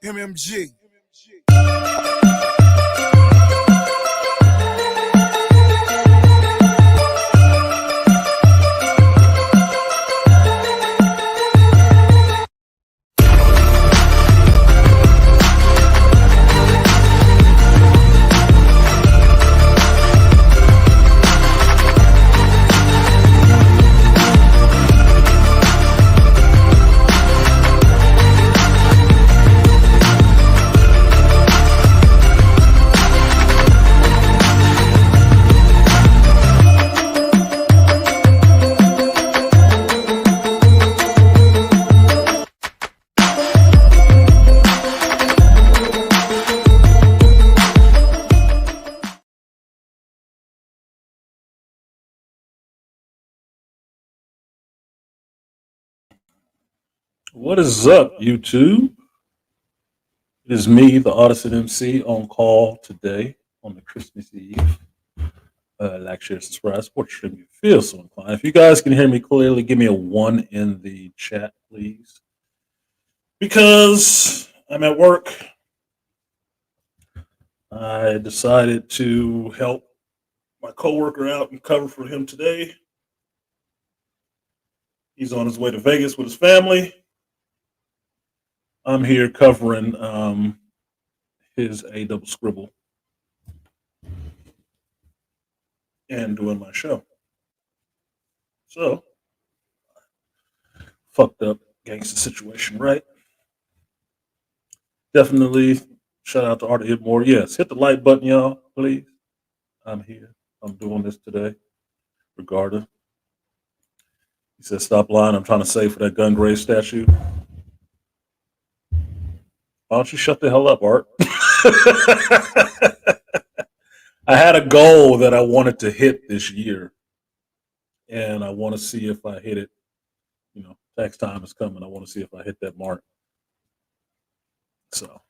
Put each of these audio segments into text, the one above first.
MMG. What is up, YouTube? It is me, the artisanmc, on call today on the Christmas Eve. Like, share, subscribe, support stream. You feel so inclined. If you guys can hear me clearly, give me a 1 in the chat, please. Because I'm at work, I decided to help my coworker out and cover for him today. He's on his way to Vegas with his family. I'm here covering his A double scribble and doing my show. So, fucked up gangster situation, right? Definitely shout out to Artie More. Yes, hit the like button, y'all, please. I'm here. I'm doing this today. Regardless. He said, stop lying. I'm trying to save for that gun grave statue. Why don't you shut the hell up, Art? I had a goal that I wanted to hit this year, and I want to see if I hit it. You know, tax time is coming. I want to see if I hit that mark. So,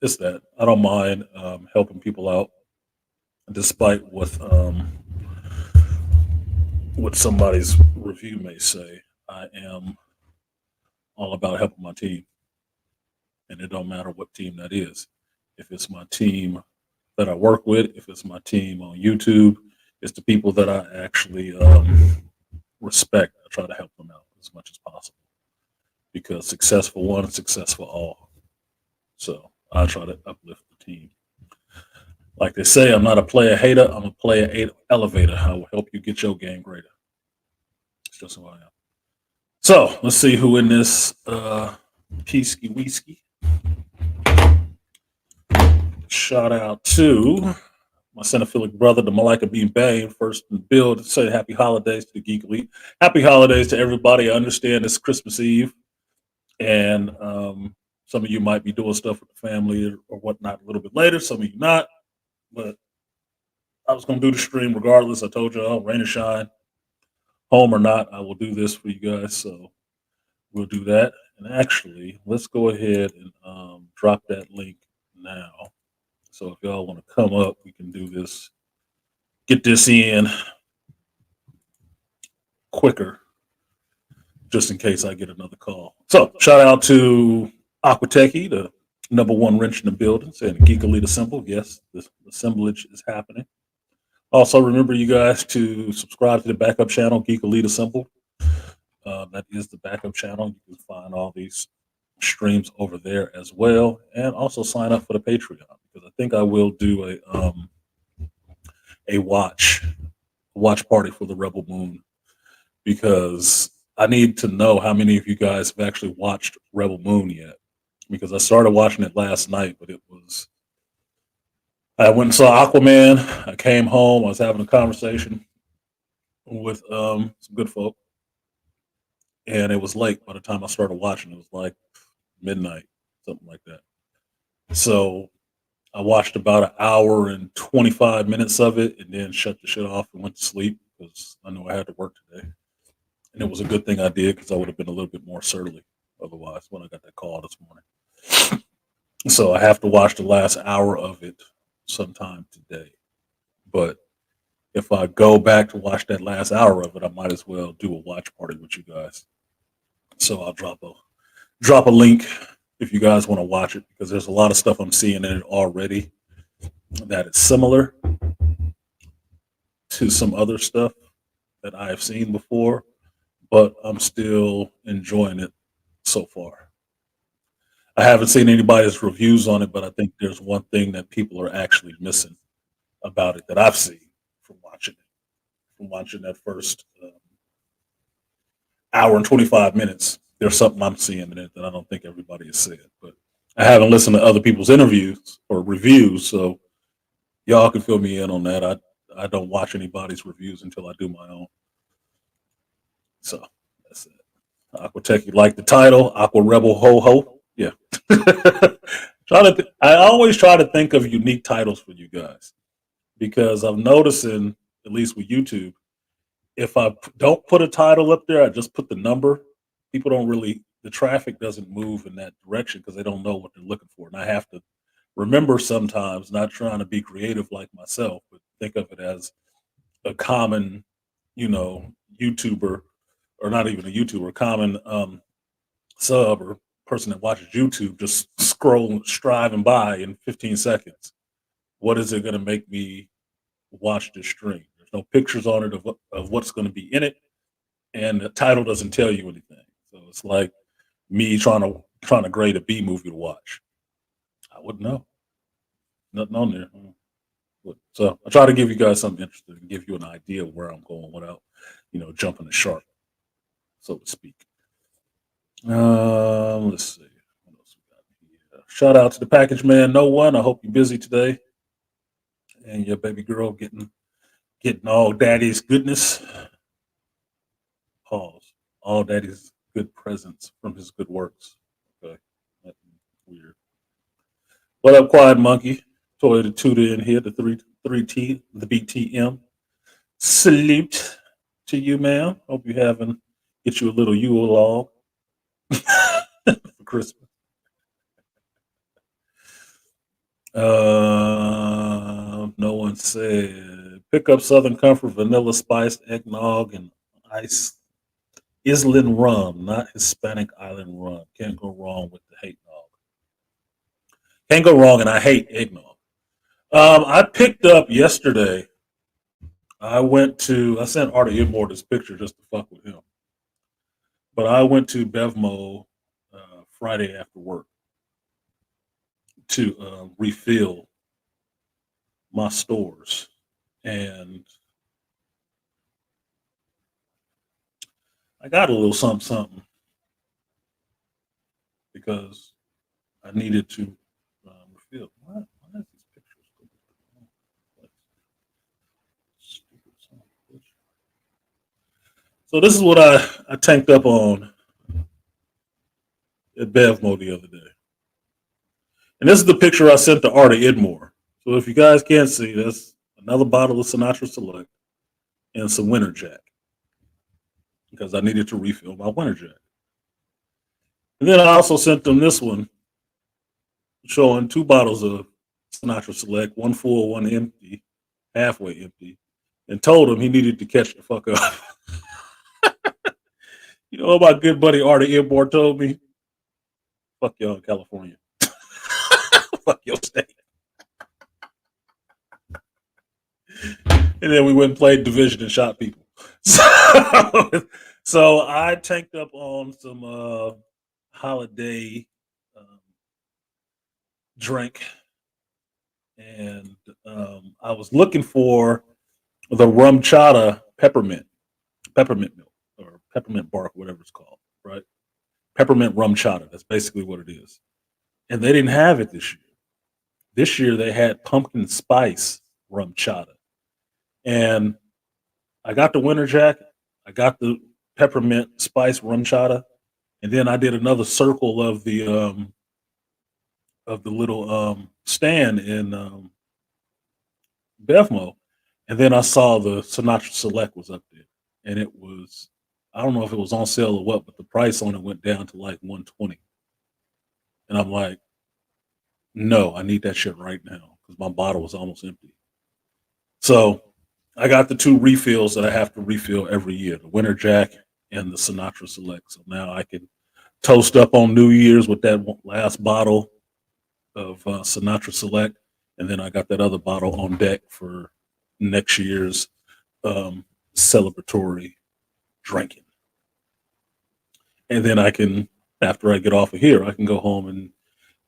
it's that. I don't mind helping people out, despite what somebody's review may say. I am all about helping my team, and it don't matter what team that is. If it's my team that I work with, if it's my team on YouTube, it's the people that I actually respect. I try to help them out as much as possible because successful one is successful all. So I try to uplift the team. Like they say, I'm not a player hater. I'm a player elevator. I will help you get your game greater. It's just who I am. So let's see who in this peasky whiskey. Shout out to my cinephilic brother, the Malika Bean Bane, first in the build. Say happy holidays to the Geek Elite. Happy holidays to everybody. I understand it's Christmas Eve, and some of you might be doing stuff with the family or whatnot a little bit later. Some of you not, but I was going to do the stream regardless. I told y'all, rain or shine, home or not, I will do this for you guys. So we'll do that. And actually, let's go ahead and drop that link now. So if y'all want to come up, we can do this, get this in quicker, just in case I get another call. So shout out to Aqua, the #1 wrench in the building, saying the Geek Elite Assemble. Yes, the assemblage is happening. Also, remember you guys to subscribe to the backup channel, Geek Elite Assemble. That is the backup channel. You can find all these streams over there as well, and also sign up for the Patreon because I think I will do a watch party for the Rebel Moon because I need to know how many of you guys have actually watched Rebel Moon yet, because I started watching it last night, but I went and saw Aquaman. I came home. I was having a conversation with some good folk, and it was late by the time I started watching. It was like midnight, something like that. So I watched about an hour and 25 minutes of it and then shut the shit off and went to sleep because I knew I had to work today. And it was a good thing I did because I would have been a little bit more surly otherwise when I got that call this morning. So I have to watch the last hour of it sometime today. But if I go back to watch that last hour of it, I might as well do a watch party with you guys. So I'll drop a link if you guys want to watch it, because there's a lot of stuff I'm seeing in it already that is similar to some other stuff that I have seen before, but I'm still enjoying it so far. I haven't seen anybody's reviews on it, but I think there's one thing that people are actually missing about it that I've seen from watching it, from watching that first hour and 25 minutes. There's something I'm seeing in it that I don't think everybody has said, but I haven't listened to other people's interviews or reviews, so y'all can fill me in on that. I don't watch anybody's reviews until I do my own. So that's it. Aqua Tech, you like the title? Aqua Rebel Ho Ho. Yeah. I always try to think of unique titles for you guys because I'm noticing, at least with YouTube, if I don't put a title up there, I just put the number. People don't really, the traffic doesn't move in that direction because they don't know what they're looking for. And I have to remember sometimes, not trying to be creative like myself, but think of it as a common, YouTuber, or not even a YouTuber, common sub or person that watches YouTube just striving by in 15 seconds. What is it going to make me watch this stream? There's no pictures on it of what's going to be in it, and the title doesn't tell you anything. So it's like me trying to grade a B movie to watch. I wouldn't know. Nothing on there. So I try to give you guys something interesting and give you an idea of where I'm going without, jumping the shark, so to speak. Let's see. What else we got here? Shout out to the package man, no one. I hope you're busy today, and your baby girl getting all daddy's goodness. Pause. All daddy's good presents from his good works. Okay, that's weird. What up, Quiet Monkey? Toy the tutor in here, the three T, the BTM. Salute to you, ma'am. Hope you having get you a little Yule log for Christmas. No one said pick up Southern Comfort vanilla spiced eggnog and ice Island rum, not Hispanic Island rum. Can't go wrong with the hate nog. Can't go wrong, and I hate eggnog. I picked up yesterday. I sent Artie Idmore this picture just to fuck with him. But I went to Bevmo Friday after work to refill my stores, and I got a little something, something because I needed to refill. Why is these pictures going to the wrong place? Stupid son of a bitch. So this is what I tanked up on at Bevmo the other day. And this is the picture I sent to Artie Idmore. So if you guys can't see, that's another bottle of Sinatra Select and some Winter Jack because I needed to refill my Winter Jack. And then I also sent them this one showing two bottles of Sinatra Select, one full, one empty, halfway empty, and told him he needed to catch the fuck up. You know what my good buddy Artie Idmore told me? Fuck y'all in California. Fuck your state. And then we went and played Division and shot people. So I tanked up on some holiday drink, and I was looking for the rum chata peppermint milk or peppermint bark, whatever it's called, right? Peppermint rum chata. That's basically what it is. And they didn't have it this year. This year they had pumpkin spice rum chata. And I got the Winter Jack, I got the peppermint spice rum chata, and then I did another circle of the little stand in Bevmo, and then I saw the Sinatra Select was up there, and it was, I don't know if it was on sale or what, but the price on it went down to like 120, and I'm like, no, I need that shit right now because my bottle was almost empty. So I got the two refills that I have to refill every year: the Winter Jack and the Sinatra Select. So now I can toast up on New Year's with that last bottle of Sinatra Select, and then I got that other bottle on deck for next year's celebratory drinking. And then I can, after I get off of here, I can go home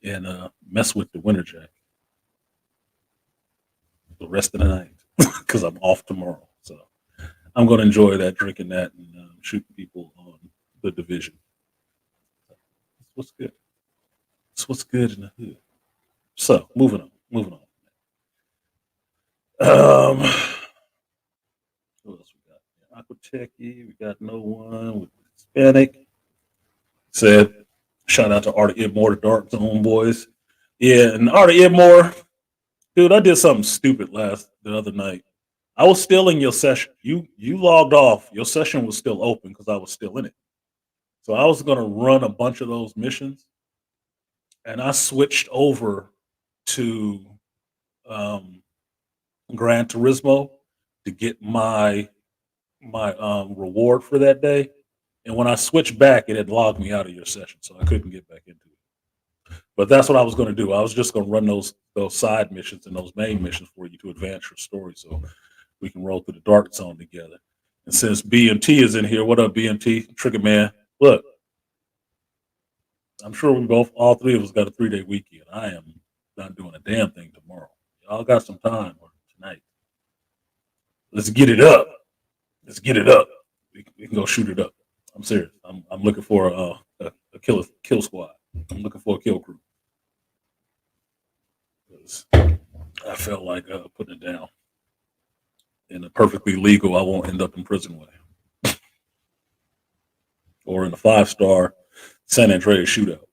and mess with the winter jack the rest of the night because I'm off tomorrow. So I'm going to enjoy that, drinking that, and shooting people on the division. That's what's good. That's what's good in the hood. So moving on, moving on. Who else we got? Aqua Techie. We got no one with Hispanic. Said shout out to Art of Idmore, the Dark Zone boys. Yeah, and Art of Idmore, dude, I did something stupid the other night. I was still in your session. You logged off. Your session was still open because I was still in it. So I was gonna run a bunch of those missions, and I switched over to um, Gran Turismo to get my reward for that day. And when I switched back, it had logged me out of your session, so I couldn't get back into it. But that's what I was going to do. I was just going to run those side missions and those main missions for you to advance your story, so we can roll through the dark zone together. And since BMT is in here, what up, BMT? Trigger Man. Look, I'm sure all three of us got a 3-day weekend. I am not doing a damn thing tomorrow. Y'all got some time tonight. Let's get it up. Let's get it up. We can go shoot it up. I'm serious. I'm looking for a kill squad. I'm looking for a kill crew. I felt like putting it down in a perfectly legal. I won't end up in prison way, or in a 5-star San Andreas shootout.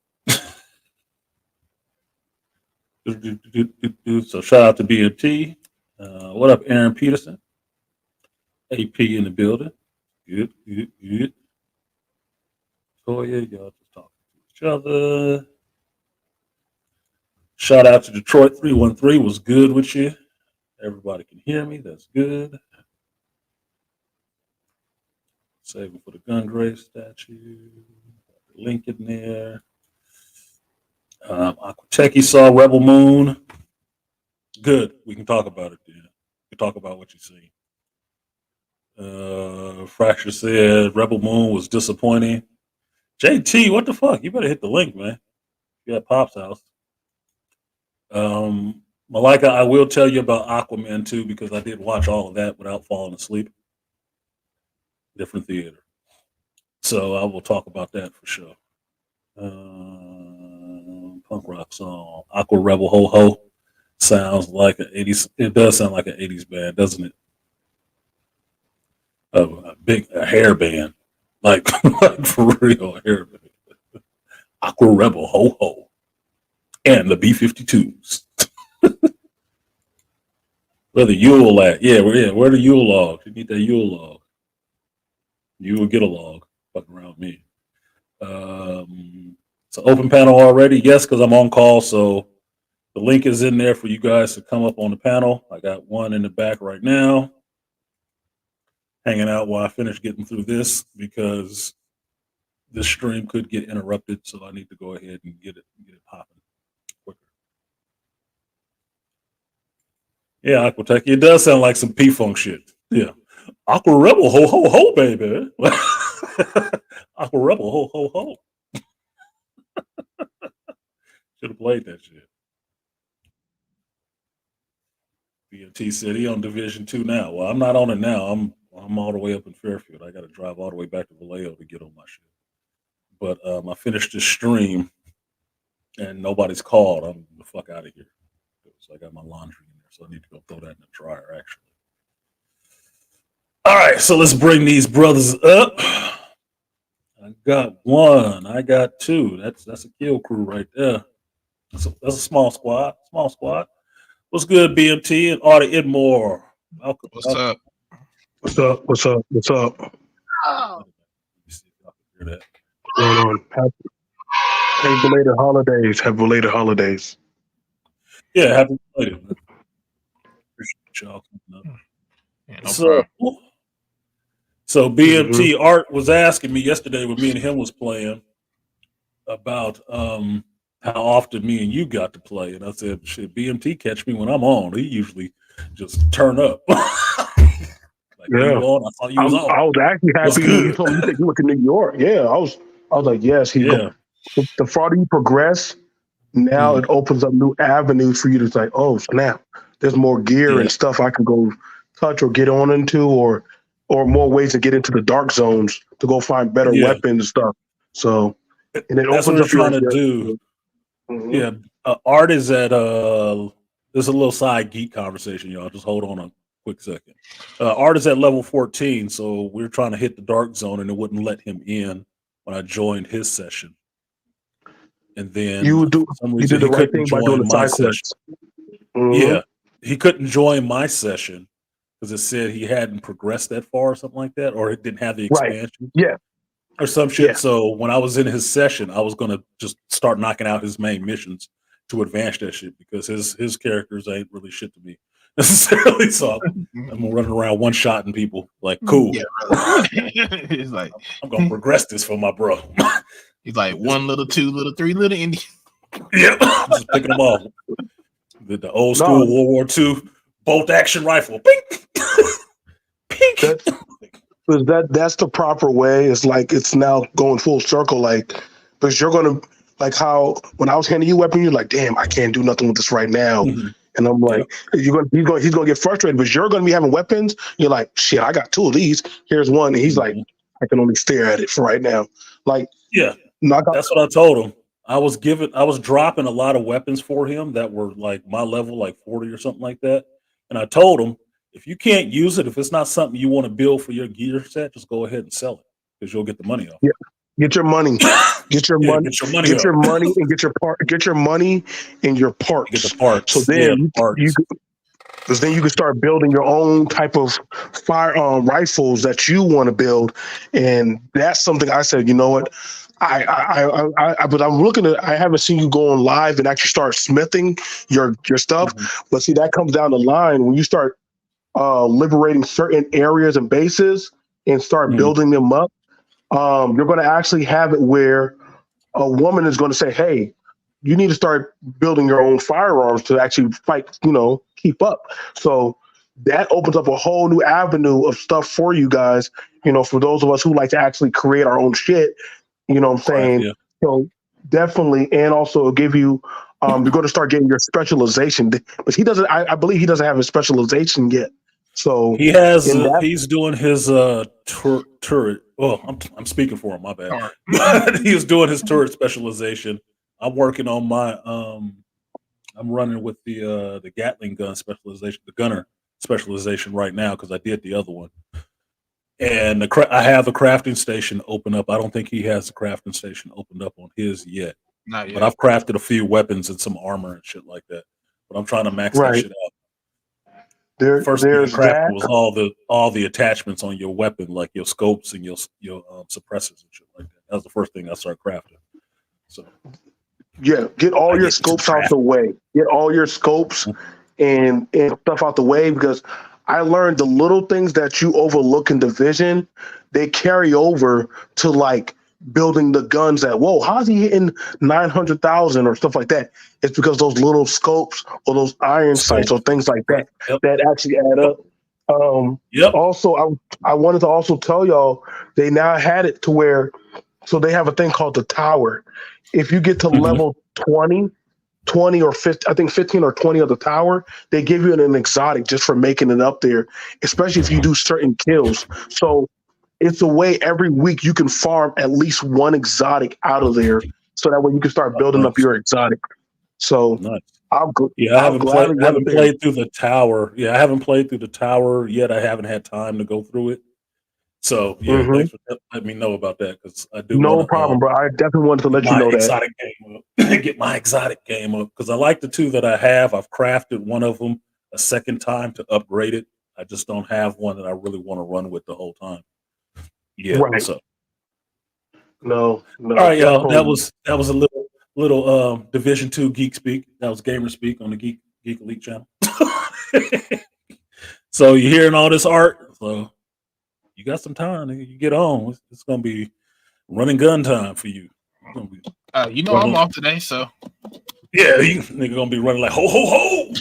So shout out to BMT. What up, Aaron Peterson? AP in the building. Good, good, good. Toya, y'all just talking to each other. Shout out to Detroit 313. Was good with you. Everybody can hear me. That's good. Saving for the Gungrave statue. Link in there. Aqua Techie saw Rebel Moon. Good. We can talk about it then. We can talk about what you see. Fracture said Rebel Moon was disappointing. JT, what the fuck? You better hit the link, man. You at Pop's house. Malika, I will tell you about Aquaman too, because I did watch all of that without falling asleep. Different theater. So I will talk about that for sure. Punk rock song. Aqua Rebel Ho Ho. Sounds like an 80s. It does sound like an 80s band, doesn't it? A hair band. Like, like for real, a hair band. Aqua Rebel Ho Ho. And the B-52s. Where the Yule at? Yeah, where the Yule log? You need that Yule log. You will get a log. Fucking around me. It's an open panel already. Yes, because I'm on call, so the link is in there for you guys to come up on the panel. I got one in the back right now, hanging out while I finish getting through this because this stream could get interrupted, so I need to go ahead and get it popping quicker. Yeah, Aquatech. It does sound like some P-Funk shit. Yeah. Aqua Rebel ho ho ho baby. Aqua Rebel ho ho ho. Should have played that shit. BMT said he on Division 2 now. Well, I'm not on it now. I'm all the way up in Fairfield. I got to drive all the way back to Vallejo to get on my shit. But I finished this stream and nobody's called. I'm the fuck out of here. So I got my laundry in there, so I need to go throw that in the dryer. Actually. All right, so let's bring these brothers up. I got one. I got two. That's a kill crew right there. That's a small squad. Small squad. What's good, BMT and Artie Idmore? What's up? What's up? What's up? What's up? Oh. What's going on? Happy belated holidays. Happy belated holidays. Yeah, happy belated. Appreciate y'all coming up. Yeah, no problem. So BMT Art was asking me yesterday when me and him was playing. about how often me and you got to play, and I said, "Shit, BMT catch me when I'm on. He usually just turn up." Like, "Are Yeah. you on? I thought you was on. I was actually What's happy when you good?" told me you said you went to New York. Yeah, I was like, yes, he's going. Yeah. The farther you progress, now Mhm. it opens up new avenues for you to say, oh snap, there's more gear Yeah. and stuff I can go touch or get on into, or more ways to get into the dark zones to go find better Yeah. weapons and stuff. So, and it That's what opens we're up trying to do. Mhm. Yeah. Art is at this is a little side geek conversation, y'all. Just hold on a quick second. Art is at level 14, so we're trying to hit the dark zone, and it wouldn't let him in when I joined his session. And then You do for some you reason did the he right couldn't thing by doing join the my side session. quests. Hmm. Yeah, he couldn't join my session because it said he hadn't progressed that far or something like that, or it didn't have the Right. expansion Yeah. or some shit. Yeah. So when I was in his session, I was gonna just start knocking out his main missions to advance that shit because his characters ain't really shit to me necessarily. So I'm running around one shotting people like cool. Yeah, brother. He's like, I'm gonna progress this for my bro. he's like 1 little, 2 little, 3 little Indian. Yeah, just picking them off. The old school No, World War II bolt action rifle. Pink, pink. that's the proper way. It's like it's now going full circle. Like, because you're gonna like how when I was handing you a weapon, you're like, damn, I can't do nothing with this right now. Mhm. And I'm Yep. like, he's gonna get frustrated, but you're gonna be having weapons. You're like, shit, I got 2 of these. Here's one. And he's like, Mhm. I can only stare at it for right now. Like, Yeah, knock out. that's what I told him. I was dropping a lot of weapons for him that were like my level, like 40 or something like that. And I told him, if you can't use it, if it's not something you want to build for your gear set, just go ahead and sell it because you'll get the money off. Yeah, get your money. Get your Yeah, money. get your money Get up. your money and get your part. Get your money and your Get the parts. So parts. Yeah, then the you parts. because then you can start building your own type of fire rifles that you want to build, and that's something I said. You know what? But I'm looking at. I haven't seen you go on live and actually start smithing your stuff. Mhm. But see, that comes down the line when you start liberating certain areas and bases and start Mhm. building them up. You're going to actually have it where a woman is going to say, "Hey, you need to start building your own firearms to actually fight, keep up." So that opens up a whole new avenue of stuff for you guys, for those of us who like to actually create our own shit, you know what I'm Craft, saying? yeah. So definitely, and also it'll give you, you're going to start getting your specialization. But he doesn't, I believe he doesn't have a specialization yet. So He has. in that, He's doing his turret. Oh, I'm speaking for him. My bad. All right. But he was doing his turret specialization. I'm working on my. I'm running with the Gatling gun specialization, the gunner specialization right now because I did the other one. And I have the crafting station open up. I don't think he has the crafting station opened up on his yet. Not But yet. I've crafted a few weapons and some armor and shit like that. But I'm trying to max that right shit out. First thing I there's crafted that. was all the attachments on your weapon, like your scopes and your suppressors and shit like that. That was the first thing I started crafting. So Yeah, get all I your get to scopes out craft. the way. Get all your scopes and stuff out the way because I learned the little things that you overlook in division, they carry over to like building the guns that whoa, how's he hitting 900,000 or stuff like that? It's because those little scopes or those iron sights or Scopes. things like that Yep. that actually add Yep. up. Yep. Also, I wanted to also tell y'all they now had it to where so they have a thing called the tower. If you get to Mhm. level 20 or 50, I think 15 or 20 of the tower, they give you an exotic just for making it up there, especially if you do certain kills. So it's a way every week you can farm at least one exotic out of there. So that way you can start Oh, building up nice. your exotic. So Nice. I'll, Yeah, I I'll gladly I run up haven't there. played through the tower. Yeah, I haven't played through the tower yet. I haven't had time to go through it. So yeah, Hmm. thanks for letting me know about that because I do want No to problem, bro. I definitely wanted to get let you my know that. exotic game up. Get my exotic game up because I like the two that I have. I've crafted one of them a second time to upgrade it. I just don't have one that I really want to run with the whole time. Yeah. Right. So No, all no, right, y'all. definitely. That was a little Division 2 geek speak. That was gamer speak on the Geek Elite channel. So you're hearing all this art. So you got some time. You get on. It's gonna be run and gun time for you. You're gonna be You know I'm off today, so Yeah, you nigga gonna be running like ho ho ho.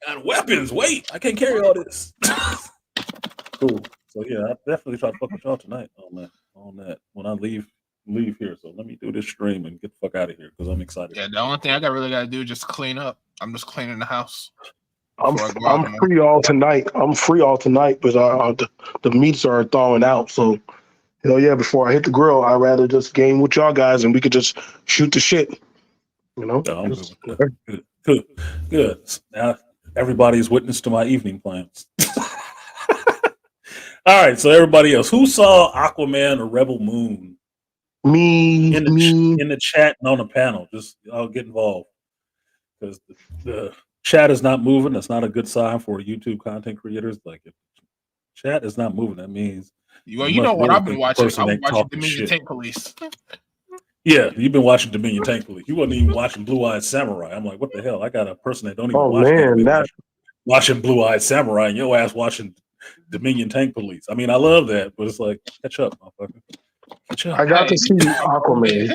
Got weapons. Wait, I can't carry all this. Cool. So yeah, I definitely try to fuck with y'all tonight on that when I leave here. So let me do this stream and get the fuck out of here because I'm excited. yeah. The only thing I really gotta do is just clean up. I'm just cleaning the house. I'm free all tonight. But the meats are thawing out. So hell yeah, before I hit the grill, I'd rather just game with y'all guys and we could just shoot the shit. You know? No, I'm good. Now everybody's witness to my evening plans. All right, so everybody else, who saw Aquaman or Rebel Moon? Me. In the chat and on the panel, just I'll get involved because the chat is not moving. That's not a good sign for YouTube content creators. Like if chat is not moving, that means you know what I've been watching. I've been watching Dominion Tank Police. Yeah, you've been watching Dominion Tank Police. You wasn't even watching Blue Eyed Samurai. I'm like, what the hell? I got a person that don't even watch watching Blue Eyed Samurai, and your ass watching Dominion Tank Police. I mean, I love that, but it's like, catch up, motherfucker. Catch up. I got to see Aquaman.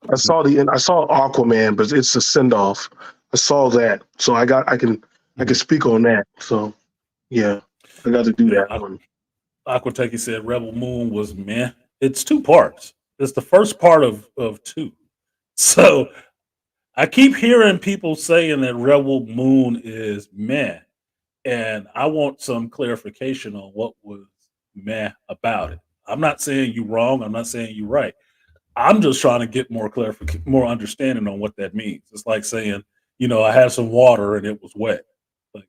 I saw Aquaman, but it's a send off. I saw that, so I can speak on that. So yeah, I got to do that one. Aquateki said Rebel Moon was meh. It's 2 parts. It's the first part of 2. So I keep hearing people saying that Rebel Moon is meh, and I want some clarification on what was meh about it. I'm not saying you're wrong. I'm not saying you're right. I'm just trying to get more clarification, more understanding on what that means. It's like saying, I had some water and it was wet. Like,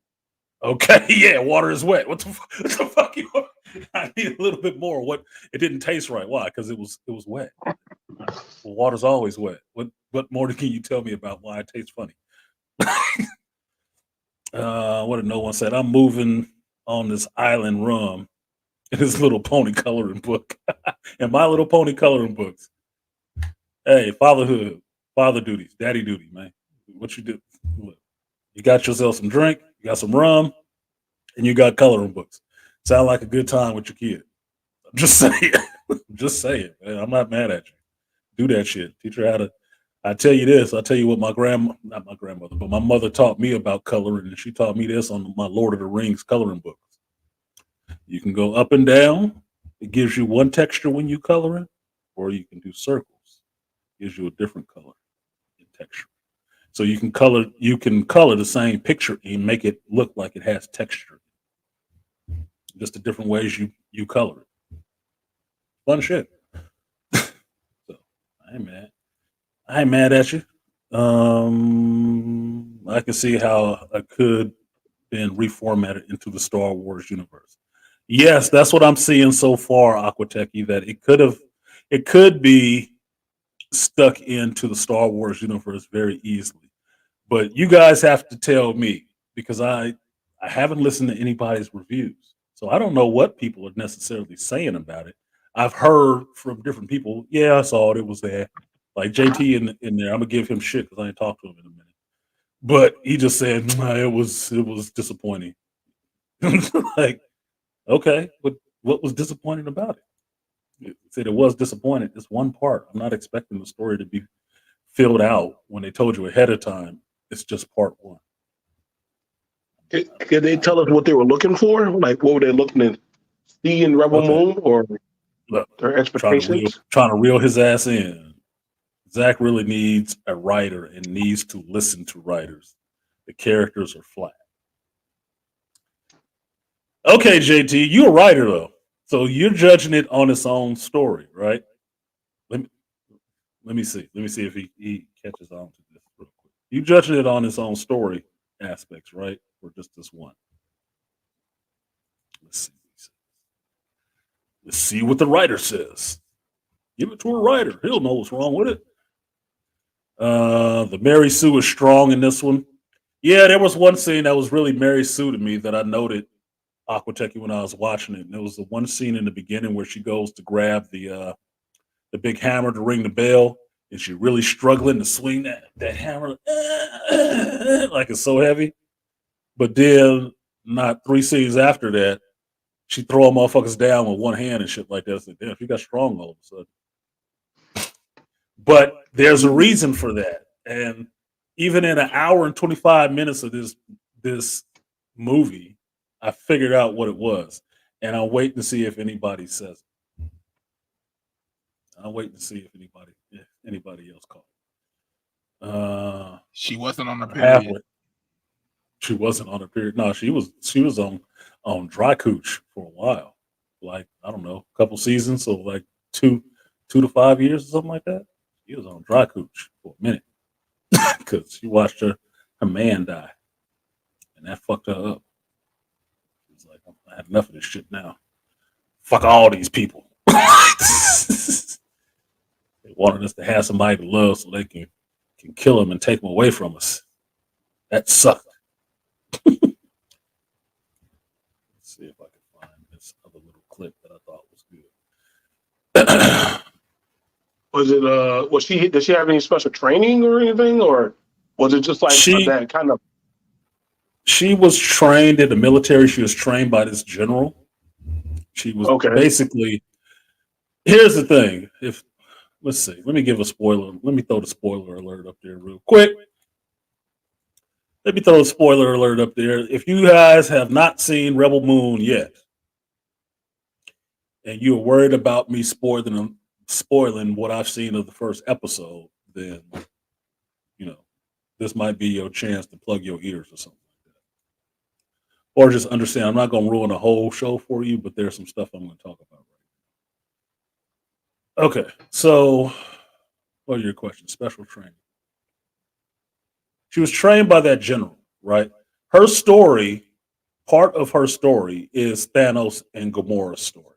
okay, yeah, water is wet. What the fuck you want? I need a little bit more. What it didn't taste right. Why? Because it was wet. Well, water's always wet. What more can you tell me about why it tastes funny? What did no one said? I'm moving on this island rum in this little pony coloring book. And My Little Pony coloring books. Hey, fatherhood, father duties, daddy duty, man. What you do? You got yourself some drink, you got some rum, and you got coloring books. Sound like a good time with your kid. I'm just saying. Just saying, man. I'm not mad at you. Do that shit. Teach her how to. I tell you this. I tell you what not my grandmother, but my mother taught me about coloring, and she taught me this on my Lord of the Rings coloring books. You can go up and down. It gives you one texture when you coloring, or you can do circles. Gives you a different color and texture. So you can color the same picture and make it look like it has texture. Just the different ways you color it. Fun shit. So I ain't mad at you. I can see how it could been reformatted into the Star Wars universe. Yes, that's what I'm seeing so far, Aquateki, that it could be stuck into the Star Wars universe very easily. But you guys have to tell me because I haven't listened to anybody's reviews. So I don't know what people are necessarily saying about it. I've heard from different people, yeah, I saw it, it was there. Like JT in there, I'm gonna give him shit because I ain't talked to him in a minute. But he just said it was disappointing. Like, okay, what was disappointing about it? He said it was disappointing. It's one part. I'm not expecting the story to be filled out when they told you ahead of time. It's just part 1. Could they tell us what they were looking for? Like, what were they looking to see in Rebel Moon, or their expectations? Trying to reel his ass in. Zach really needs a writer and needs to listen to writers. The characters are flat. Okay, JT, you're a writer though, so you're judging it on its own story, right? Let me see. Let me see if he catches on to this real quick. You judging it on its own story aspects, right? Or just this one? Let's see. Let's see what the writer says. Give it to a writer. He'll know what's wrong with it. The Mary Sue is strong in this one. Yeah, there was one scene that was really Mary Sue to me that I noted, Aquateki, when I was watching it. And it was the one scene in the beginning where she goes to grab the big hammer to ring the bell, and she's really struggling to swing that hammer like it's so heavy. But then not 3 scenes after that, she throw motherfuckers down with one hand and shit like that. It's like, damn, she got strong all of a sudden. But there's a reason for that. And even in an hour and 25 minutes of this movie, I figured out what it was. And I'll wait to see if anybody says it. I'll wait to see if anybody else caught it. She wasn't on the period. Halfway. She wasn't on her period. No, she was on dry cooch for a while. Like, I don't know, a couple seasons, so like 2 to 5 years or something like that. She was on dry cooch for a minute. Because she watched her man die. And that fucked her up. She was like, I had enough of this shit now. Fuck all these people. They wanted us to have somebody to love so they can kill them and take them away from us. That sucked. Let's see if I can find this other little clip that I thought was good. Was it did she have any special training or anything, or was it just like that kind of? She was trained in the military. She was trained by this general. She was basically. Here's the thing. Let's see. Let me give a spoiler. Let me throw the spoiler alert up there real quick. Let me throw a spoiler alert up there. If you guys have not seen Rebel Moon yet, and you're worried about me spoiling what I've seen of the first episode, then this might be your chance to plug your ears or something like that. Or just understand, I'm not going to ruin the whole show for you, but there's some stuff I'm going to talk about right now. Okay, so what are your questions? Special training. She was trained by that general, right? Her story, part of her story is Thanos and Gamora's story.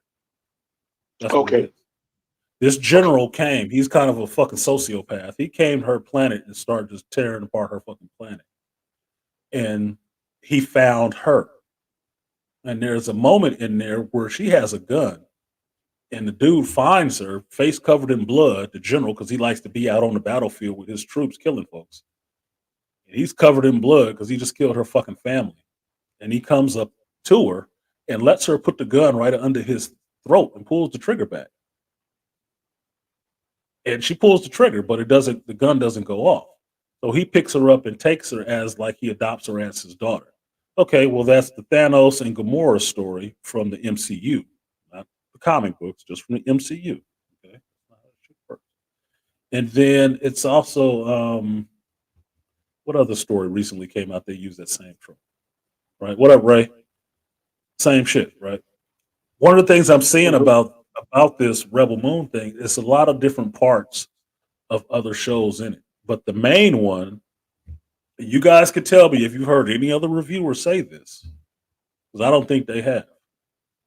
That's what it is. This general came. He's kind of a fucking sociopath. He came to her planet and started just tearing apart her fucking planet. And he found her. And there's a moment in there where she has a gun. And the dude finds her, face covered in blood, the general, because he likes to be out on the battlefield with his troops killing folks. And he's covered in blood because he just killed her fucking family. And he comes up to her and lets her put the gun right under his throat and pulls the trigger back. And she pulls the trigger, but the gun doesn't go off. So he picks her up and takes her as like he adopts her as his daughter. Okay, well, that's the Thanos and Gamora story from the MCU, not the comic books, just from the MCU. Okay, that's not how it should work. And then it's also what other story recently came out? They used that same trope, right? What up, Ray? Same shit, right? One of the things I'm seeing about this Rebel Moon thing is a lot of different parts of other shows in it. But the main one, you guys could tell me if you've heard any other reviewer say this, because I don't think they have.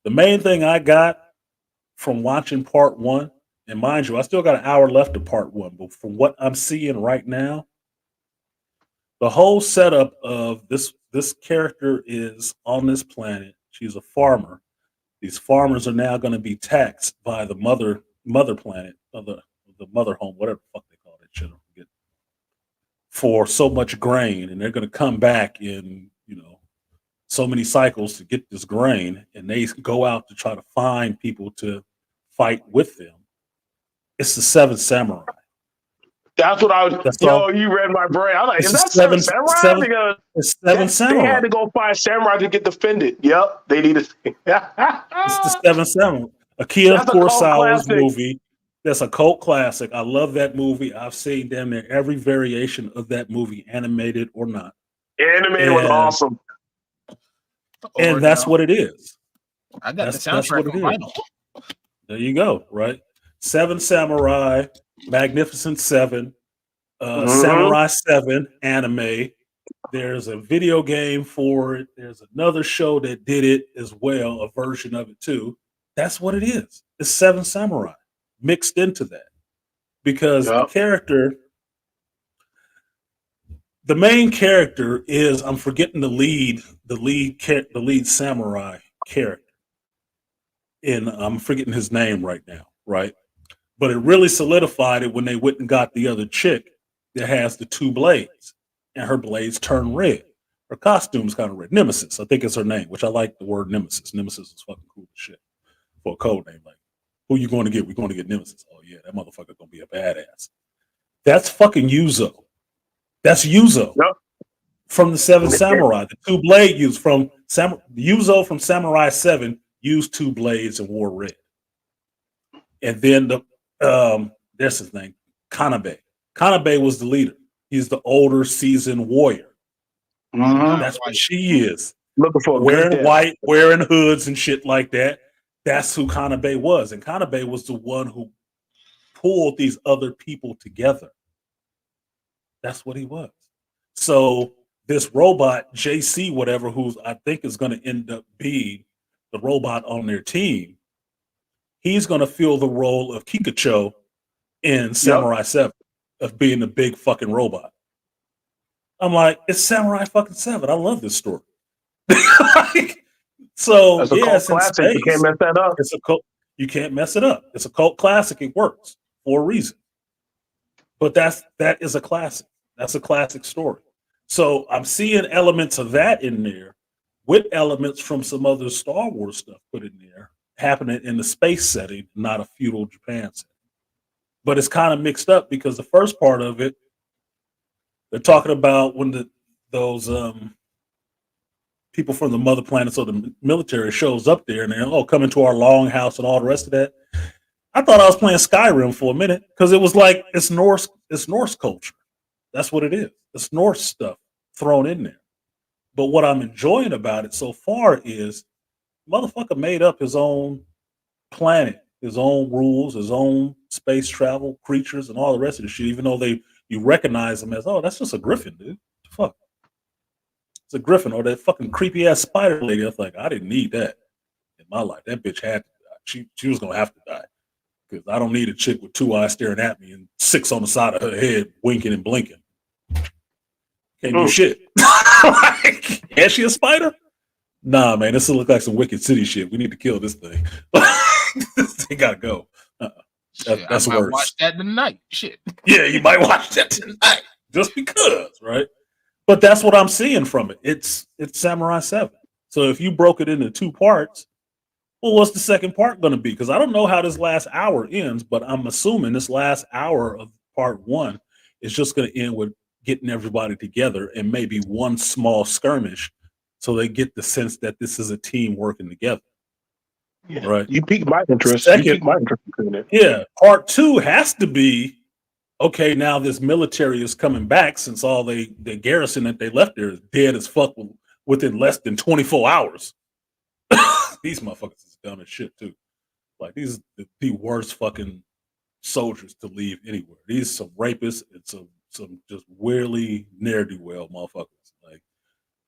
The main thing I got from watching part one, and mind you, I still got an hour left of part one, but from what I'm seeing right now, the whole setup of this character is on this planet. She's a farmer. These farmers are now going to be taxed by the mother planet, or the mother home, whatever the fuck they call that shit, I forget, for so much grain, and they're going to come back in so many cycles to get this grain, and they go out to try to find people to fight with them. It's the Seven Samurai. That's what I was. You read my brain. I was like, is that Seven Samurai? It's Seven Samurai. They had to go find samurai to get defended. Yep, they need to. It's the Seven Samurai. Akira Kurosawa's movie. That's a cult classic. I love that movie. I've seen damn near every variation of that movie, animated or not. Animated was awesome. And that's what it is. I got the soundtrack on vinyl. There you go, right? Seven Samurai, Magnificent Seven, Samurai 7 anime. There's a video game for it. There's another show that did it as well, a version of it too. That's what it is. It's Seven Samurai mixed into that, because the main character is, I'm forgetting the lead samurai character, and I'm forgetting his name right now, right? But it really solidified it when they went and got the other chick that has the two blades, and her blades turn red. Her costume's kind of red. Nemesis, I think is her name, which I like the word Nemesis. Nemesis is fucking cool as shit for a code name. Like, who you going to get? We're going to get Nemesis. Oh yeah, that motherfucker gonna be a badass. That's fucking Yuzo. That's Yuzo from the Seven Samurai. The two blade used from Yuzo from Samurai 7 used two blades and wore red. And then that's his name, Kanabe. Kanabe was the leader. He's the older, seasoned warrior. That's what she is. Looking for wearing white, wearing hoods and shit like that. That's who Kanabe was. And Kanabe was the one who pulled these other people together. That's what he was. So this robot, JC, whatever, who's I think is going to end up being the robot on their team, he's going to fill the role of Kikacho in Samurai 7 of being the big fucking robot. I'm like, it's Samurai fucking 7. I love this story. So that's a cult classic. You can't mess that up. It's a cult. You can't mess it up. It's a cult classic. It works for a reason. But that is a classic. That's a classic story. So I'm seeing elements of that in there with elements from some other Star Wars stuff put in there, happening in the space setting, not a feudal Japan setting. But it's kind of mixed up because the first part of it, they're talking about when those people from the mother planets or the military shows up there and they're come into our longhouse and all the rest of that. I thought I was playing Skyrim for a minute because it was like it's Norse culture. That's what it is. It's Norse stuff thrown in there. But what I'm enjoying about it so far is motherfucker made up his own planet, his own rules, his own space travel, creatures, and all the rest of the shit, even though you recognize them as, that's just a griffin, dude. Fuck. It's a griffin or that fucking creepy ass spider lady. I was like, I didn't need that in my life. That bitch had to die. She was gonna have to die. Because I don't need a chick with two eyes staring at me and 6 on the side of her head winking and blinking. Can't do shit. Like, is she a spider? Nah, man, this will look like some Wicked City shit. We need to kill this thing. This thing gotta go. That's I might worse. watch that tonight. Shit. Yeah, you might watch that tonight. Just because, right? But that's what I'm seeing from it. It's Samurai 7. So if you broke it into 2 parts, well, what's the second part going to be? Because I don't know how this last hour ends, but I'm assuming this last hour of part 1 is just going to end with getting everybody together and maybe one small skirmish so they get the sense that this is a team working together. Yeah. Right. You piqued my interest. Yeah. Part 2 has to be, okay, now this military is coming back since all the garrison that they left there is dead as fuck within less than 24 hours. These motherfuckers is dumb as shit too. Like these are the worst fucking soldiers to leave anywhere. These some rapists and some just weirdly ne'er-do-well motherfuckers. Like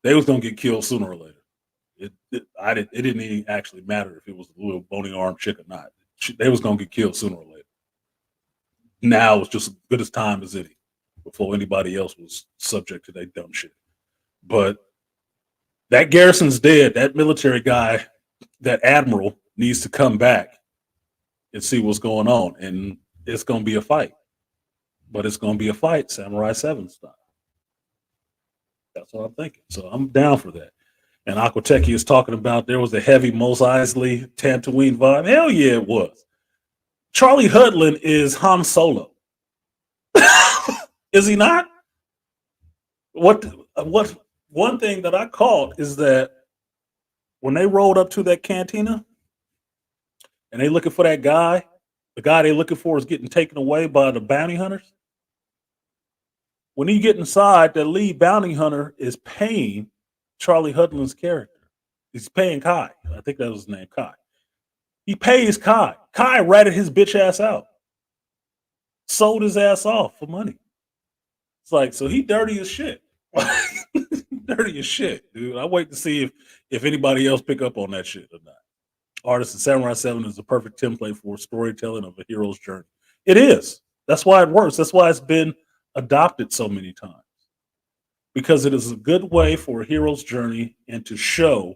they was gonna get killed sooner or later. It didn't even actually matter if it was a little bony armed chick or not. They was gonna get killed sooner or later. Now it's just as good as time as any before anybody else was subject to that dumb shit. But that garrison's dead. That military guy, that admiral, needs to come back and see what's going on. And it's going to be a fight. But it's going to be a fight, Samurai 7 style. That's what I'm thinking. So I'm down for that. And Aqua is talking about there was a heavy Mos Eisley Tatooine vibe. Hell yeah, it was. Charlie Hudlin is Han Solo. Is he not? What one thing that I caught is that when they rolled up to that cantina and they looking for that guy, the guy they looking for is getting taken away by the bounty hunters. When you get inside, the lead bounty hunter is paying Charlie Hudlin's character. He's paying Kai. I think that was his name, Kai. He pays Kai. Kai ratted his bitch ass out. Sold his ass off for money. It's like, so he dirty as shit. Dirty as shit, dude. I wait to see if anybody else pick up on that shit or not. Artists and Samurai 7 is the perfect template for storytelling of a hero's journey. It is. That's why it works. That's why it's been adopted so many times. Because it is a good way for a hero's journey and to show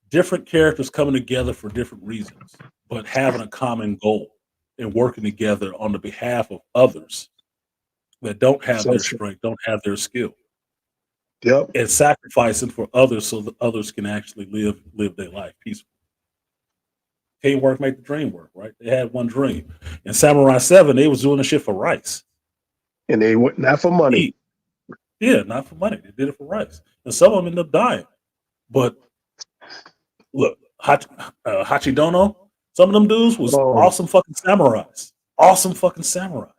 different characters coming together for different reasons, but having a common goal and working together on the behalf of others that don't have their strength, don't have their skill. Yep. and sacrificing for others so that others can actually live their life peacefully. Teamwork make the dream work, right? They had one dream. In Samurai 7, they was doing the shit for rice. And they went not for money. Eat. Yeah, not for money. They did it for rice. And some of them ended up dying. But look, Hachidono, some of them dudes was Oh, awesome fucking samurais. Awesome fucking samurais.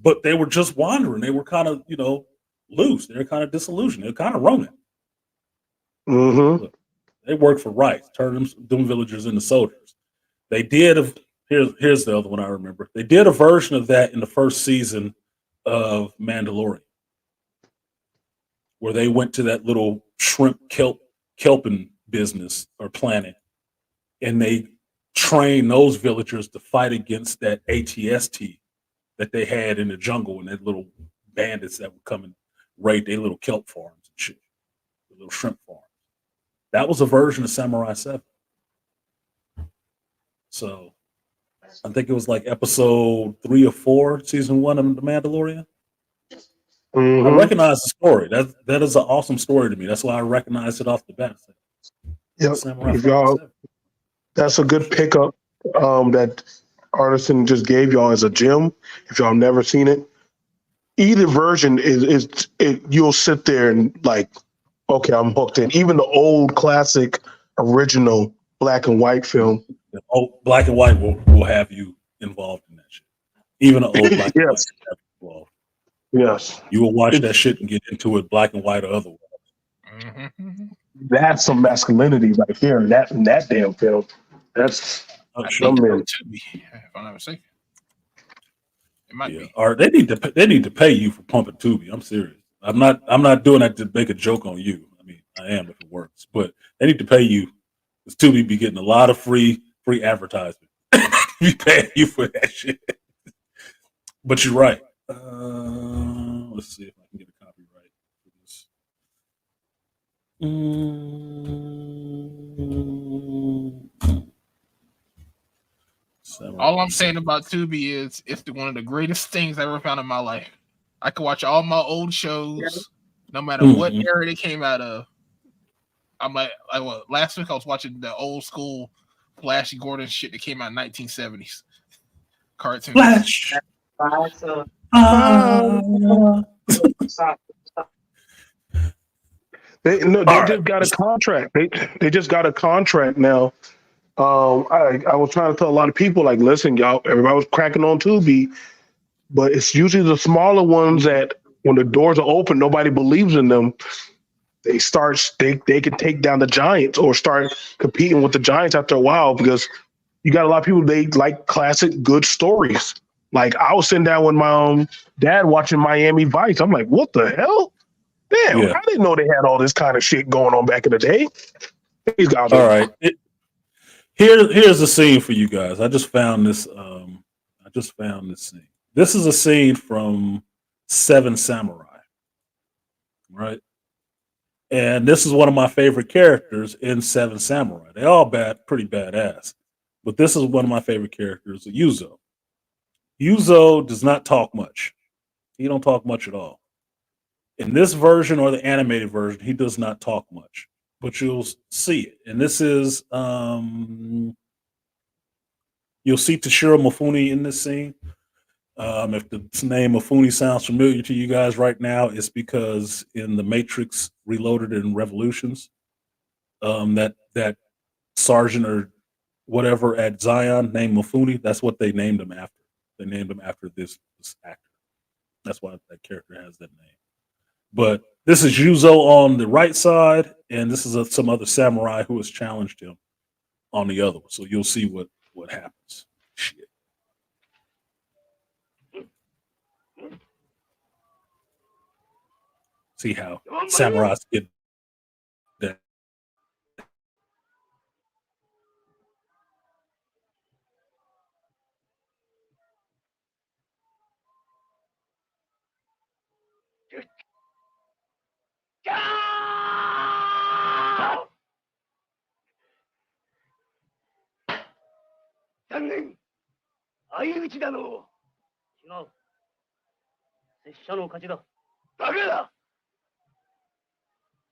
But they were just wandering. They were kind of, loose. They were kind of disillusioned. They were kind of roaming. mm-hmm. Look, they worked for rice, turned them villagers into soldiers. They did here's the other one I remember. They did a version of that in the first season of Mandalorian, where they went to that little shrimp kelpin business or planet, and they trained those villagers to fight against that ATST that they had in the jungle and that little bandits that would come and raid their little kelp farms and shit, the little shrimp farms. That was a version of Samurai 7. So I think it was like episode 3 or 4, season 1 of The Mandalorian. I Mm-hmm. recognize the story. That is an awesome story to me. That's why I recognize it off the bat. Yep. Samurai If y'all, 7. that's a good pickup. That Artisan just gave y'all as a gem. If y'all never seen it, either version is it. You'll sit there and like, okay, I'm hooked in. Even the old classic, original black and white film. Oh, black and white will have you involved in that shit. Even an old black and white Yes. will have you involved. Yes. You will watch that It's shit and get into it, black and white or otherwise. Mm-hmm. that's some masculinity right there in that damn film. That's Oh, I sure. think some it's on men. Tubi, if I'm not mistaken. It might Yeah. be. Or they need to pay you for pumping Tubi. I'm serious. I'm not doing that to make a joke on you. I mean, I am if it works, but they need to pay you because Tubi be getting a lot of free advertisement. Be paying you for that shit. But you're right. Let's see if I can get a copyright for this. All I'm saying about Tubi is it's one of the greatest things I ever found in my life. I could watch all my old shows, no matter what Mhm. era they came out of. Last week I was watching the old school Flash Gordon shit that came out in 1970s cartoons. Flash. They no, All they right. just got a contract. They just got a contract now. I was trying to tell a lot of people like, listen, y'all, everybody was cracking on Tubi, but it's usually the smaller ones that when the doors are open, nobody believes in them. They can take down the giants or start competing with the giants after a while because you got a lot of people they like classic good stories. Like I was sitting down with my dad watching Miami Vice. I'm like, what the hell? Damn, Yeah. I didn't know they had all this kind of shit going on back in the day. These guys All are right. Here's the scene for you guys. I just found this. I just found this scene. This is a scene from Seven Samurai, right? And this is one of my favorite characters in Seven Samurai. They all pretty badass, but this is one of my favorite characters, Yuzo. Yuzo does not talk much. He don't talk much at all. In this version or the animated version, he does not talk much, but you'll see it. And this is you'll see Toshiro Mifune in this scene. If the name Mifune sounds familiar to you guys right now, it's because in the Matrix Reloaded and Revolutions, that sergeant or whatever at Zion named Mifune, that's what they named him after. They named him after this actor. That's why that character has that name. But this is Yuzo on the right side, and this is some other samurai who has challenged him on the other one. So you'll see what happens. Shit. See how samurais get that. ダメだ。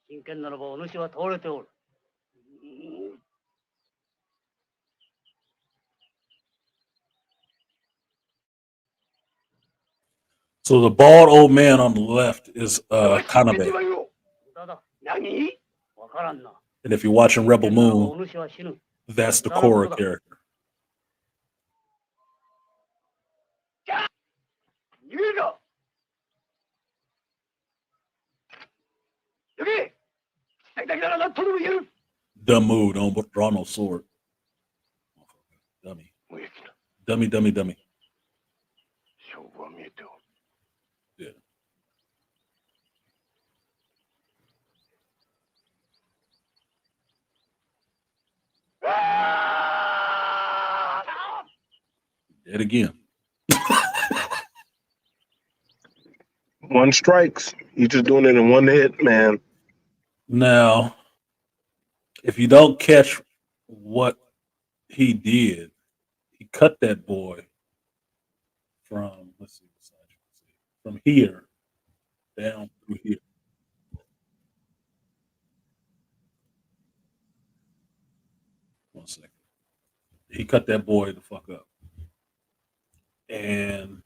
真剣ならばお主は倒れておる。So the bald old man on the left is Kanabe. 何？わからんな。 And if you're watching Rebel Moon, that's the Korra character. 逃げるか。行け。来た来たら何とでも言える。 Dumb move, don't draw no sword. Dummy. Dummy, dummy, dummy. 勝負は見えておる。 Yeah. Dead again. One strikes. You just doing it in one hit, man. Now, if you don't catch what he did, he cut that boy from, let's see, from here down through here. One second. He cut that boy the fuck up. And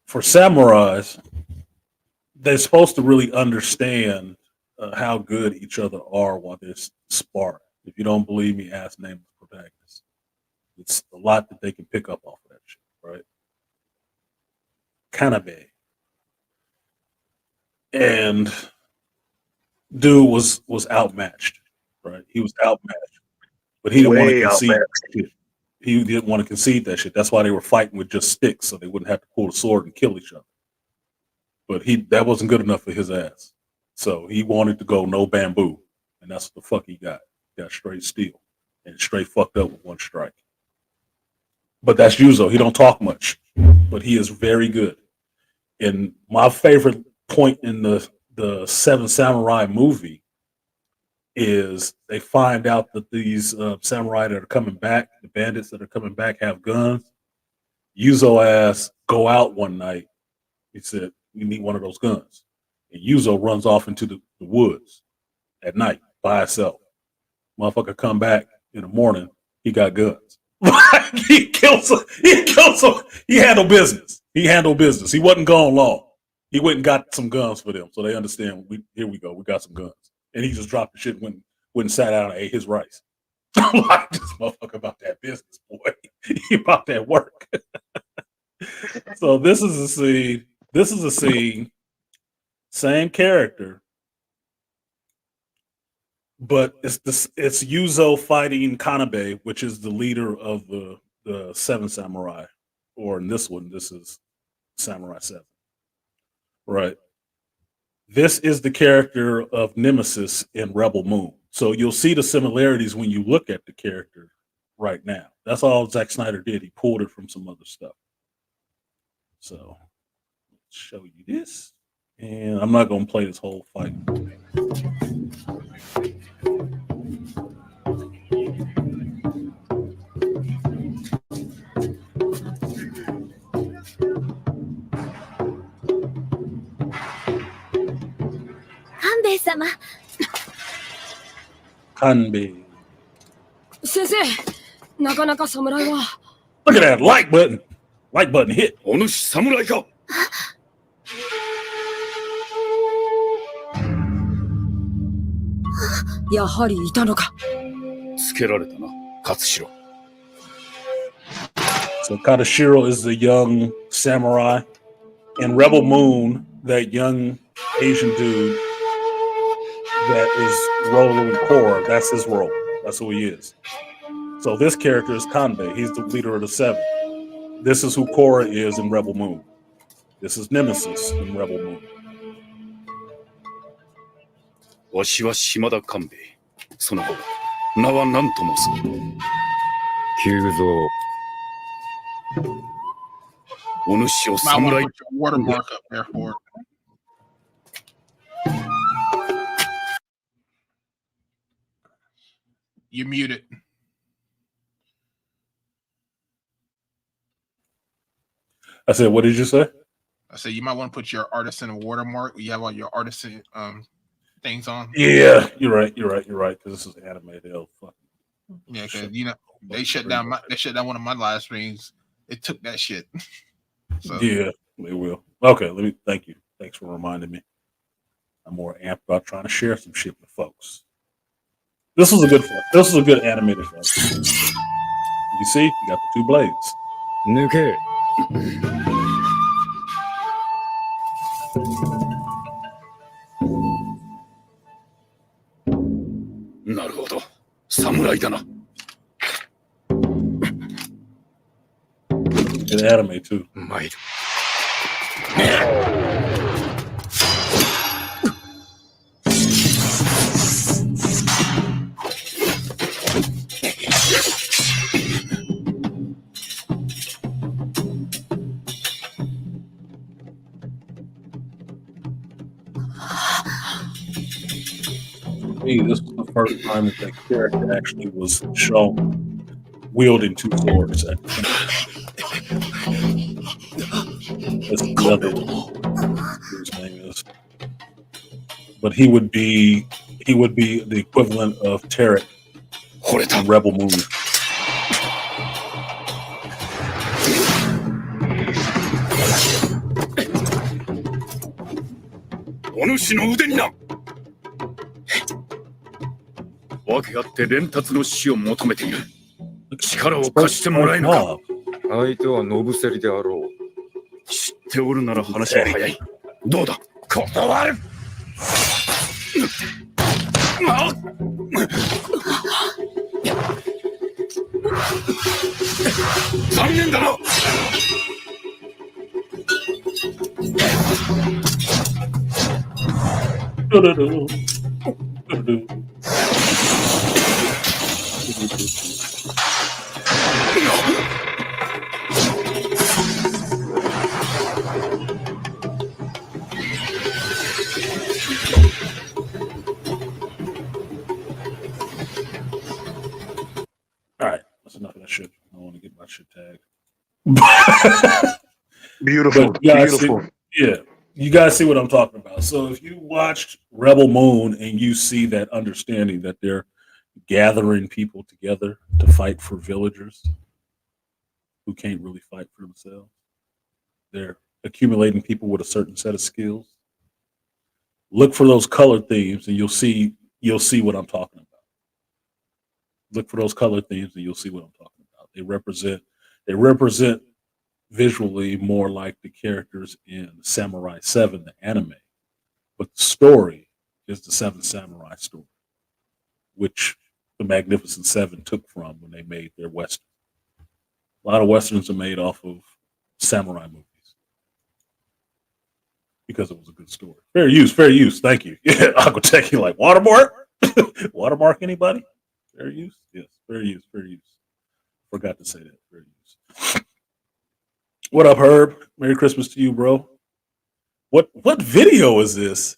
for samurais, they're supposed to really understand how good each other are while they're sparring. If you don't believe me, ask nameless protagonists. It's a lot that they can pick up off of that shit, right? Kanabe. And dude was outmatched, right? He was outmatched, but he didn't want to concede that shit. He didn't want to concede that shit. That's why they were fighting with just sticks, so they wouldn't have to pull the sword and kill each other. But that wasn't good enough for his ass. So he wanted to go no bamboo, and that's what the fuck he got. He got straight steel and straight fucked up with one strike. But that's Yuzo. He don't talk much, but he is very good. And my favorite point in the Seven Samurai movie is they find out that these samurai that are coming back, the bandits that are coming back, have guns. Yuzo ass go out one night. He said, "We need one of those guns." And Yuzo runs off into the woods at night by himself. Motherfucker come back in the morning, he got guns. He killed some. He handled business. He wasn't gone long. He went and got some guns for them, so they understand. Here we go. We got some guns, and he just dropped the shit, went and sat down and ate his rice. I'm like, this motherfucker about that business, boy. He about that work. So this is a scene. Same character, but it's Yuzo fighting Kanabe, which is the leader of the Seven Samurai, or in this one, this is Samurai 7. Right. This is the character of Nemesis in Rebel Moon. So you'll see the similarities when you look at the character right now. That's all Zack Snyder did. He pulled it from some other stuff. So let's show you this. And I'm not going to play this whole fight. Kanbei. 先生、なかなか侍は。Look at that like button. Like button hit. お主侍か。やはりいたのか。つけられたな、勝代。So Katashiro is the young samurai. In Rebel Moon, that young Asian dude that is rolling Korra, that's his role. That's who he is. So this character is Kanbei. He's the leader of the Seven. This is who Korra is in Rebel Moon. This is Nemesis in Rebel Moon. わしは島田勘兵衛。その方、名は何と申す。久蔵。お主を Might want to 侍。 put your watermark up there for it. You're muted. I said, what did you say? I said you might want to put your artisan watermark. You have all your artisan things on. Yeah, you're right. Because this is anime. They'll fucking Yeah, because shut they shut down one of my live streams. It took that shit. So yeah, they will. Okay, thank you. Thanks for reminding me. I'm more amped about trying to share some shit with folks. This was a good animated fight. You see, you got the two blades. 抜け。なるほど。侍だな。In anime too. 参る。Me, this was the first time that character actually was shown wielding two swords. That's another his name is. But he would be the equivalent of Tarek in Rebel Moon. お主の腕にな。訳あって連達の死を求めている。力を貸してもらえぬか。相手はノブセリであろう。知っておるなら話は早い。どうだ。断る。残念だな。All right, that's enough of that shit. I don't want to get my shit tagged. Beautiful. Beautiful. You guys see what I'm talking about. So if you watched Rebel Moon and you see that understanding that they're gathering people together to fight for villagers who can't really fight for themselves, they're accumulating people with a certain set of skills. Look for those color themes and you'll see what I'm talking about. Look for those color themes and you'll see what I'm talking about. They represent visually more like the characters in Samurai 7, the anime. But the story is the Seven Samurai story, which the Magnificent Seven took from when they made their Western. A lot of Westerns are made off of samurai movies because it was a good story. Fair use. Thank you. Yeah, Aqua Techie, like watermark? Watermark anybody? Fair use? Yes, fair use. Forgot to say that. Fair use. What up, Herb? Merry Christmas to you, bro. What video is this?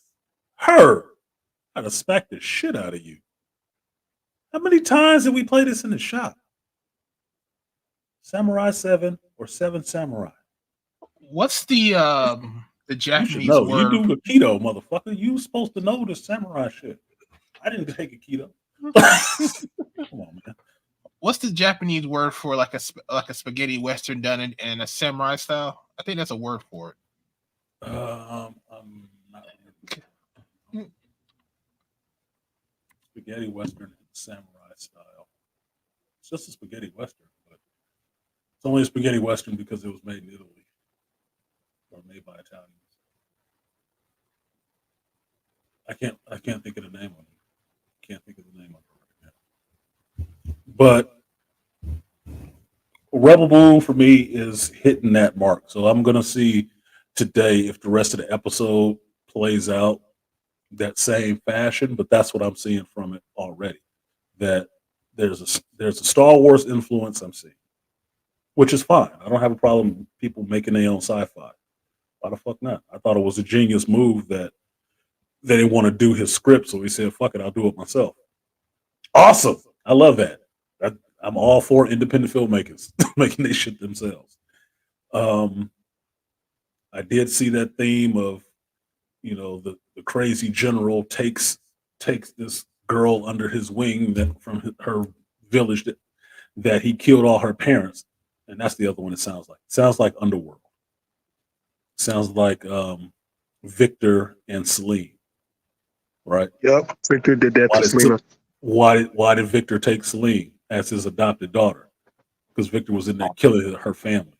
Herb, I gotta smack the shit out of you. How many times did we play this in the shop? Samurai 7 or 7 Samurai? what's the You should Japanese know. word? You do a keto, motherfucker. You supposed to know the samurai shit. I didn't take a keto. Come on, man. What's the Japanese word for like a spaghetti western done in a samurai style? I think that's a word for it. I'm not spaghetti western samurai style. It's just a spaghetti western, but it's only a spaghetti western because it was made in Italy or made by Italians. I can't think of the name of it. Can't think of the name of it right now. But Rebel Moon for me is hitting that mark. So I'm gonna see today if the rest of the episode plays out that same fashion, but that's what I'm seeing from it already. That there's a Star Wars influence I'm seeing, which is fine. I don't have a problem with people making their own sci-fi. Why the fuck not? I thought it was a genius move that they didn't want to do his script, so he said, "Fuck it, I'll do it myself." Awesome. I love that. I'm all for independent filmmakers making their shit themselves. I I did see that theme of, the crazy general takes this girl under his wing that from her village that he killed all her parents, and that's the other one. It sounds like Underworld. Sounds like Victor and Celine, right? Yep. Victor did that to Selena. Why did Victor take Celine as his adopted daughter? Because Victor was in there killing her family,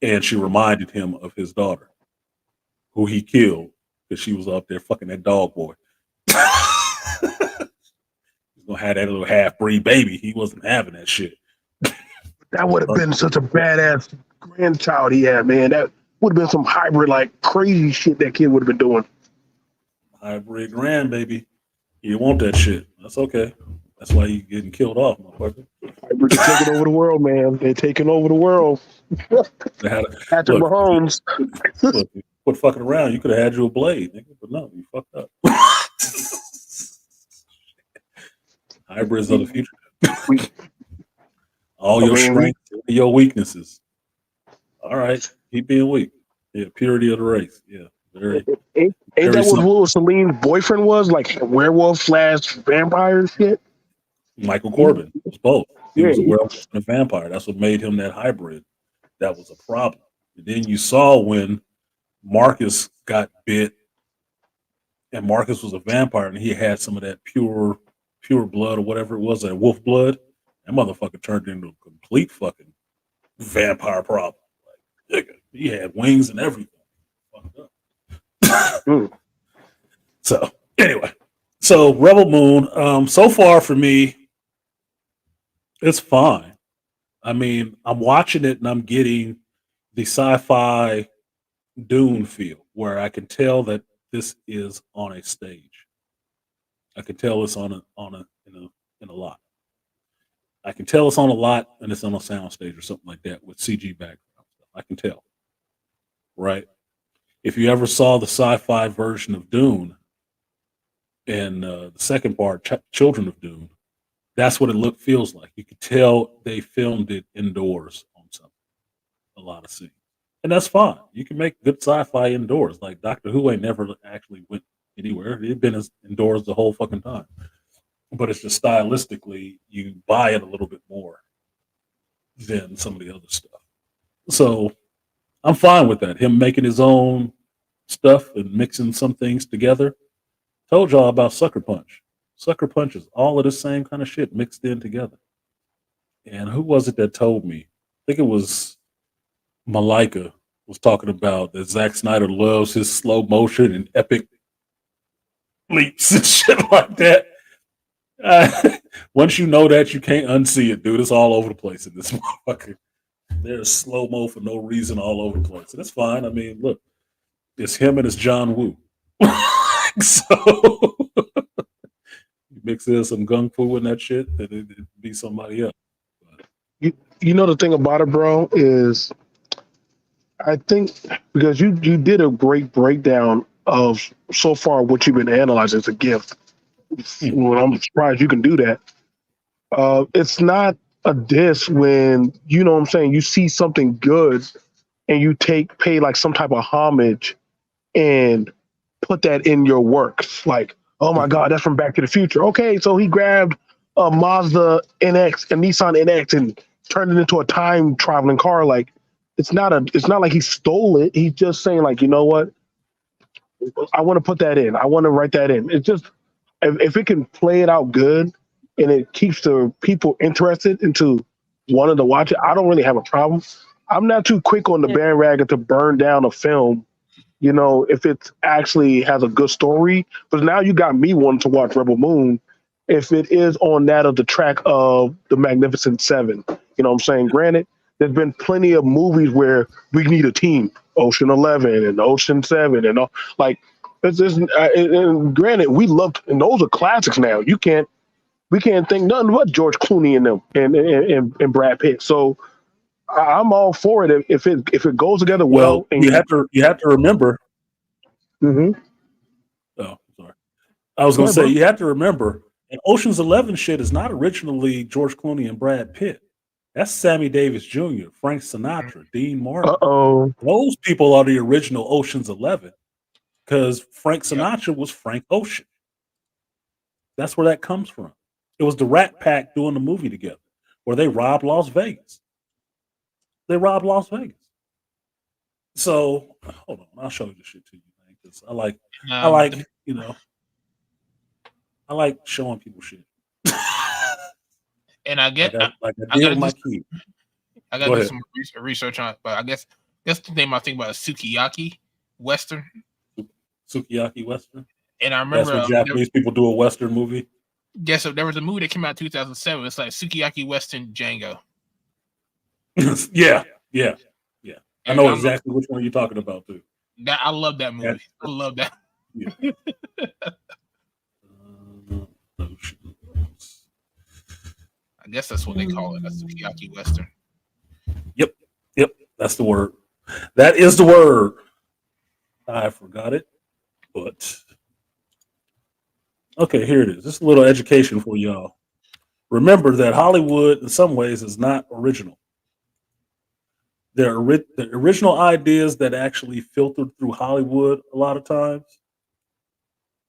and she reminded him of his daughter, who he killed because she was up there fucking that dog boy. He's gonna have that little half-breed baby. He wasn't having that shit. That would have been such a badass grandchild he had, man. That would have been some hybrid, like crazy shit that kid would have been doing. Hybrid grandbaby. You didn't want that shit. That's okay. That's why you getting killed off, motherfucker. Hybrid is taking over the world, man. They're taking over the world. Patrick Mahomes. Look, quit fucking around. You could have had you a blade, nigga, but no, you fucked up. Hybrids of the future. All your strengths, your weaknesses. All right, keep being weak. Yeah, purity of the race. Yeah, Ain't that what Will Celine's boyfriend was? Like werewolf / vampire shit? Michael Corbin was both. He was a werewolf and a vampire. That's what made him that hybrid. That was a problem. And then you saw when Marcus got bit, and Marcus was a vampire, and he had some of that pure blood or whatever it was, that wolf blood. That motherfucker turned into a complete fucking vampire problem. Like, he had wings and everything. Fucked up. So anyway, Rebel Moon. So far for me, it's fine. I mean, I'm watching it and I'm getting the sci-fi Dune feel, where I can tell that this is on a stage. I can tell it's in a lot. I can tell it's on a lot and it's on a sound stage or something like that with CG background. I can tell. Right? If you ever saw the sci-fi version of Dune and the second part, Children of Dune, that's what it feels like. You could tell they filmed it indoors on something, a lot of scenes. And that's fine. You can make good sci-fi indoors. Like Doctor Who ain't never actually went anywhere. It's been indoors the whole fucking time. But it's just stylistically, you buy it a little bit more than some of the other stuff. So I'm fine with that. Him making his own stuff and mixing some things together. Told y'all about Sucker Punch. Sucker Punch is all of the same kind of shit mixed in together. And who was it that told me? I think it was Malika was talking about that Zack Snyder loves his slow motion and epic leaps and shit like that. Once you know that, you can't unsee it, dude. It's all over the place in this motherfucker. There's slow-mo for no reason all over the place. And it's fine. I mean, look, it's him and it's John Woo. So you mix in some gung fu and that shit, then it'd be somebody else. You know the thing about it, bro, is I think because you did a great breakdown of so far what you've been analyzing as a gift. Well, I'm surprised you can do that. It's not a diss when, you know what I'm saying, you see something good and you pay like some type of homage and put that in your works. Like, oh my God, that's from Back to the Future. Okay, so he grabbed a Mazda NX, a Nissan NX, and turned it into a time traveling car. Like, it's not like he stole it. He's just saying, like, you know what? I want to put that in. I want to write that in. It's just, if it can play it out good and it keeps the people interested into wanting to watch it, I don't really have a problem. I'm not too quick on the bandwagon to burn down a film, you know, if it actually has a good story. But now you got me wanting to watch Rebel Moon if it is on that of the track of the Magnificent Seven. You know what I'm saying? Granted, there's been plenty of movies where we need a team, Ocean 11 and Ocean 7 and all. Like, it's just, and granted, we loved, and those are classics now. We can't think nothing but George Clooney and them and Brad Pitt. So I'm all for it if it goes together well. And you have to remember. Mm-hmm. Oh, sorry. I was going to say, you have to remember, and Ocean's 11 shit is not originally George Clooney and Brad Pitt. That's Sammy Davis Jr., Frank Sinatra, Dean Martin. Uh-oh. Those people are the original Ocean's 11 because Frank Yep. Sinatra was Frank Ocean. That's where that comes from. It was the Rat Pack doing the movie together where they robbed Las Vegas. They robbed Las Vegas. So hold on, I'll show you this shit to you, man. Because I like, you know, I like showing people shit. And I get, I deal with my kid. I got to do some research on it, but I guess that's the name I think about, Sukiyaki Western. Sukiyaki Western. And I remember that's when Japanese people do a Western movie. Yes, so there was a movie that came out in 2007. It's like Sukiyaki Western Django. yeah. I know exactly which one you're talking about too. I love that movie. I love that. Yeah. I guess that's what they call it, a Sukiyaki Western. Yep, that's the word. That is the word. I forgot it, but okay, here it is. This is a little education for y'all. Remember that Hollywood, in some ways, is not original. The original ideas that actually filtered through Hollywood a lot of times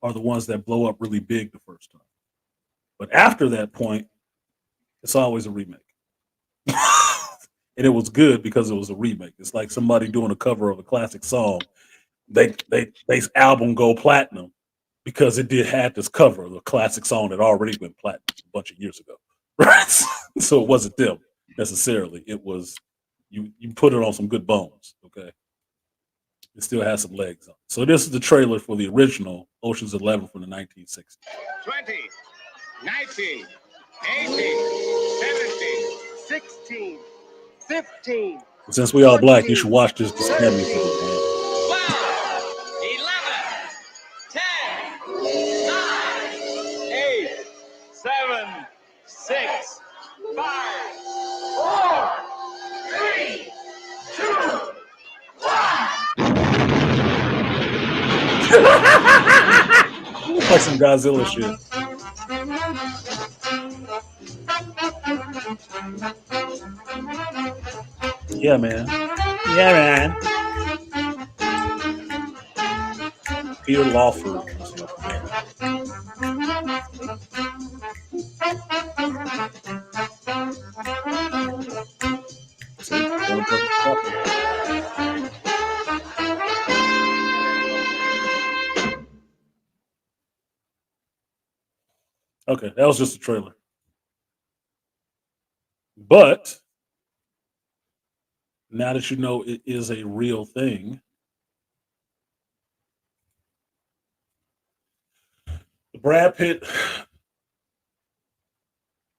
are the ones that blow up really big the first time. But after that point, it's always a remake. And it was good because it was a remake. It's like somebody doing a cover of a classic song. They album go platinum because it had this cover of a classic song that already went platinum a bunch of years ago. Right? So it wasn't them necessarily. It was you put it on some good bones, okay? It still has some legs on. So this is the trailer for the original Ocean's 11 from the 1960s. 20, 19, 18, 17, 16, 15. Since we all black, you should watch this to stand me for this, man. 12, 11, 10, 9, 8, 7, 6, 5, 4, 3, 2, 1. Looks like some Godzilla shit. Yeah, man. Peter Lawford. Okay, that was just a trailer. But now that you know it is a real thing, the Brad Pitt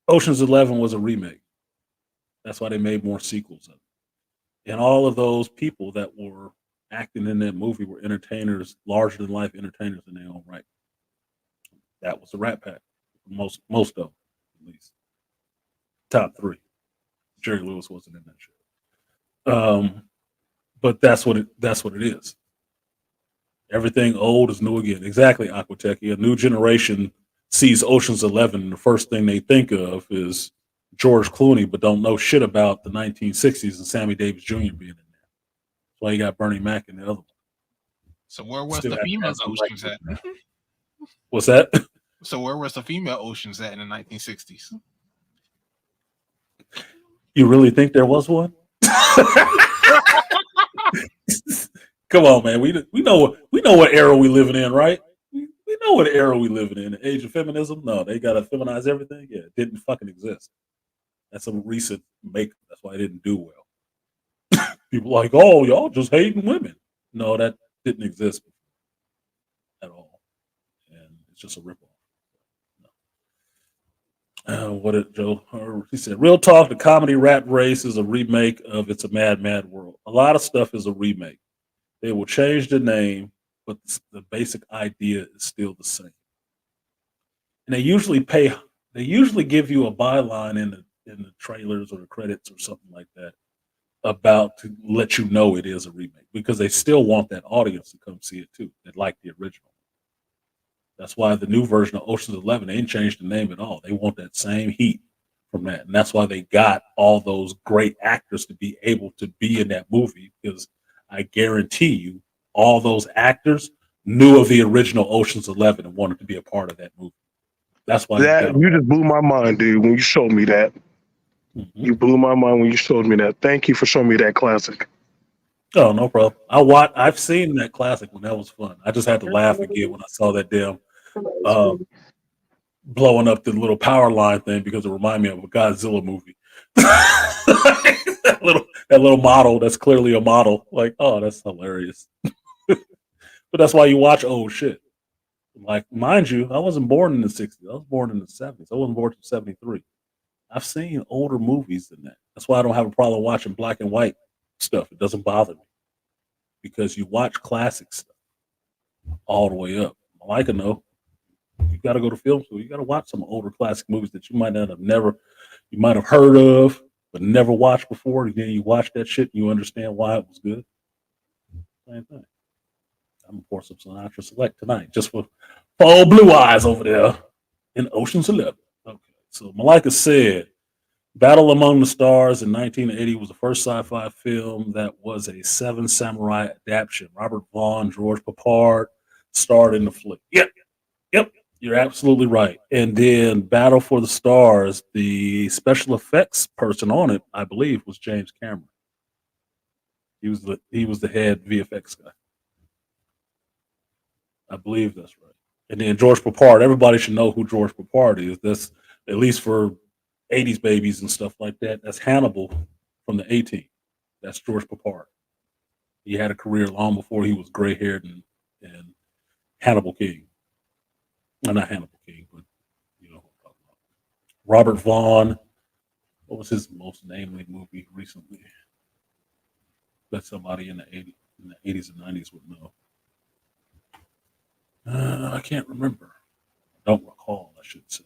Ocean's 11 was a remake. That's why they made more sequels of it. And all of those people that were acting in that movie were entertainers, larger than life entertainers in their own right. That was the Rat Pack. Most of them, at least. Top three. Jerry Lewis wasn't in that shit. But that's what it is. Everything old is new again. Exactly, Aqua. A new generation sees Ocean's 11, and the first thing they think of is George Clooney, but don't know shit about the 1960s and Sammy Davis Jr. being in there. That's why you got Bernie Mac in the other one. So where was the female Oceans at? What's that? So where was the female Oceans at in the 1960s? You really think there was one? Come on, man. We know what era we living in, right? We know what era we living in. The age of feminism? No, they gotta feminize everything. Yeah, it didn't fucking exist. That's a recent makeup. That's why it didn't do well. People like, oh, y'all just hating women. No, that didn't exist at all, and it's just a ripoff. What did Joe? He said, "Real talk. The comedy rap race is a remake of It's a Mad, Mad World. A lot of stuff is a remake. They will change the name, but the basic idea is still the same. And they usually give you a byline in the trailers or the credits or something like that about to let you know it is a remake because they still want that audience to come see it too. That like the original. That's why the new version of Ocean's 11 they ain't changed the name at all. They want that same heat from that. And that's why they got all those great actors to be able to be in that movie, because I guarantee you all those actors knew of the original Ocean's 11 and wanted to be a part of that movie. That's why You just blew my mind, dude, when you showed me that. Mm-hmm. You blew my mind when you showed me that. Thank you for showing me that classic. Oh, no problem. I've seen that classic when that was fun. I just had to laugh again when I saw that damn blowing up the little power line thing, because it reminded me of a Godzilla movie. that little model that's clearly a model. Like, oh, that's hilarious. But that's why you watch old shit. Like, mind you, I wasn't born in the 60s. I was born in the 70s. I wasn't born in 73. I've seen older movies than that. That's why I don't have a problem watching black and white stuff. It doesn't bother me, because you watch classic stuff all the way up. Malika, no. You got to go to film school. You got to watch some older classic movies that you might have heard of, but never watched before. And then you watch that shit and you understand why it was good. Same thing. I'm gonna pour some Sinatra Select tonight, just for old blue eyes over there in Ocean's 11. Okay, so Malika said, Battle Among the Stars in 1980 was the first sci-fi film that was a Seven Samurai adaptation. Robert Vaughn, George Papard starred in the flick. Yep, you're absolutely right. And then Battle for the Stars, the special effects person on it, I believe, was James Cameron. He was the head VFX guy. I believe that's right. And then George Papard, everybody should know who George Papard is. That's, at least for 80s babies and stuff like that, that's Hannibal from the A-Team. That's George Papard. He had a career long before he was gray-haired and Hannibal King. No, not Hannibal King, but you know what I'm talking about. Robert Vaughn. What was his most namely movie recently that somebody in the 80s and 90s would know? I can't remember. I don't recall, I should say.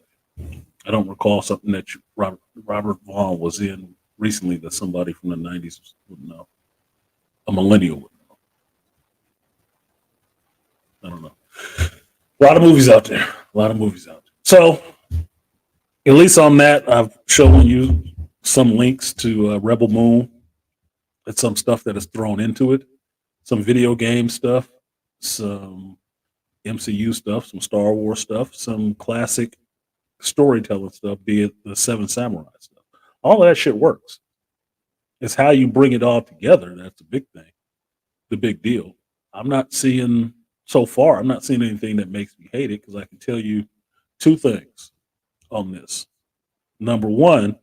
I don't recall something that Robert Vaughn was in recently that somebody from the 90s would know. A millennial would know. I don't know. A lot of movies out there. So, at least on that, I've shown you some links to Rebel Moon. It's some stuff that is thrown into it. Some video game stuff. Some MCU stuff, some Star Wars stuff, some classic storytelling stuff, be it the Seven Samurai stuff. All of that shit works. It's how you bring it all together that's the big thing, the big deal. I'm not seeing anything that makes me hate it, because I can tell you two things on this. Number one,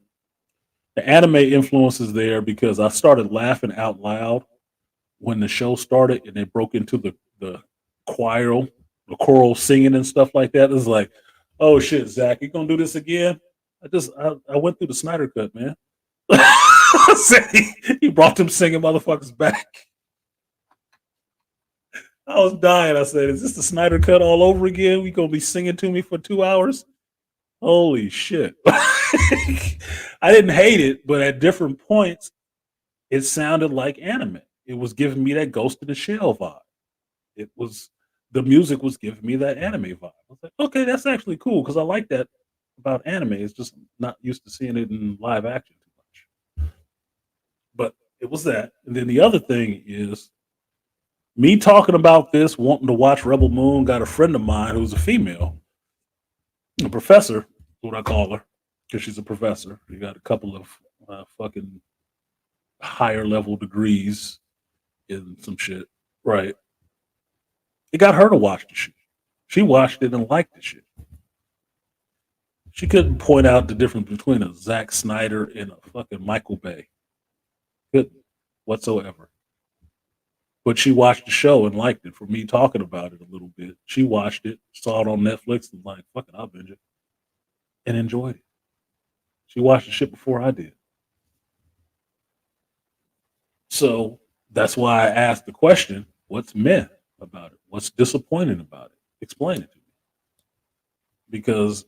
the anime influence is there, because I started laughing out loud when the show started and they broke into the choral singing and stuff like that. It's like, oh shit, Zach, you gonna do this again? I went through the Snyder cut, man. He brought them singing motherfuckers back. I was dying. I said, is this the Snyder cut all over again? We gonna be singing to me for 2 hours? Holy shit. I didn't hate it, but at different points, it sounded like anime. It was giving me that Ghost in the Shell vibe. The music was giving me that anime vibe. I was like, okay, that's actually cool, because I like that about anime. It's just not used to seeing it in live action too much. But it was that. And then the other thing is me talking about this, wanting to watch Rebel Moon, got a friend of mine who's a female, a professor, what I call her, because she's a professor. She got a couple of fucking higher level degrees in some shit. Right. It got her to watch the shit. She watched it and liked the shit. She couldn't point out the difference between a Zack Snyder and a fucking Michael Bay. Couldn't whatsoever. But she watched the show and liked it. For me talking about it a little bit, she watched it, saw it on Netflix, and like, fucking, I'll binge it, and enjoyed it. She watched the shit before I did. So that's why I asked the question, what's meh about it? What's disappointing about it? Explain it to me. Because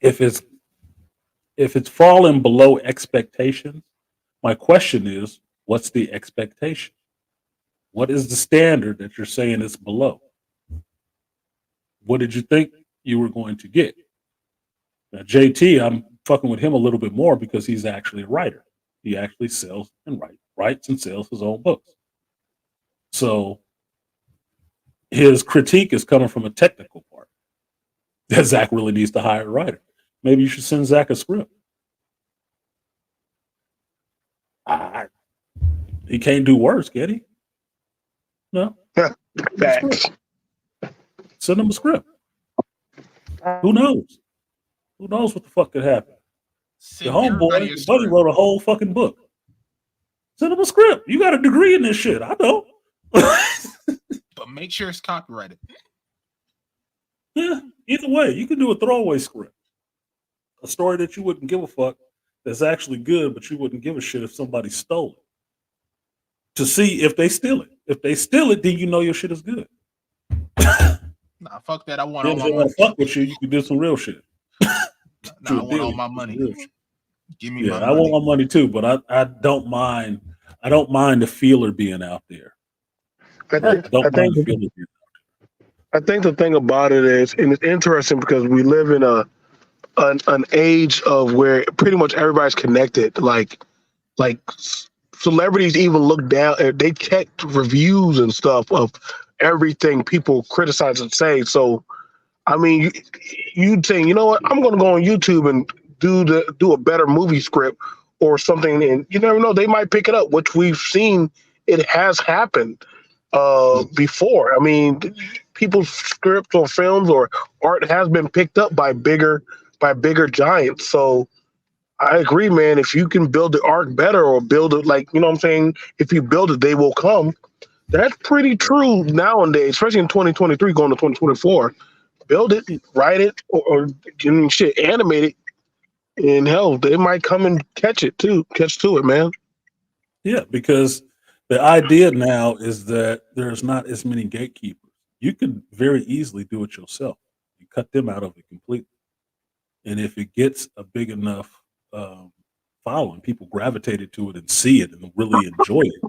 if it's falling below expectations, my question is, what's the expectation? What is the standard that you're saying it's below? What did you think you were going to get? Now, JT, I'm fucking with him a little bit more because he's actually a writer. He actually sells and writes and sells his own books. So his critique is coming from a technical part that Zach really needs to hire a writer. Maybe you should send Zach a script. He can't do worse, can he? No. Facts. Send him a script. Who knows? Who knows what the fuck could happen? Send Your everybody homeboy, a your buddy script. wrote a whole fucking book. Send him a script. You got a degree in this shit. I don't. But make sure it's copyrighted. Yeah, either way, you can do a throwaway script. A story that you wouldn't give a fuck that's actually good, but you wouldn't give a shit if somebody stole it. To see if they steal it. If they steal it, then you know your shit is good. Nah, fuck that. I want all Then if my they money. want to fuck with you, you can do some real shit. Nah, I want all my money. Give me Yeah, my I money. want my money too, but I don't mind. I don't mind the feeler being out there. I think the feeler being I think the thing about it is, and it's interesting because we live in an age of where pretty much everybody's connected. Like celebrities even look down. They check reviews and stuff of everything people criticize and say. So, I mean, you'd say, you know what? I'm going to go on YouTube and do a better movie script or something, and you never know, they might pick it up, which we've seen. It has happened before. I mean, people's scripts or films or art has been picked up by bigger giants. So I agree, man. If you can build the art better or build it like, you know what I'm saying, if you build it, they will come. That's pretty true nowadays, especially in 2023 going to 2024. Build it, write it, or shit, animate it. And hell, they might come and catch to it, man. Yeah, because the idea now is that there's not as many gatekeepers. You can very easily do it yourself. You cut them out of it completely. And if it gets a big enough following, people gravitated to it and see it and really enjoy it,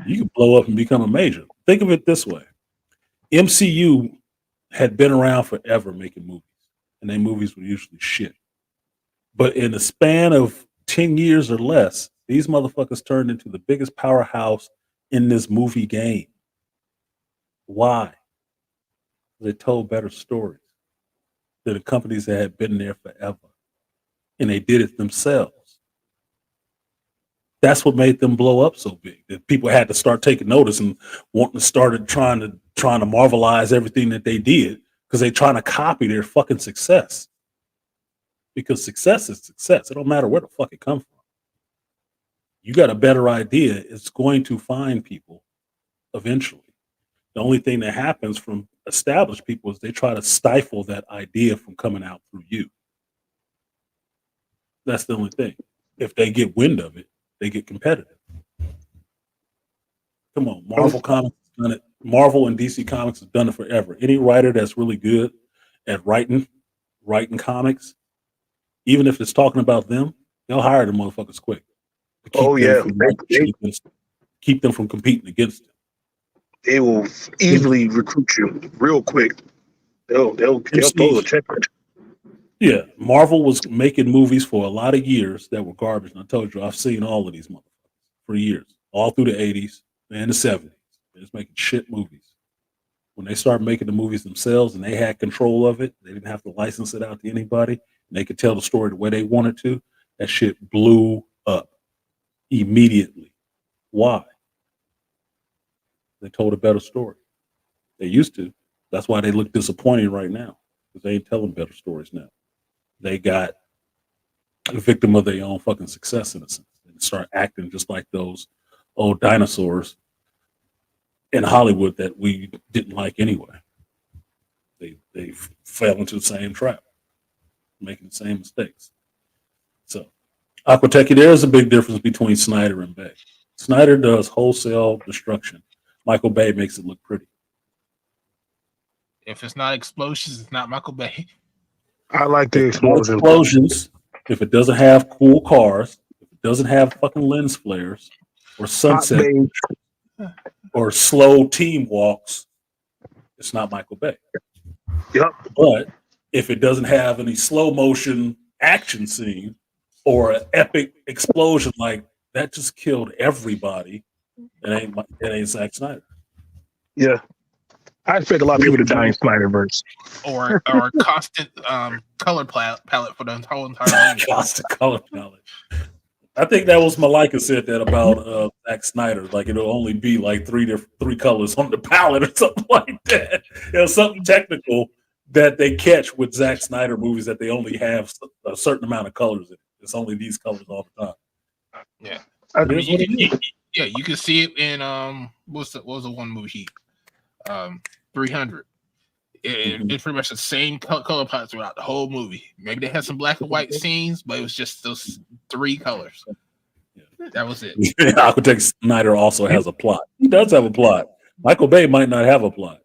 you can blow up and become a major. Think of it this way. MCU had been around forever making movies, and their movies were usually shit. But in the span of 10 years or less, these motherfuckers turned into the biggest powerhouse in this movie game. Why? They told better stories than the companies that had been there forever. And they did it themselves. That's what made them blow up so big. That people had to start taking notice and wanting to start trying to marvelize everything that they did because they're trying to copy their fucking success. Because success is success. It don't matter where the fuck it comes from. You got a better idea, it's going to find people eventually. The only thing that happens from established people is they try to stifle that idea from coming out through you. That's the only thing. If they get wind of it, they get competitive. Come on, Marvel Comics has done it. Marvel and DC Comics have done it forever. Any writer that's really good at writing comics, even if it's talking about them, they'll hire the motherfuckers quick. Keep them from competing against them. They will easily recruit you real quick. They'll throw the check. Yeah, Marvel was making movies for a lot of years that were garbage. And I told you, I've seen all of these motherfuckers for years, all through the 80s and the 70s. They're just making shit movies. When they started making the movies themselves and they had control of it, they didn't have to license it out to anybody. And they could tell the story the way they wanted to. That shit blew up immediately. Why? They told a better story. They used to. That's why they look disappointing right now, because they ain't telling better stories now. They got a victim of their own fucking success in a sense and start acting just like those old dinosaurs in Hollywood that we didn't like anyway. They fell into the same trap, making the same mistakes. So, Aqua there's a big difference between Snyder and Bay. Snyder does wholesale destruction. Michael Bay makes it look pretty. If it's not explosions, it's not Michael Bay. I like the explosions. If it doesn't have cool cars, if it doesn't have fucking lens flares or sunset or slow team walks, it's not Michael Bay. Yep. But if it doesn't have any slow motion action scene or an epic explosion like that just killed everybody. It ain't Zack Snyder. Yeah. I expect a lot of people to die in Snyderverse. Or constant color palette for the whole entire movie. Constant color palette. I think that was Malika said that about Zack Snyder. Like it'll only be like three colors on the palette or something like that. There's something technical that they catch with Zack Snyder movies that they only have a certain amount of colors in it. It's only these colors all the time. Yeah. I mean, You can see it in what was the one movie? 300. It's pretty much the same color palette throughout the whole movie. Maybe they had some black and white scenes, but it was just those 3 colors. That was it. Architect Snyder also has a plot. He does have a plot. Michael Bay might not have a plot,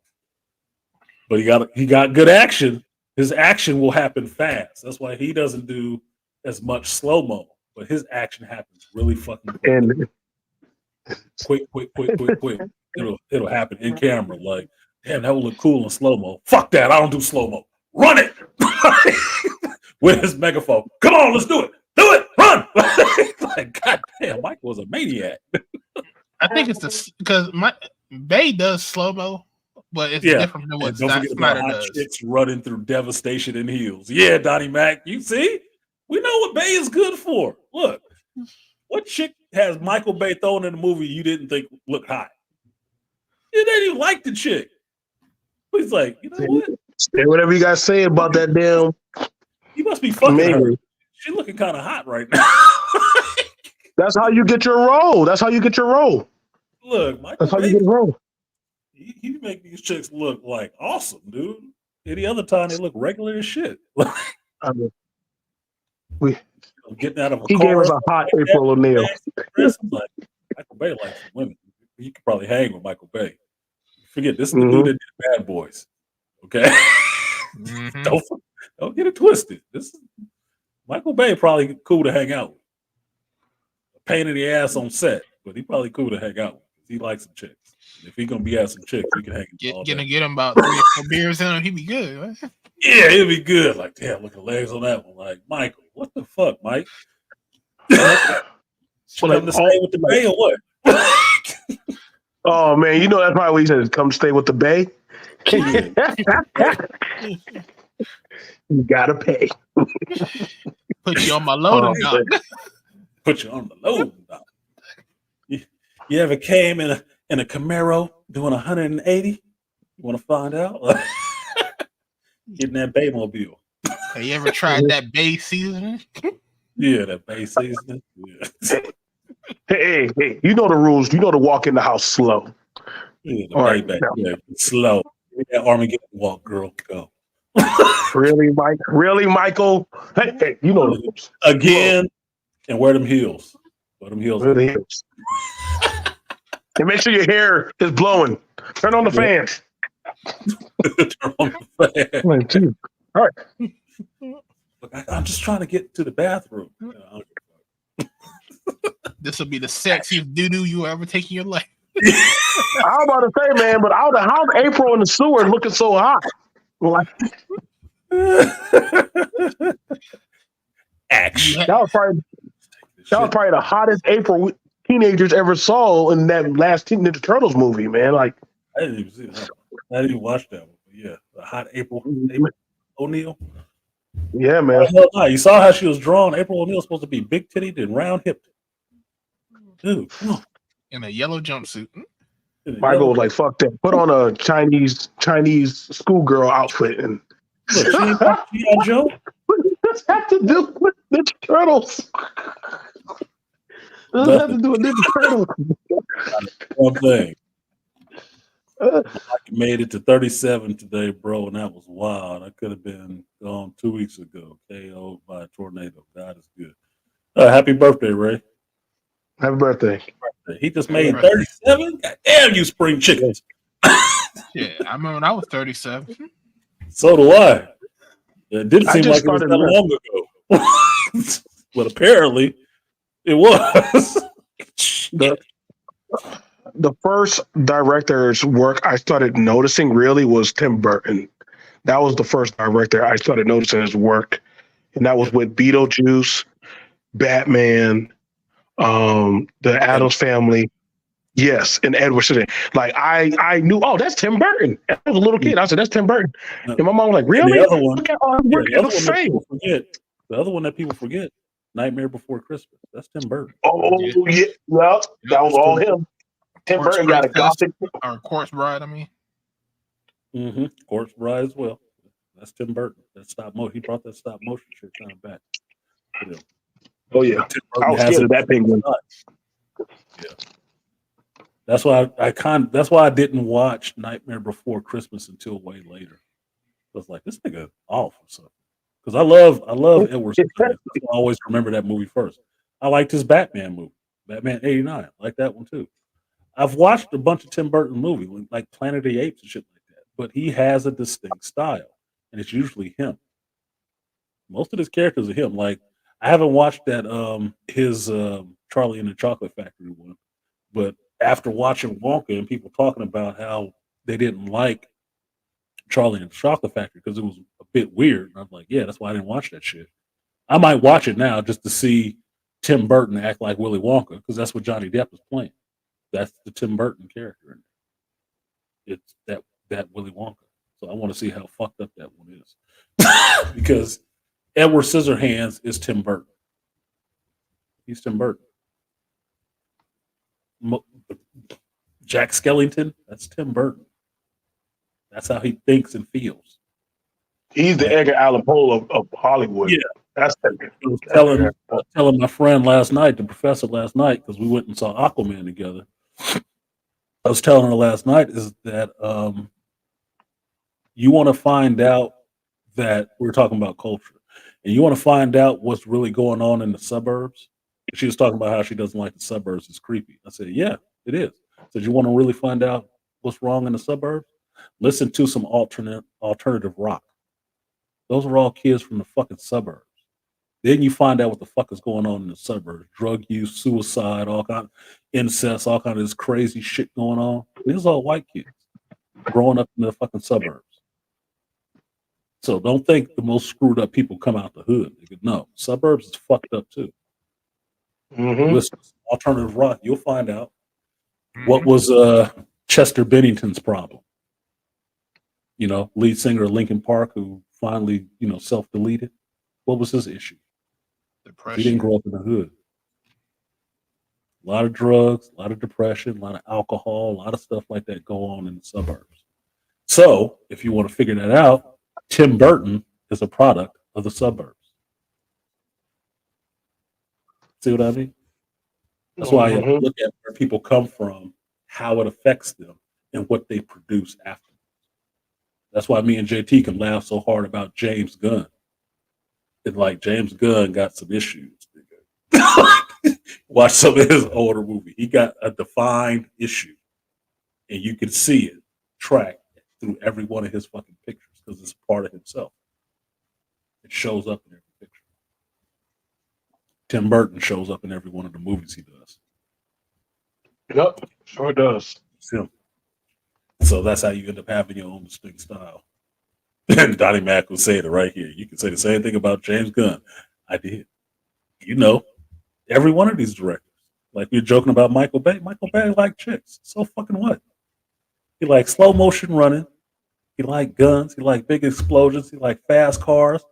but he got good action. His action will happen fast. That's why he doesn't do as much slow mo. But his action happens really fucking quick. And Quick. It'll happen in camera. Like, damn, that will look cool in slow mo. Fuck that! I don't do slow mo. Run it with his megaphone. Come on, let's do it. Do it. Run! Like, god damn, Mike was a maniac. I think it's because Bay does slow mo, but it's different than what Zack Snyder does. Chicks running through devastation in heels. Yeah, Donnie Mac. You see, we know what Bay is good for. Look, what chick has Michael Bay thrown in the movie you didn't think looked hot? You didn't even like the chick. He's like, you know what? Say whatever you guys say about that damn. You must be fucking her. She's looking kind of hot right now. That's how you get your role. That's how you get your role. Look, Michael That's how Bay, you get a role. he make these chicks look like awesome, dude. Any other time they look regular as shit. I mean, Getting out of a he car. gave us a hot April O'Neil. Like, Michael Bay likes women. You could probably hang with Michael Bay. Forget this is the dude that did Bad Boys. Okay, don't get it twisted. This is Michael Bay probably cool to hang out with. A pain in the ass on set, but he probably cool to hang out with. He likes some chicks. If he gonna be at some chicks, we can hang. Get him about 3 or 4 beers in him. He'd be good. Right? Yeah, he'll be good. Like, damn, look at the legs on that one. Like, Michael, what the fuck, Mike? Should I stay with the Bay or what? Oh man, you know that's probably what he said. Come stay with the Bay. You gotta pay. Put you on my loading dock. Put you on the loading dock. You ever came in a Camaro doing 180? You want to find out? Getting that Baymobile. Have you ever tried that Bay seasoning? Yeah, that Bay seasoning. Yeah. Hey, you know the rules. You know to walk in the house slow. Yeah, slow. That Armageddon walk, girl. Go. Really, Mike? Really, Michael? Hey, you know the rules. Again, and wear them heels. Wear them heels. Wear the heels. And make sure your hair is blowing. Turn on the fans. Turn on the fan. All right. Look, I'm just trying to get to the bathroom. This will be the sexiest doo-doo you ever take in your life. I'm about to say, man, but how's April in the sewer looking so hot? Like, action. that was probably the hottest April teenagers ever saw in that last Ninja Turtles movie, man. Like, I didn't even see that. I didn't even watch that one. But yeah, the hot April O'Neil. Yeah, man. No, you saw how she was drawn. April O'Neil was supposed to be big titted and round hipped. Dude, come on. In a yellow jumpsuit. Michael was like, "Fuck that! Put on a Chinese schoolgirl outfit." And look, she on Joe. What does this have to do with Ninja Turtles? What does that have to do with Ninja Turtles? One thing. I made it to 37 today, bro, and that was wild. I could have been gone 2 weeks ago, KO'd by a tornado. God is good. Happy birthday, Ray. Happy birthday. He just made 37? God damn you, spring chickens. Yeah, I remember when I was 37. So do I. It didn't seem like it was that long ago. But apparently, it was. The first director's work I started noticing really was Tim Burton. That was the first director I started noticing his work. and that was with Beetlejuice, Batman, the Addams Family. Yes, and Edward Scissorhands. Like I knew, oh, that's Tim Burton. I was a little kid. I said, that's Tim Burton. And my mom was like, And really? the other one, Look at all the work the is other the one that same. people forget, the other one that people forget, Nightmare Before Christmas. That's Tim Burton. Oh yeah, well, that was all him. Tim Burton got a gothic. Or Corpse Bride, I mean. Mm-hmm. Corpse Bride as well. That's Tim Burton. That stop motion. He brought that stop motion shit kind of back. You know. Oh yeah, Tim I Burton was has scared it. of that penguin. Yeah. That's why that's why I didn't watch Nightmare Before Christmas until way later. I was like, this nigga off or something. Because I love Edward Scissorhands. That's why I always remember that movie first. I liked his Batman movie, Batman '89. I like that one too. I've watched a bunch of Tim Burton movies, like Planet of the Apes and shit like that. But he has a distinct style, and it's usually him. Most of his characters are him. Like I haven't watched that his Charlie and the Chocolate Factory one, but after watching Wonka and people talking about how they didn't like Charlie and the Chocolate Factory because it was a bit weird, and I'm like, yeah, that's why I didn't watch that shit. I might watch it now just to see Tim Burton act like Willy Wonka because that's what Johnny Depp is playing. That's the Tim Burton character in there. It's that Willy Wonka. So I want to see how fucked up that one is because Edward Scissorhands is Tim Burton. He's Tim Burton. Jack Skellington, that's Tim Burton. That's how he thinks and feels. He's the Edgar Allan Poe of Hollywood. Yeah. That's I was telling my friend last night, the professor last night, because we went and saw Aquaman together. I was telling her last night is that you want to find out that we're talking about culture, and you want to find out what's really going on in the suburbs. She was talking about how she doesn't like the suburbs. It's creepy. I said, yeah, it is. So you want to really find out what's wrong in the suburbs? Listen to some alternative rock. Those are all kids from the fucking suburbs. Then you find out what the fuck is going on in the suburbs: drug use, suicide, all kind of incest, all kind of this crazy shit going on. These are all white kids growing up in the fucking suburbs. So don't think the most screwed up people come out the hood. No, suburbs is fucked up too. Mm-hmm. Listen, alternative rock, you'll find out. What was Chester Bennington's problem? You know, lead singer of Linkin Park who finally, self-deleted. What was his issue? Depression. He didn't grow up in the hood. A lot of drugs, a lot of depression, a lot of alcohol, a lot of stuff like that go on in the suburbs. So if you want to figure that out, Tim Burton is a product of the suburbs. See what I mean? That's why I look at where people come from, how it affects them, and what they produce after. That's why me and JT can laugh so hard about James Gunn. It's like James Gunn got some issues. Watch some of his older movie. He got a defined issue, and you can see it tracked through every one of his fucking pictures because it's a part of himself. It shows up in every picture. Tim Burton shows up in every one of the movies he does. Yep, sure does. So that's how you end up having your own distinct style. And Donnie Mack was saying it right here. You can say the same thing about James Gunn. I did. Every one of these directors. Like you're joking about Michael Bay. Michael Bay liked chicks. So fucking what? He liked slow motion running. He liked guns. He liked big explosions. He liked fast cars,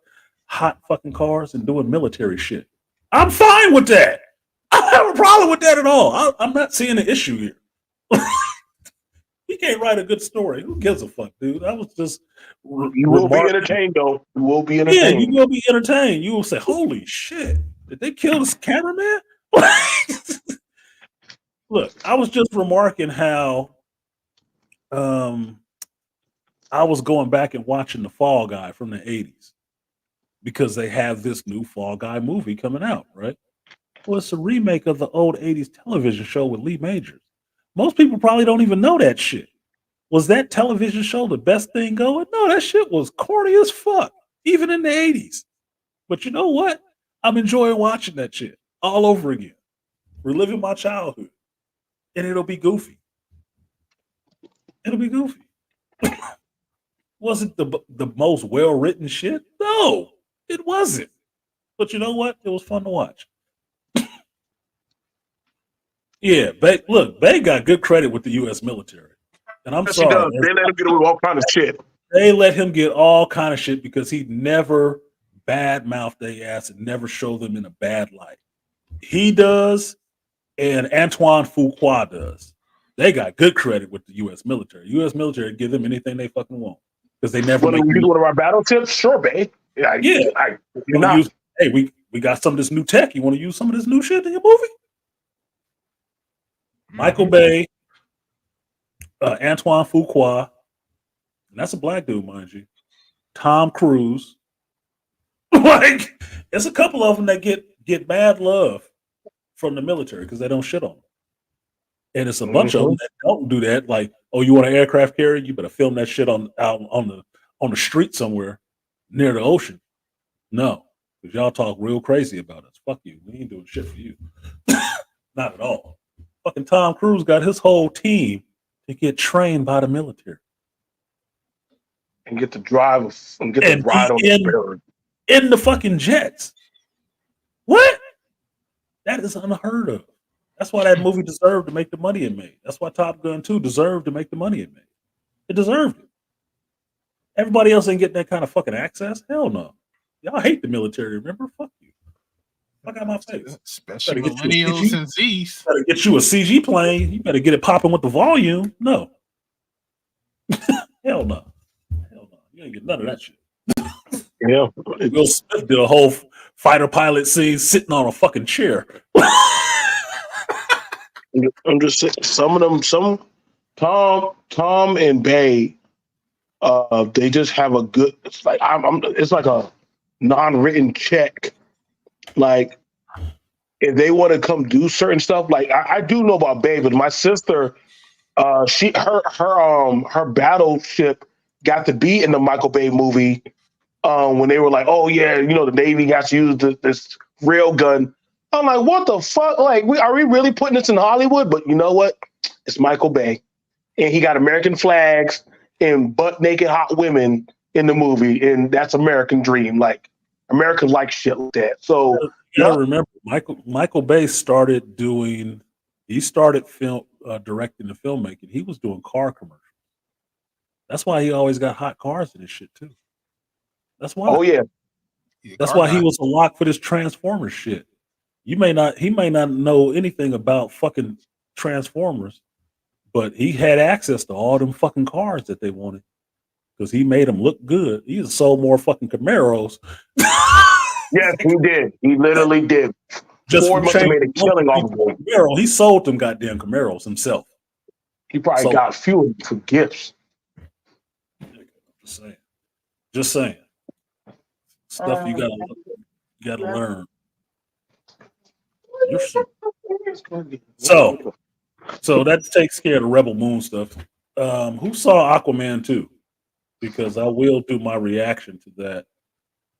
hot fucking cars, and doing military shit. I'm fine with that. I don't have a problem with that at all. I'm not seeing an issue here. He can't write a good story. Who gives a fuck, dude? I was just. You will be entertained, though. You will be entertained. Yeah, you will be entertained. You will say, "Holy shit! Did they kill this cameraman?" Look, I was just remarking how I was going back and watching the Fall Guy from the 80s because they have this new Fall Guy movie coming out, right? Well, it's a remake of the old 80s television show with Lee Majors. Most people probably don't even know that shit. Was that television show the best thing going? No, that shit was corny as fuck, even in the 80s. But you know what? I'm enjoying watching that shit all over again, reliving my childhood. And it'll be goofy. It'll be goofy. Was it the most well-written shit? No, it wasn't. But you know what? It was fun to watch. Yeah, Bay got good credit with the U.S. military, and I'm Yes, sorry. he does. They let him get away with all kind of shit. They let him get all kind of shit because he never bad-mouthed their ass and never showed them in a bad light. He does, and Antoine Fuqua does. They got good credit with the U.S. military. U.S. military give them anything they fucking want because they never When make. we use one of our battle tips, sure, babe. Yeah. You wanna use, hey, we got some of this new tech. You want to use some of this new shit in your movie? Michael Bay, Antoine Fuqua, and that's a black dude, mind you. Tom Cruise. Like, it's a couple of them that get bad love from the military because they don't shit on them. And it's a bunch of them that don't do that. Like, oh, you want an aircraft carrier? You better film that shit out on the street somewhere near the ocean. No, because y'all talk real crazy about us. Fuck you. We ain't doing shit for you. Not at all. Fucking Tom Cruise got his whole team to get trained by the military and get to drive and get to ride on the bird in the fucking jets. What? That is unheard of. That's why that movie deserved to make the money it made. That's why Top Gun 2 deserved to make the money it made. It deserved it. Everybody else ain't getting that kind of fucking access. Hell no. Y'all hate the military, remember? Fuck you. Fuck out my face. Especially millennials and Z's. Better get you a CG plane. You better get it popping with the volume. No. Hell no. Hell no. You ain't get none of that shit. Yeah. Will Smith did a whole fighter pilot scene sitting on a fucking chair. I'm just saying, some Tom and Bay, they just have a good. It's like it's like a non-written check. Like if they want to come do certain stuff, like I do know about Bay, but my sister, her battleship got to be in the Michael Bay movie. When they were like, oh yeah, the Navy has to use this rail gun. I'm like, what the fuck? Like, are we really putting this in Hollywood? But you know what? It's Michael Bay, and he got American flags and butt naked hot women in the movie, and that's American dream, like American like shit like that. So you gotta remember, Michael Bay started directing the filmmaking. He was doing car commercials. That's why he always got hot cars in his shit too. That's why. Oh yeah. That's why he was a lock for this Transformers shit. He may not know anything about fucking Transformers, but he had access to all them fucking cars that they wanted because he made them look good. He sold more fucking Camaros. Yes, he did. He literally did. Ford must have made a killing off of him. Camaro. He sold them goddamn Camaros himself. He probably got fuel for gifts. Just saying. Stuff you gotta learn. So that takes care of the Rebel Moon stuff. Who saw Aquaman 2? Because I will do my reaction to that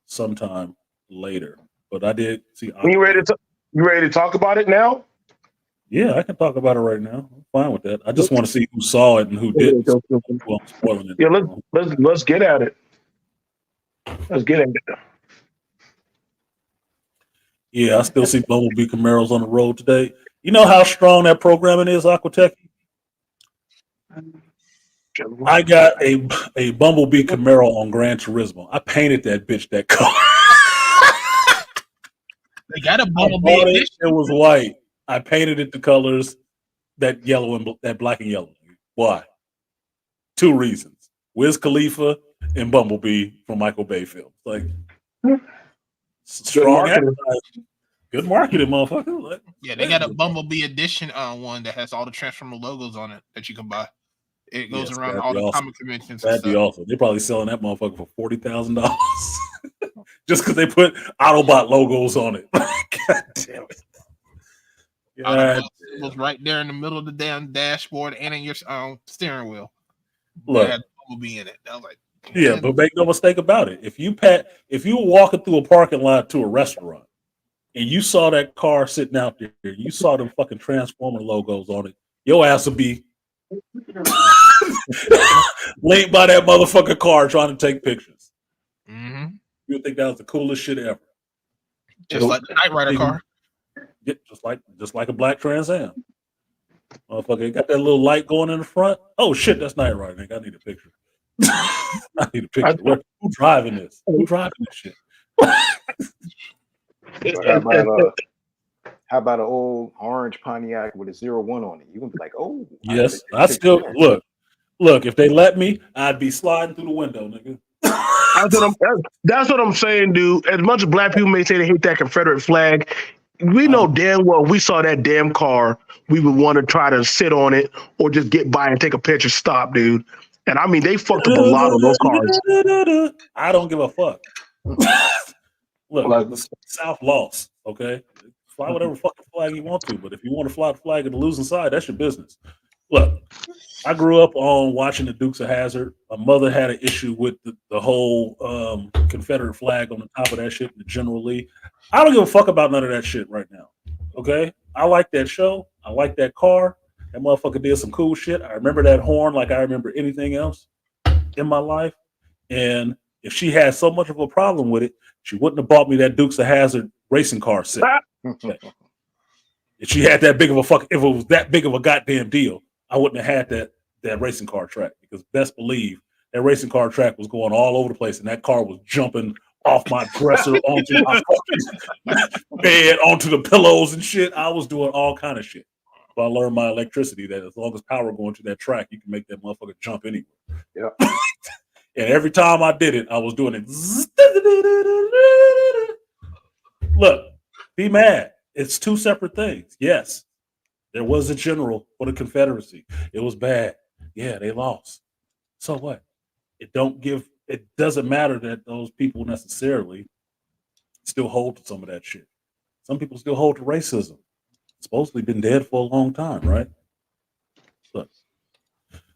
sometime later. But I did see Aquaman. You ready to talk about it now? Yeah, I can talk about it right now. I'm fine with that. I just want to see who saw it and who didn't. Well, I'm spoiling it. Yeah, let's get at it. Let's get at it. Yeah, I still see Bumblebee Camaros on the road today. You know how strong that programming is, Aqua. I got a Bumblebee Camaro on Gran Turismo. I painted that bitch that car. They got a Bumblebee edition. It was white. I painted it the colors that yellow and that black and yellow. Why? 2 reasons: Wiz Khalifa and Bumblebee from Michael Bay films. Like. Strong advertising. Good marketing, motherfucker. Yeah, they got a Bumblebee edition one that has all the Transformer logos on it that you can buy. It goes around all the comic conventions. That'd be awesome. They're probably selling that motherfucker for $40,000 just because they put Autobot logos on it. God damn it! It was right there in the middle of the damn dashboard and in your steering wheel. Look, had Bumblebee in it. I was like. Yeah, but make no mistake about it. If you were walking through a parking lot to a restaurant and you saw that car sitting out there, you saw them fucking Transformer logos on it, your ass would be laid by that motherfucking car trying to take pictures. Mm-hmm. You would think that was the coolest shit ever. Just like the Knight Rider car. Yeah, just like a black Trans Am. Motherfucker, got that little light going in the front. Oh shit, that's Knight Rider. Nigga, I need a picture. I need a picture. Who driving this? Who driving this shit? How about an old orange Pontiac with a 01 on it? You're gonna be like, oh, yes. I still look. If they let me, I'd be sliding through the window, nigga. That's what I'm saying, dude. As much as black people may say they hate that Confederate flag, we know damn well if we saw that damn car, we would want to try to sit on it or just get by and take a picture. Stop, dude. And I mean, they fucked up a lot of those cars. I don't give a fuck. Look, the South lost. Okay, fly whatever fucking flag you want to, but if you want to fly the flag of the losing side, that's your business. Look, I grew up on watching the Dukes of Hazzard. My mother had an issue with the whole Confederate flag on the top of that shit in the General Lee. I don't give a fuck about none of that shit right now. Okay? I like that show. I like that car. That motherfucker did some cool shit. I remember that horn like I remember anything else in my life. And if she had so much of a problem with it, she wouldn't have bought me that Dukes of Hazzard racing car set. Okay. If she had that big of a if it was that big of a goddamn deal, I wouldn't have had that racing car track, because best believe that racing car track was going all over the place, and that car was jumping off my dresser onto my bed, onto the pillows and shit. I was doing all kind of shit. But I learned my electricity that as long as power going to that track, you can make that motherfucker jump anywhere. Yeah. And every time I did it, I was doing it. Look, be mad. It's two separate things. Yes, there was a general for the Confederacy. It was bad. Yeah, they lost. So what? It doesn't matter that those people necessarily still hold to some of that shit. Some people still hold to racism. It's supposedly been dead for a long time, right? Look,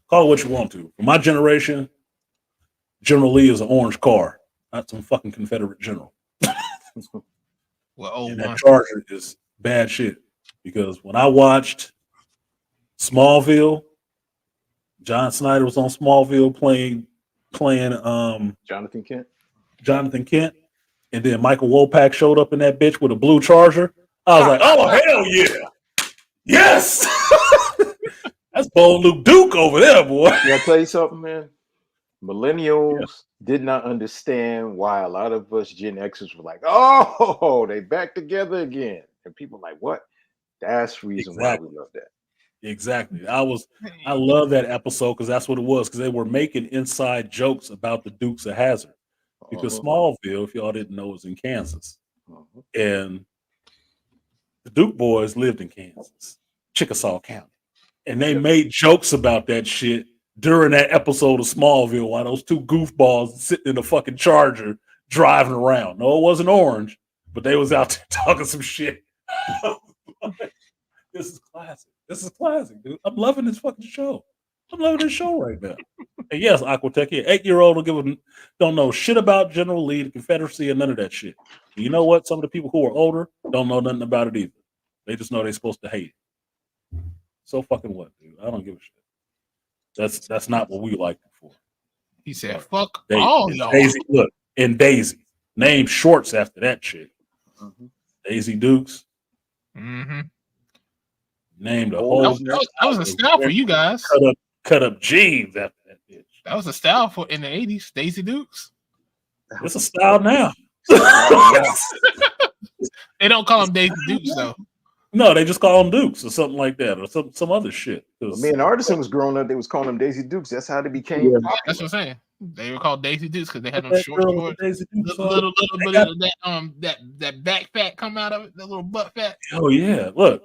call it what you want to. For my generation, General Lee is an orange car, not some fucking Confederate general. Well, and that Charger is bad shit, because when I watched Smallville, John Snyder was on Smallville playing Jonathan Kent, and then Michael Wopak showed up in that bitch with a blue Charger. I was like, oh hell yeah, yes, that's bold Luke Duke over there, boy. Can I tell you something, man? Millennials did not understand why a lot of us Gen Xers were like, oh, they back together again. And people like, what? That's the reason why we love that. Exactly. I love that episode because that's what it was, because they were making inside jokes about the Dukes of Hazzard. Because Smallville, if y'all didn't know, was in Kansas. And the Duke boys lived in Kansas, Chickasaw County. And they made jokes about that shit during that episode of Smallville while those two goofballs sitting in a fucking Charger driving around. No, it wasn't orange, but they was out there talking some shit. This is classic. This is classic, dude. I'm loving this fucking show. I'm loving this show right now. And yes, Aqua Techie, 8-year-old don't know shit about General Lee, the Confederacy, and none of that shit. And you know what? Some of the people who are older don't know nothing about it either. They just know they're supposed to hate it. So fucking what, dude? I don't give a shit. That's not what we like it for. He said, "Fuck all y'all." Daisy, look, and Daisy, name shorts after that shit. Daisy Dukes. Mm-hmm. Named the whole. That was a style for you guys. Cut up jeans after that bitch. That was a style for in the 80s. Daisy Dukes. It's a style now. They don't call them Daisy Dukes though. No, they just call them Dukes or something like that, or some other shit. Me and Artisan was growing up, they was calling them Daisy Dukes. That's how they became. Yeah, that's what I'm saying. They were called Daisy Dukes because they had them short, little bit of that back fat come out of it, that little butt fat. Oh yeah, look,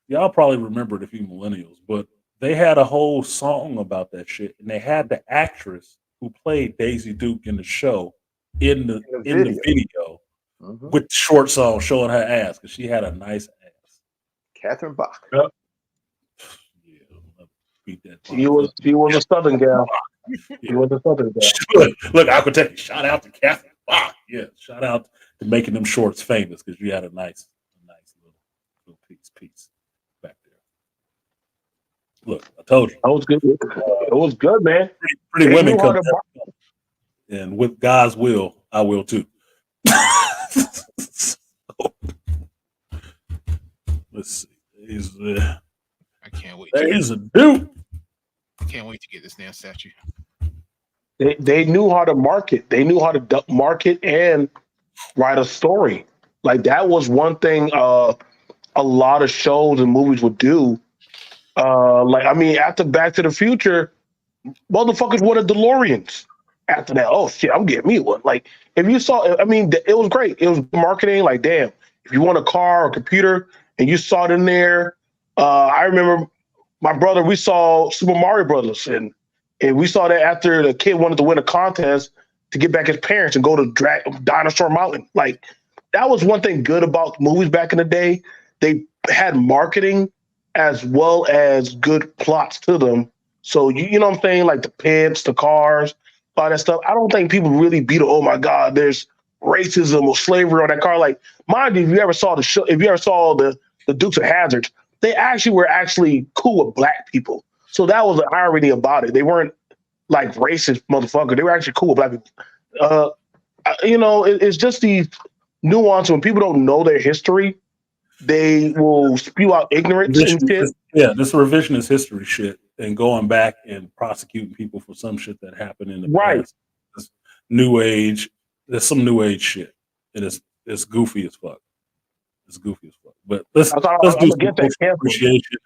y'all probably remember it if you millennials, but they had a whole song about that shit, and they had the actress who played Daisy Duke in the show in the video. With shorts on, showing her ass, because she had a nice ass. Catherine Bach. Yep. Yeah, she was a Southern gal. She was a Southern gal. Look, I could take a shout out to Catherine Bach. Yeah, shout out to making them shorts famous, because you had a nice little piece back there. Look, I told you. That was good. It was good, man. Pretty women come, and with God's will, I will too. So, let's see. I can't wait. He's a dude. I can't wait to get this damn statue. They knew how to market. They knew how to market and write a story. Like that was one thing a lot of shows and movies would do. Like I mean, after Back to the Future, motherfuckers wanted DeLoreans. After that, oh shit, I'm getting me one. Like if you saw, I mean, it was great. It was marketing. Like damn, if you want a car or computer and you saw it in there, I remember my brother. We saw Super Mario Brothers, and we saw that after the kid wanted to win a contest to get back his parents and go to Dinosaur Mountain. Like that was one thing good about movies back in the day. They had marketing as well as good plots to them. So you know what I'm saying? Like the pimps, the cars, all that stuff. I don't think people really beat it. Oh my God, there's racism or slavery on that car. Like, mind you, if you ever saw the show, if you ever saw the Dukes of Hazzard, they actually were cool with black people. So that was the irony about it. They weren't like racist motherfucker. They were actually cool with black people. You know, it's just these nuance when people don't know their history. They will spew out ignorance and shit. This revisionist history shit and going back and prosecuting people for some shit that happened in the past. This new age, there's some new age shit. And it's goofy as fuck. It's goofy as fuck. But let's do some cultural appreciation.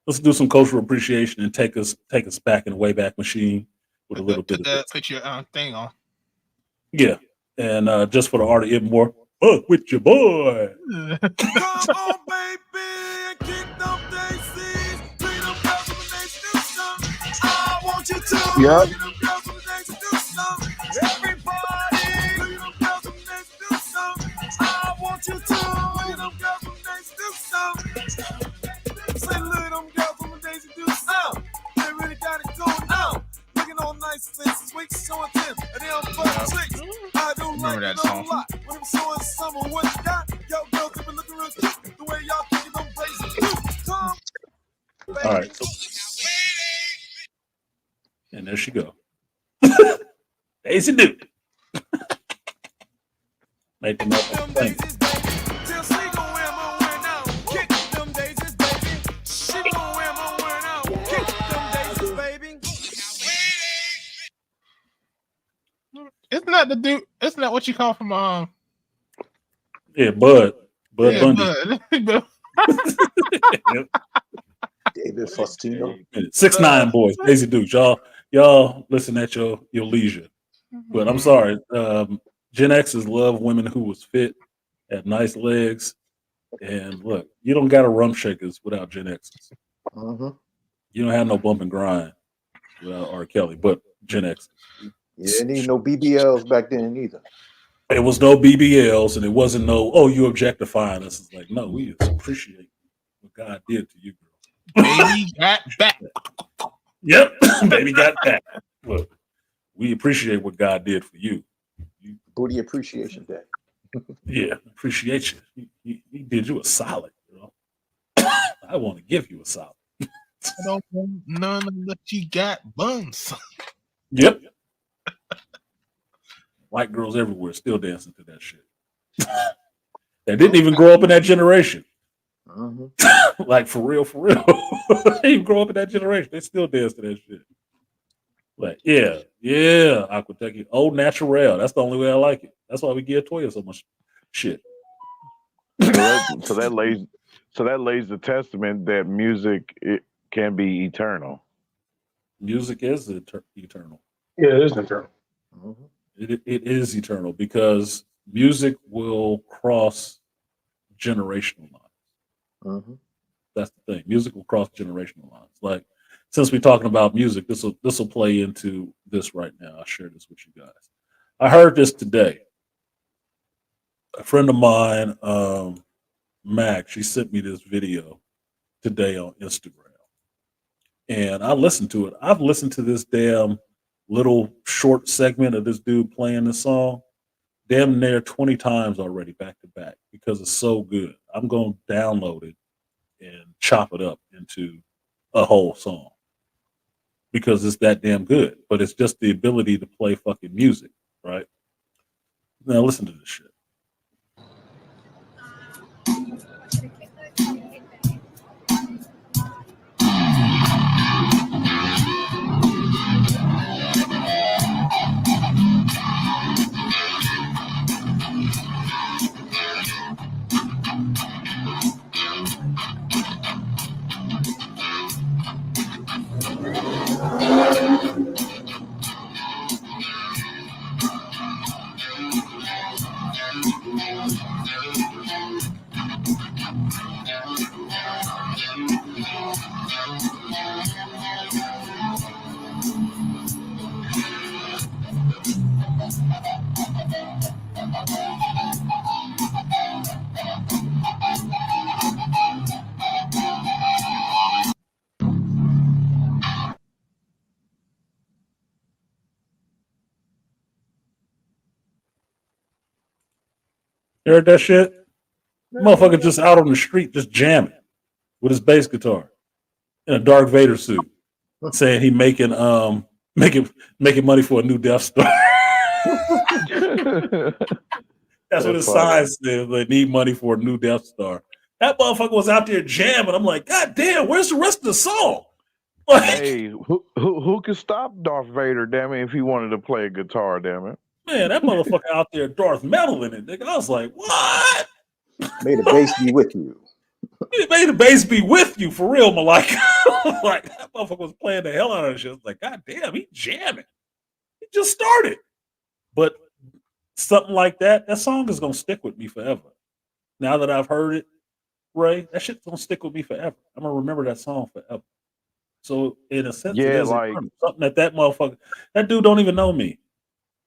Let's do some cultural appreciation and take us back in the Wayback Machine with a little bit of this. Put your thing on. Yeah. And just for the art of it more, with your boy. Come on, baby, kick them daisies. Treat them girls when they do something. I want you to. Yeah. Treat them girls when they do something. Everybody. Treat them girls when they do something. I want you to. Treat them girls when they do something. Say, look at them girls when they do something. They really got it going on. Looking all nice and sweet, showing them, and they don't fuck tricks. I don't Remember like that song. a lot. When I'm showing some of what you got, yo, girls have been looking real cute. The way y'all thinking them blazing. Come, baby. All right. And there she go. Daisy Duke. Make them up. Them daisies, baby. Till she gon' wear my wearing out. Kick them daisies, baby. She gon' wear my wearing out. Kick them daisies, baby. Isn't that the dude? Isn't that what you call from Yeah, Bud yeah, Bundy. Bud. Yep. David Faustino. 6'9" boys, Daisy Duke. Y'all listen at your leisure. But I'm sorry. Gen X's love women who was fit, had nice legs, and look, you don't got a rump shakers without Gen X's. Mm-hmm. You don't have no bump and grind without R. Kelly, but Gen X. You didn't need no BBLs back then either. It was no BBLs, and it wasn't no, oh, you objectifying us. It's like, no, we appreciate what God did to you, girl. Baby got back. Yep, baby got back. Look, we appreciate what God did for you. Booty Appreciation Day. Yeah, appreciate you. He did you a solid, girl. I want to give you a solid. I don't want none of what you got buns. Yep. White girls everywhere still dancing to that shit. They didn't even grow up in that generation. Mm-hmm. Like for real. They didn't grow up in that generation. They still dance to that shit. Like, yeah, Aqua Techie. Old natural. That's the only way I like it. That's why we give Toya so much shit. So that lays the testament that music it can be eternal. Music is eternal. Yeah, it is eternal. Mm-hmm. It is eternal because music will cross generational lines. Mm-hmm. That's the thing. Music will cross generational lines. Like, since we're talking about music, this will play into this right now. I'll share this with you guys. I heard this today. A friend of mine, Mac, she sent me this video today on Instagram. And I listened to it. I've listened to this damn little short segment of this dude playing this song damn near 20 times already back to back because it's so good. I'm going to download it and chop it up into a whole song because it's that damn good. But it's just the ability to play fucking music, right? Now listen to this shit. You heard that shit? Motherfucker just out on the street just jamming with his bass guitar in a Darth Vader suit, saying he making money for a new Death Star. That's what his sign says. They need money for a new Death Star. That motherfucker was out there jamming. I'm like, God damn, where's the rest of the song? Like, Hey, who could stop Darth Vader? Damn it, if he wanted to play a guitar, damn it. man, that motherfucker out there, Darth Metal in it, nigga. I was like, what? May the bass be with you. May the bass be with you for real, Malika. Like that motherfucker was playing the hell out of that shit. I was like, God damn, he jamming. He just started. But something like that, that song is gonna stick with me forever. Now that I've heard it, Ray, that shit's gonna stick with me forever. I'm gonna remember that song forever. So in a sense, it Yeah, is like something that motherfucker, that dude don't even know me.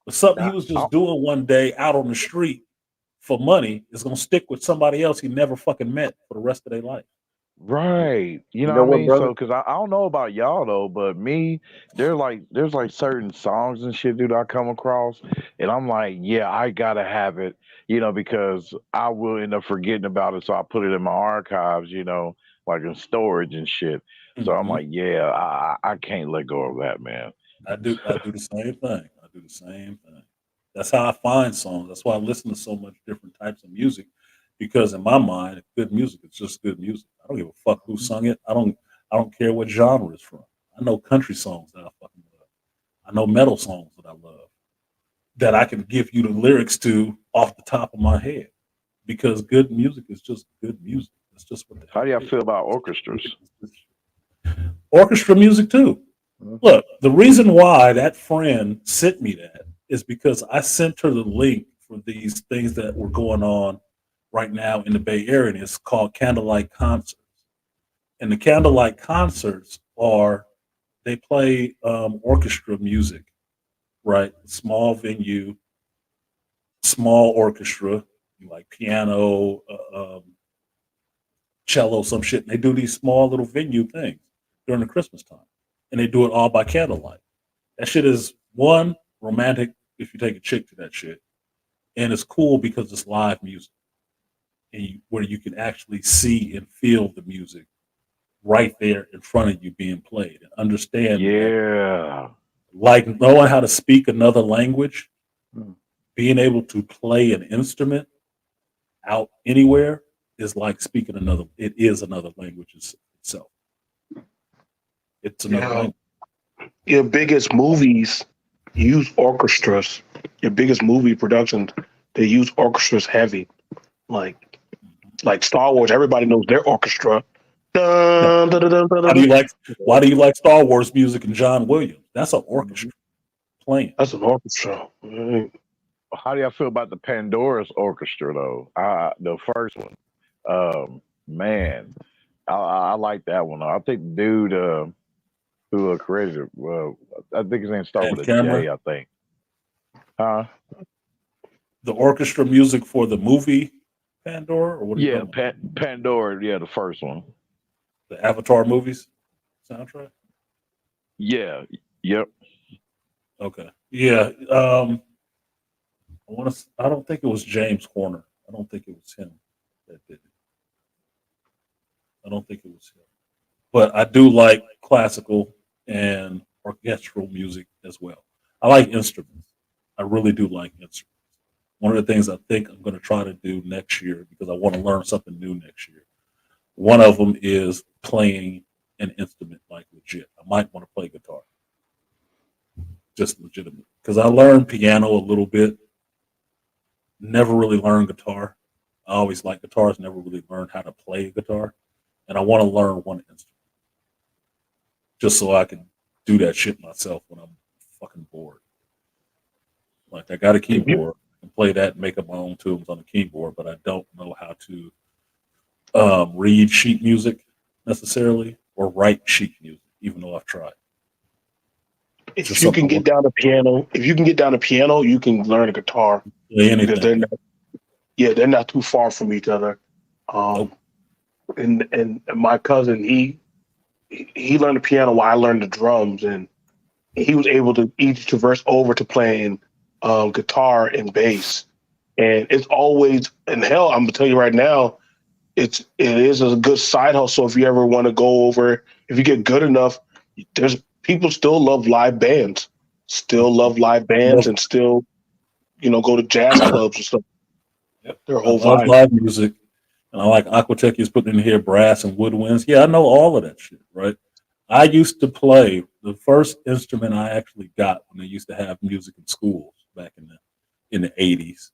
But something he was just doing one day out on the street for money is gonna stick with somebody else he never fucking met for the rest of their life. right. You know what I mean? So, because I don't know about y'all though, but me, there's like certain songs and shit, dude, I come across, and I'm like, yeah, I gotta have it, you know, because I will end up forgetting about it, so I put it in my archives, you know, like in storage and shit. So I'm like, yeah, I can't let go of that, man. I do the same thing. I do the same thing. That's how I find songs. That's why I listen to so much different types of music, because in my mind, good music is just good music. I don't give a fuck who sung it. I don't care what genre it's from. I know country songs that I fucking love. I know metal songs that I love that I can give you the lyrics to off the top of my head, because good music is just good music. It's just what. How do y'all feel about orchestras? Orchestra music too. Look, the reason why that friend sent me that is because I sent her the link for these things that were going on right now in the Bay Area. And it's called candlelight concerts. And the candlelight concerts are, they play orchestra music, right? Small venue, small orchestra, like piano, cello, some shit. And they do these small little venue things during the Christmas time. And they do it all by candlelight. That shit is one, romantic if you take a chick to that shit. And it's cool because it's live music. And where you can actually see and feel the music right there in front of you being played and understand. Yeah. Like knowing how to speak another language, being able to play an instrument out anywhere is like speaking another, it is another language itself. It's another language. Your biggest movies use orchestras. Your biggest movie productions, they use orchestras heavy. Like Star Wars, everybody knows their orchestra. Dun, dun, dun, dun, dun, Why do you dun. like Star Wars music and John Williams? That's an orchestra playing. That's an orchestra. How do y'all feel about the Pandora's orchestra though? The first one. Man, I like that one. I think the dude who created it, I think his name starts with a Cameron? J, I think. Huh? The orchestra music for the movie Pandora, or what? Yeah, Pandora. Yeah, the first one. The Avatar movies soundtrack. Yeah. Yep. Okay. Yeah. I don't think it was James Horner. I don't think it was him that did it. I don't think it was him. But I do like classical and orchestral music as well. I like instruments. I really do like instruments. one of the things I think I'm going to try to do next year, because I want to learn something new next year. One of them is playing an instrument, like legit. I might want to play guitar, just legitimate, because I learned piano a little bit. Never really learned guitar. I always liked guitars. Never really learned how to play a guitar, and I want to learn one instrument, just so I can do that shit myself when I'm fucking bored. Like, I got a keyboard, I can play that and make up my own tunes on the keyboard, but I don't know how to read sheet music necessarily or write sheet music, even though I've tried. If you can get down to piano, you can learn a guitar. Play anything. They're not too far from each other. And my cousin, he learned the piano while I learned the drums, and he was able to each traverse over to playing guitar and bass. And it's always, and hell, I'm gonna tell you right now, it is a good side hustle if you ever want to go over. If you get good enough, there's people still love live bands, and still, go to jazz clubs and stuff. Yep. Their whole I love vibe. live music, and I like Aqua is putting in here brass and woodwinds. Yeah, I know all of that shit, right? I used to play the first instrument I actually got when they used to have music in schools back in the 80s.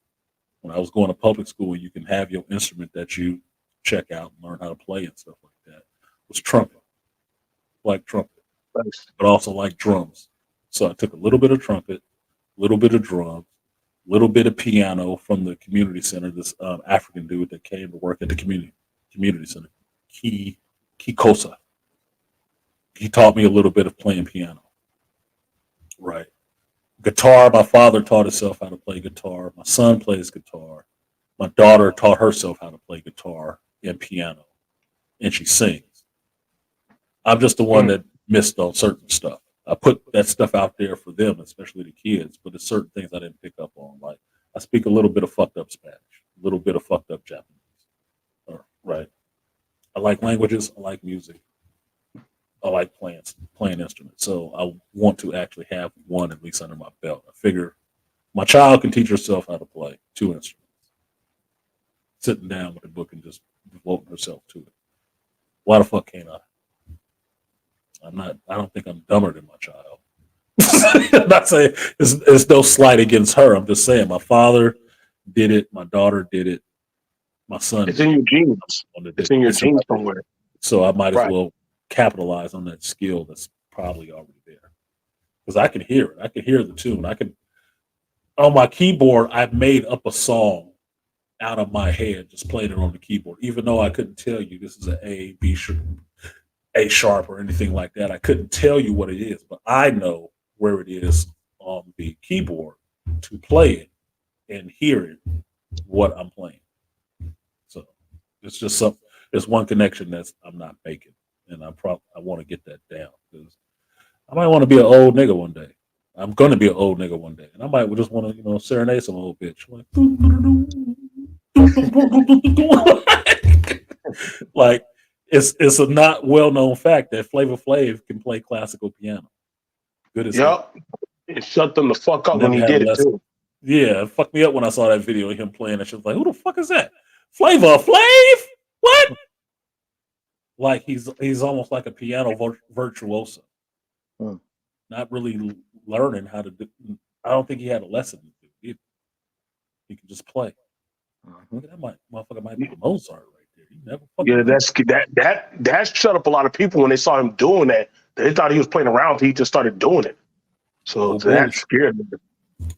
When I was going to public school, you can have your instrument that you check out and learn how to play and stuff like that. It was trumpet, like trumpet, but also like drums. So I took a little bit of trumpet, a little bit of drums, a little bit of piano from the community center. This African dude that came to work at the community center, Kikosa. He taught me a little bit of playing piano. Right. Guitar, my father taught himself how to play guitar. My son plays guitar. My daughter taught herself how to play guitar and piano, and she sings. I'm just the one that missed on certain stuff. I put that stuff out there for them, especially the kids, but there's certain things I didn't pick up on. Like, I speak a little bit of fucked up Spanish, a little bit of fucked up Japanese. Right. I like languages. I like music. I like playing instruments. So I want to actually have one at least under my belt. I figure my child can teach herself how to play 2 instruments, sitting down with a book and just devoting herself to it. Why the fuck can't I? I don't think I'm dumber than my child. I'm not saying it's no slight against her. I'm just saying my father did it. My daughter did it. My son. It's in your genes. It's in your genes somewhere. So I might as well capitalize on that skill that's probably already there, because I can hear it. I can hear the tune. On my keyboard, I made up a song out of my head, just played it on the keyboard, even though I couldn't tell you this is an A, B sharp, A sharp, or anything like that. I couldn't tell you what it is, but I know where it is on the keyboard to play it and hear it, what I'm playing. So it's just something. There's one connection that I'm not making. And I want to get that down, because I might want to be an old nigga one day. I'm going to be an old nigga one day, and I might just want to, serenade some old bitch. Like it's a not well known fact that Flavor Flav can play classical piano. Good as hell. It shut them the fuck up when he did it too. Yeah, it fucked me up when I saw that video of him playing that shit. Like, who the fuck is that? Flavor Flav? What? Like he's almost like a piano virtuoso. Not really learning how to do. I don't think he had a lesson to do either. He could just play. That motherfucker might be Mozart right there. He never that shut up a lot of people when they saw him doing that. They thought he was playing around until he just started doing it. So that scared me.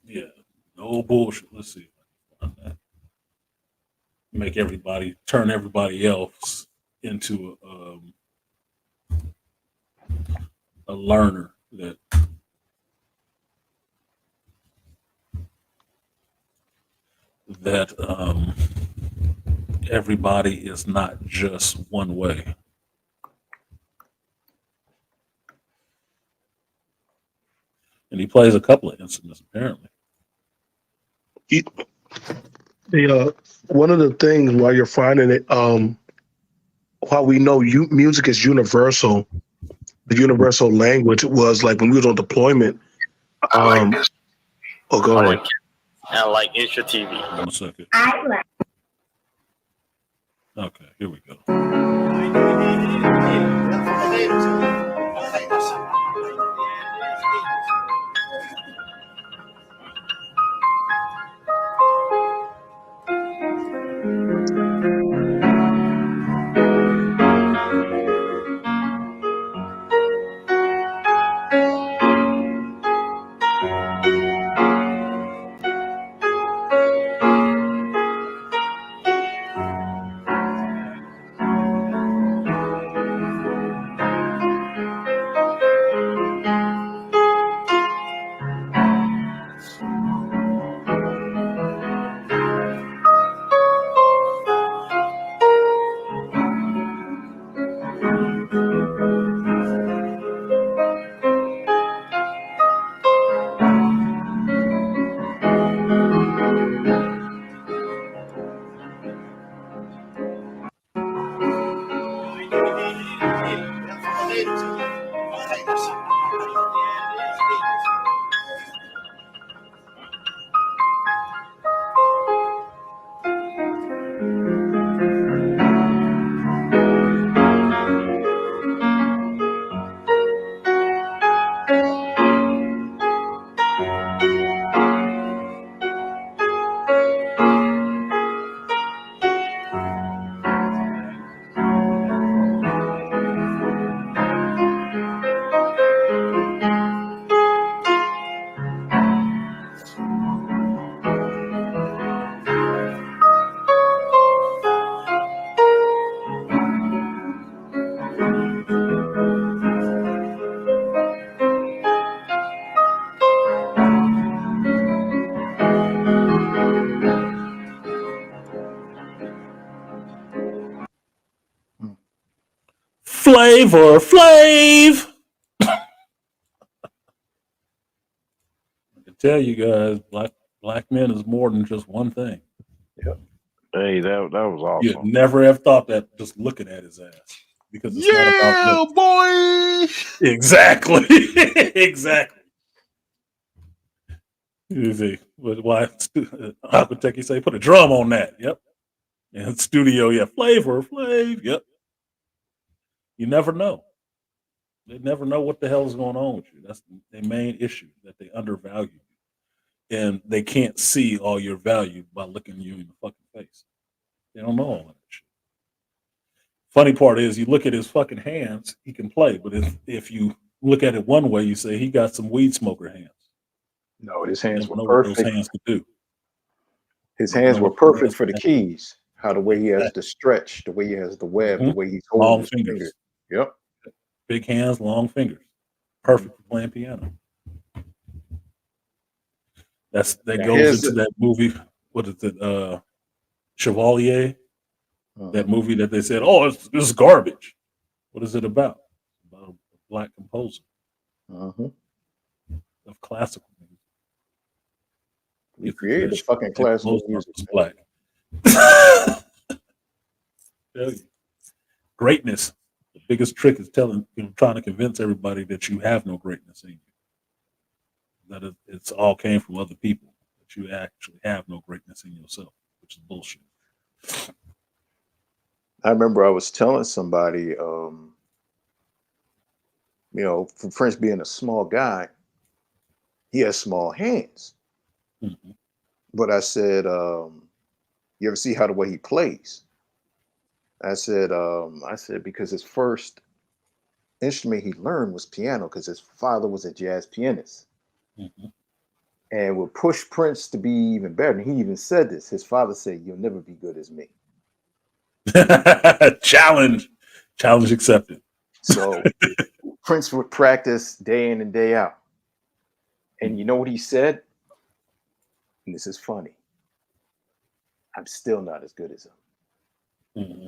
Yeah, no bullshit. Let's see. Turn everybody else into a learner that everybody is not just one way. And he plays a couple of instruments apparently. One of the things while you're finding it, how we know music is universal, the universal language was like when we was on deployment. Go ahead. and like Instra TV. 1 second. Okay, here we go. Flavor Flav. I can tell you guys, black men is more than just one thing. Yep. Hey, that was awesome. You'd never have thought that just looking at his ass, because it's not about looks. Boy. Exactly. Exactly. Why Aqua Techie say put a drum on that? Yep. And studio, yeah, Flavor Flav. Yep. You never know. They never know what the hell is going on with you. That's the main issue, that they undervalue you. And they can't see all your value by looking you in the fucking face. They don't know all that shit. Funny part is, you look at his fucking hands, he can play. But if you look at it one way, you say he got some weed smoker hands. No, his hands were What perfect. those hands could do. His hands were perfect for the keys. How the way he has the stretch, the way he has the web, the way he's holding long his fingers. finger. Yep. Big hands, long fingers. Perfect for playing piano. That Now, goes into that movie. What is it? Chevalier. That movie that they said, "Oh, this is garbage." What is it about? About a black composer of classical music. He created the fucking classical music. Black. Greatness. The biggest trick is trying to convince everybody that you have no greatness in you. That it's all came from other people. That you actually have no greatness in yourself, which is bullshit. I remember I was telling somebody, for Prince being a small guy, he has small hands. Mm-hmm. But I said, you ever see how the way he plays? I said, because his first instrument he learned was piano, because his father was a jazz pianist. Mm-hmm. And would push Prince to be even better. And he even said this. His father said, "You'll never be good as me." Challenge accepted. So Prince would practice day in and day out. And you know what he said? And this is funny. "I'm still not as good as him." Mm-hmm.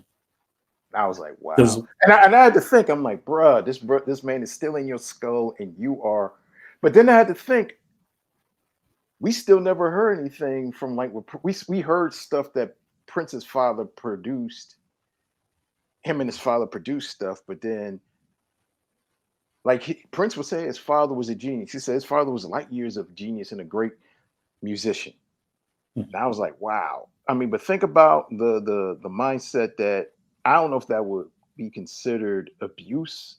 I was like, wow. And I had to think, I'm like, bruh, this man is still in your skull and you are. But then I had to think, we still never heard anything from we heard stuff that Prince's father produced. Him and his father produced stuff, but then Prince would say his father was a genius. He said his father was light years of genius and a great musician. And I was like, wow. I mean, but think about the mindset that I don't know if that would be considered abuse,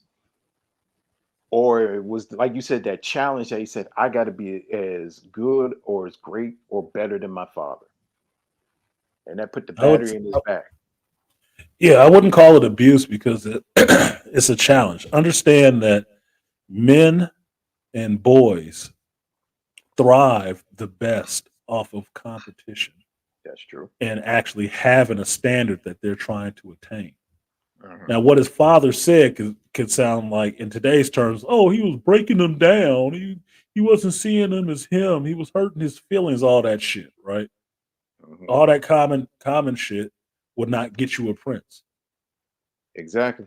or it was like you said, that challenge that he said, I got to be as good or as great or better than my father. And that put the I would, battery in his back. yeah, I wouldn't call it abuse because it's a challenge. Understand that men and boys thrive the best off of competition That's true. and actually having a standard that they're trying to attain. Uh-huh. Now, what his father said could sound like, in today's terms, oh, he was breaking them down. He wasn't seeing them as him. He was hurting his feelings. All that shit, right? Mhm. All that common shit would not get you a prince. Exactly.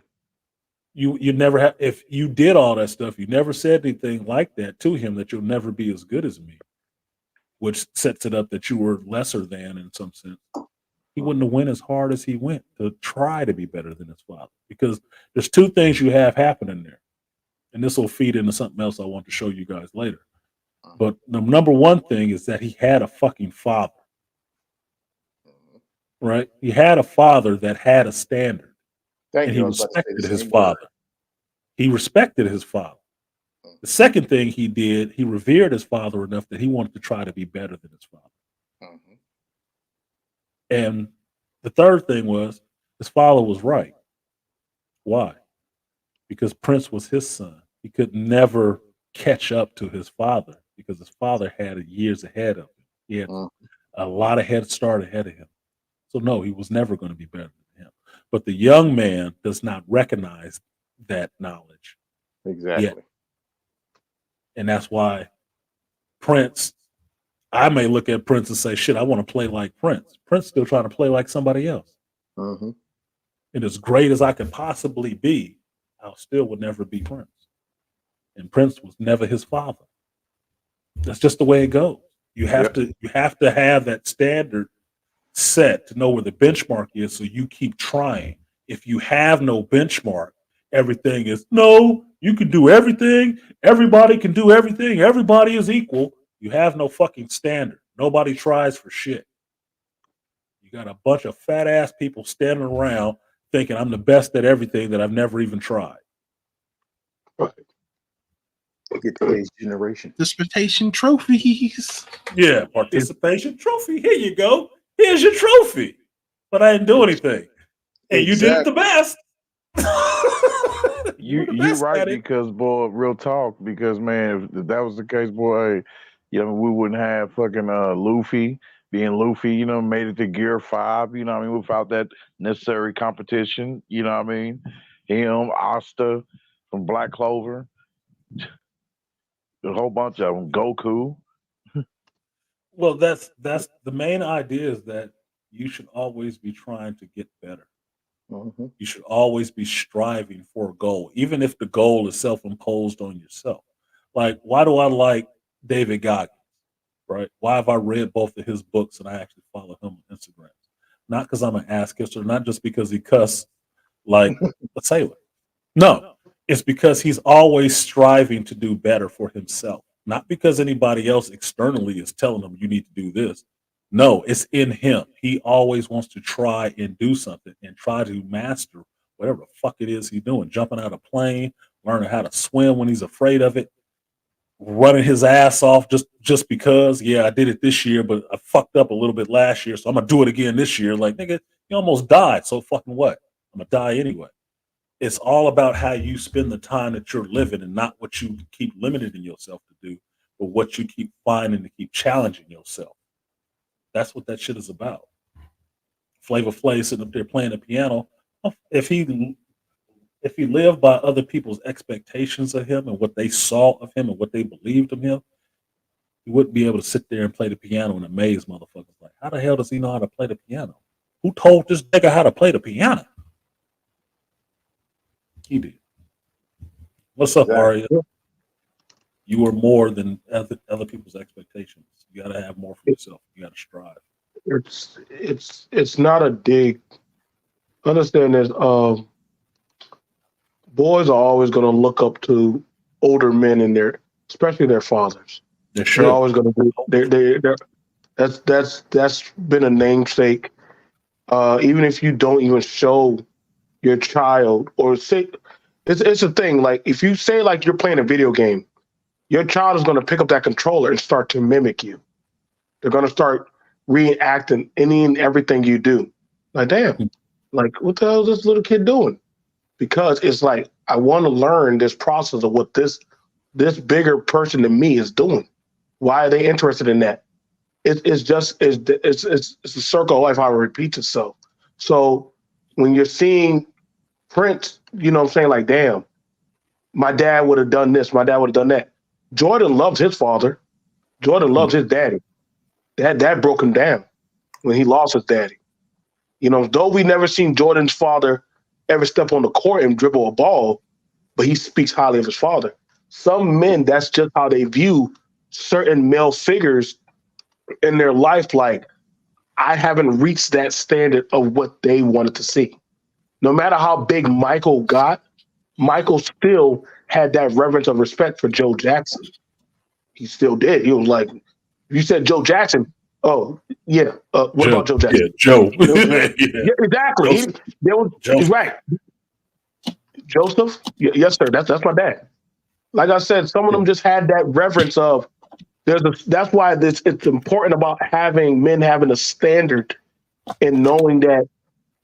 You never have, if you did all that stuff, you never said anything like that to him, that you'll never be as good as me, which sets it up that you were lesser than in some sense. He wouldn't have went as hard as he went to try to be better than his father, because there's two things you have happening there, and this will feed into something else I want to show you guys later. But the number one thing is that he had a fucking father, right? He had a father that had a standard, Thank and you. he I was about to say respected the his same word. father. He respected his father. The second thing he did, he revered his father enough that he wanted to try to be better than his father. Mhm. And the third thing was his father was right. Why? Because Prince was his son. He could never catch up to his father because his father had years ahead of him. He had Mhm. a lot of head start ahead of him. So no, he was never going to be better than him. But the young man does not recognize that knowledge yet. Exactly. And that's why Prince, I may look at Prince and say, shit, I want to play like Prince. Prince still trying to play like somebody else. Mhm. And as great as I could possibly be, I still would never be Prince. And Prince was never his father. That's just the way it goes. You have to have that standard set to know where the benchmark is, so you keep trying. If you have no benchmark, everything is no, you can do everything, everybody can do everything, everybody is equal. You have no fucking standard. Nobody tries for shit. You got a bunch of fat ass people standing around thinking I'm the best at everything that I've never even tried. Right. Look at today's generation. Participation trophies. Yeah, participation trophy. Here you go. Here's your trophy. But I didn't do anything. And you did it the best. You right, because boy, real talk, because man, if that was the case, boy, you know, we wouldn't have fucking Luffy being Luffy, you know, made it to Gear 5, you know what I mean, without that necessary competition, you know what I mean? Him, Asta from Black Clover, a whole bunch of them, Goku. Well, that's the main idea, is that you should always be trying to get better. Mhm. You should always be striving for a goal, even if the goal is self-imposed on yourself. Like, why do I like David Goggins? Right? Why have I read both of his books and I actually follow him on Instagram? Not because I'm an ass kisser, not just because he cuss like a sailor. No, it's because he's always striving to do better for himself, not because anybody else externally is telling him you need to do this. No, it's in him. He always wants to try and do something and try to master whatever the fuck it is he's doing. Jumping out of a plane, learning how to swim when he's afraid of it, running his ass off just because, yeah, I did it this year, but I fucked up a little bit last year, so I'm gonna do it again this year. Like, nigga, you almost died, so fucking what? I'm gonna die anyway. It's all about how you spend the time that you're living, and not what you keep limiting yourself to do, but what you keep finding to keep challenging yourself. That's what that shit is about. Flavor Flav sitting up there playing the piano. If he lived by other people's expectations of him and what they saw of him and what they believed of him, he wouldn't be able to sit there and play the piano and amaze motherfuckers. Like, how the hell does he know how to play the piano? Who told this nigga how to play the piano? He did. What's up, Aria? You are more than other people's expectations. You got to have more for yourself. You got to strive. It's not a dig. Understand this. Boys are always going to look up to older men in especially their fathers. They They're always going to do. That's been a namesake. Even if you don't even show your child or say it's a thing. Like if you say like you're playing a video game, your child is going to pick up that controller and start to mimic you. They're going to start reenacting any and everything you do. Like, damn, like what the hell is this little kid doing? Because it's like I want to learn this process of what this bigger person than me is doing. Why are they interested in that? It's a circle of life how it repeats itself. So when you're seeing Prince, you know what I'm saying, like, damn, my dad would have done this, my dad would have done that. Jordan loves his father. Jordan loves his daddy. That broke him down when he lost his daddy. You know, though we never seen Jordan's father ever step on the court and dribble a ball, but he speaks highly of his father. Some men, that's just how they view certain male figures in their life. Like, I haven't reached that standard of what they wanted to see. No matter how big Michael got, Michael still had that reverence of respect for Joe Jackson. He still did. He was like, you said Joe Jackson. Oh, yeah. What about Joe Jackson? Yeah, Joe. Yeah, exactly. He's right. Joseph? Yes, sir. That's my dad. Like I said, some of them just had that reverence of that's why it's important about men having a standard and knowing that.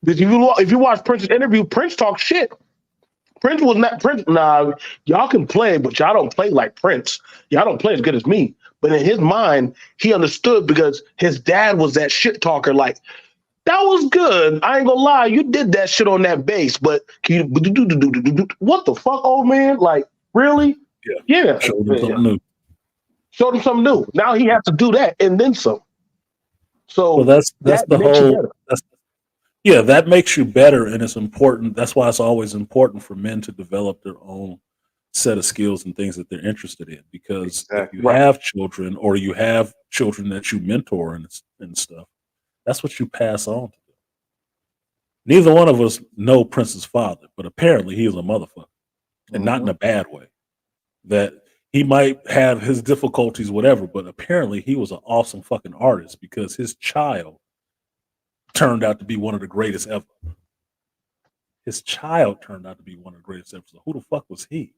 Because if you watch Prince's interview, Prince talks shit. Prince was not Prince. Nah, y'all can play, but y'all don't play like Prince. Y'all don't play as good as me. But in his mind, he understood because his dad was that shit talker. Like, that was good. I ain't gonna lie, you did that shit on that bass, but what the fuck, old man? Like, really? Yeah. Showed him something new. Showed him something new. Now he has to do that and then some. So well, that's that the makes you whole. better. That makes you better, and it's important. That's why it's always important for men to develop their own set of skills and things that they're interested in. Because if you have children, or you have children that you mentor and stuff, that's what you pass on to them. Neither one of us know Prince's father, but apparently he's a motherfucker, and not in a bad way. That he might have his difficulties, whatever, but apparently he was an awesome fucking artist because his child turned out to be one of the greatest ever. His child turned out to be one of the greatest ever. So who the fuck was he?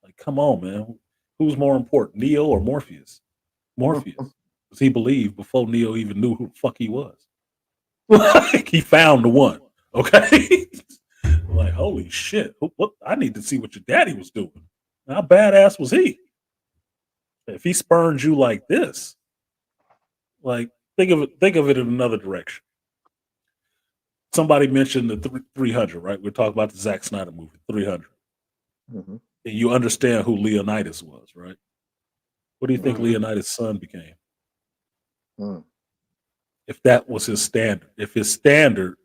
Like, come on, man. Who's more important, Neo or Morpheus? Morpheus. Because he believed before Neo even knew who the fuck he was. Like, he found the one. Okay? Like, holy shit. What? I need to see what your daddy was doing. How badass was he? If he spurned you like this, like, think of it in another direction. Somebody mentioned the 300, right? We're talking about the Zack Snyder movie, 300. And you understand who Leonidas was, right? What do you think Leonidas' son became? If that was his standard. If his standard,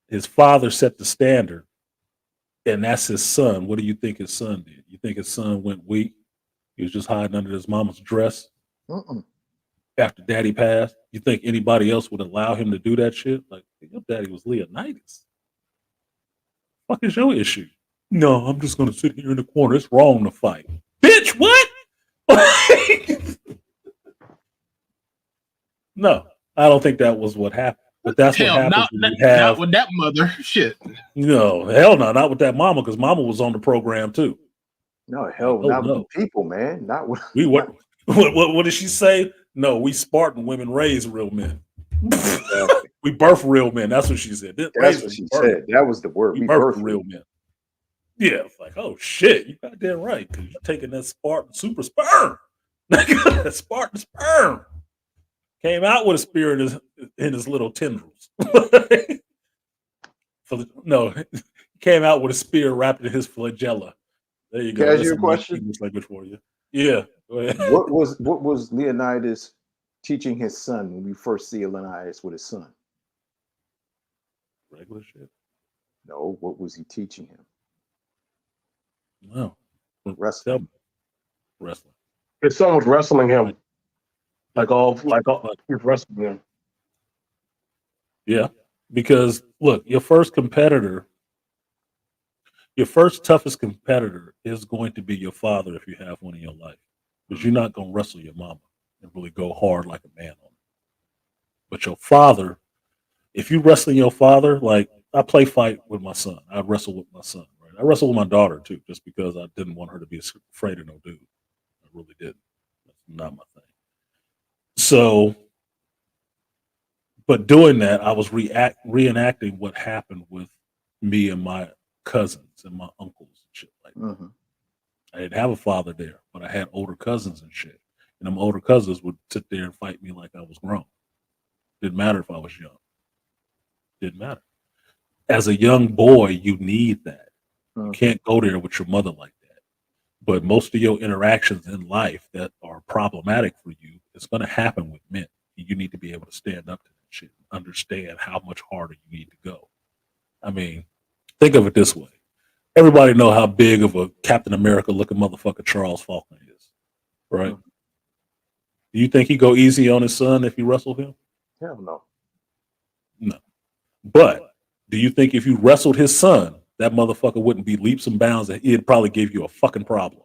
his father set the standard, and that's his son, what do you think his son did? You think his son went weak? He was just hiding under his mama's dress? After daddy passed? You think anybody else would allow him to do that shit? Like, your daddy was Leonidas. Fuck is your issue? No, I'm just gonna sit here in the corner. It's wrong to fight. Bitch, what? No, I don't think that was what happened. But that's what happens when you have not with that mother. Shit. No, hell no, not with that mama, because mama was on the program too. No, hell, not with the people, man. Not with what did she say? No, we Spartan women raise real men. We birth real men. That's what she said. That's what she said. That was the word. We birth real men. Yeah, it's like, oh shit, you got that right, because you're taking that Spartan super sperm. That Spartan sperm came out with a spear in his little tendrils. He came out with a spear wrapped in his flagella. There you go. Can I ask you a question? English language for you. Yeah. Go ahead. What was Leonidas teaching his son when we first see Leonidas with his son? Regular shit. No, what was he teaching him? No. Wrestling. His son was wrestling him. Like he's wrestling him. Yeah. Because look, your first toughest competitor is going to be your father if you have one in your life. Because you're not going to wrestle your mama and really go hard like a man on But your father, if you wrestling your father, like I play fight with my son. I wrestle with my son, right? I wrestle with my daughter too, just because I didn't want her to be afraid of no dude. I really didn't. That's not my thing. So, but doing that, I was reenacting what happened with me and my cousins and my uncles and shit like that. Mm-hmm. I didn't have a father there, but I had older cousins and shit. And them older cousins would sit there and fight me like I was grown. Didn't matter if I was young. Didn't matter. As a young boy, you need that. You can't go there with your mother like that. But most of your interactions in life that are problematic for you, it's going to happen with men. You need to be able to stand up to that shit and understand how much harder you need to go. I mean, think of it this way. Everybody know how big of a Captain America looking motherfucker Charles Faulkner is, right? Mm-hmm. Do you think he go easy on his son if you wrestled him? Hell no. No. But do you think if you wrestled his son, that motherfucker wouldn't be leaps and bounds and he'd probably give you a fucking problem?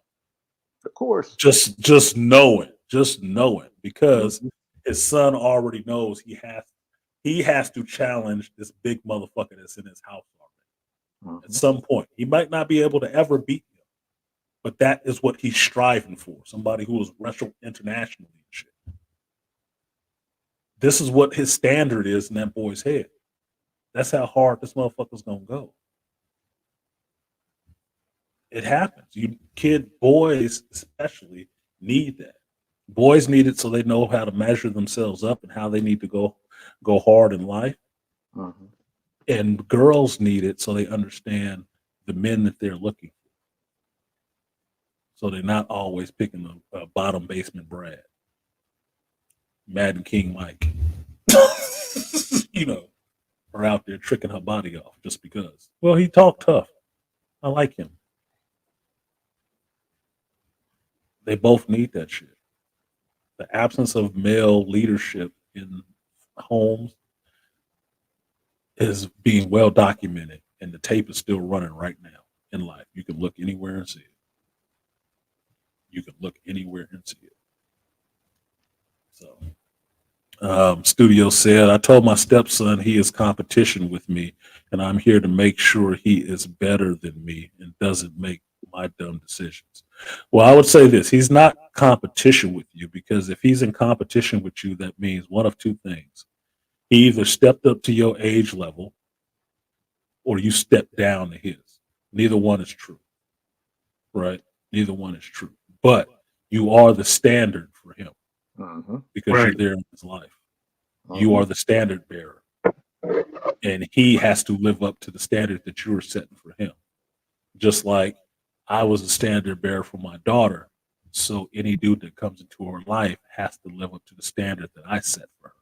Of course. Just know it. Just know it. Because his son already knows he has to challenge this big motherfucker that's in his house already. At some point. He might not be able to ever beat him. But that is what he's striving for. Somebody who has wrestled internationally and shit. This is what his standard is in that boy's head. That's how hard this motherfucker's gonna go. It happens. Boys especially need that. Boys need it so they know how to measure themselves up and how they need to go hard in life. Mm-hmm. And girls need it so they understand the men that they're looking for. So they're not always picking a bottom basement Brad, Madden King Mike, or out there tricking her body off just because. Well, he talked tough. I like him. They both need that shit. The absence of male leadership in homes is being well documented, and the tape is still running right now in life. You can look anywhere and see it. You can look anywhere and see it. So, Studio said, I told my stepson he is competition with me, and I'm here to make sure he is better than me and doesn't make my dumb decisions. Well, I would say this. He's not competition with you, because if he's in competition with you, that means one of two things. He either stepped up to your age level or you stepped down to his. Neither one is true, right? Neither one is true. But you are the standard for him because you're there in his life. You are the standard bearer. And he has to live up to the standard that you were setting for him. Just like I was a standard bearer for my daughter. So any dude that comes into her life has to live up to the standard that I set for her.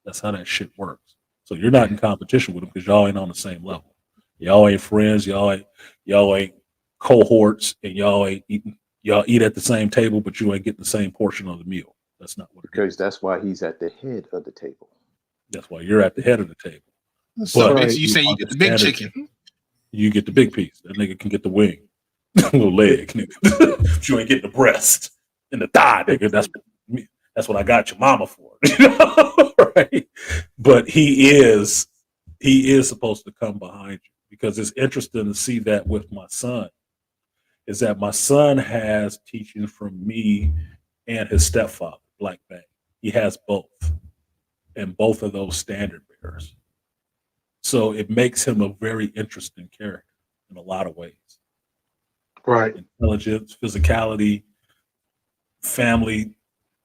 That's how that shit works. So you're not in competition with him because y'all ain't on the same level. Y'all ain't friends. Y'all ain't cohorts, and y'all eat at the same table, but you ain't getting the same portion of the meal. That's not what it is. Because that's why he's at the head of the table. That's why you're at the head of the table. So you say you get the big chicken. You get the big piece. That nigga can get the wing, little leg, nigga. But you ain't getting the breast and the thigh, nigga. That's what I got your mama for, right? But he is supposed to come behind you, because it's interesting to see that with my son. Is that my son has teaching from me and his stepfather, Black Bang. He has both, and both of those standard bearers. So it makes him a very interesting character in a lot of ways. Right. Intelligence, physicality, family,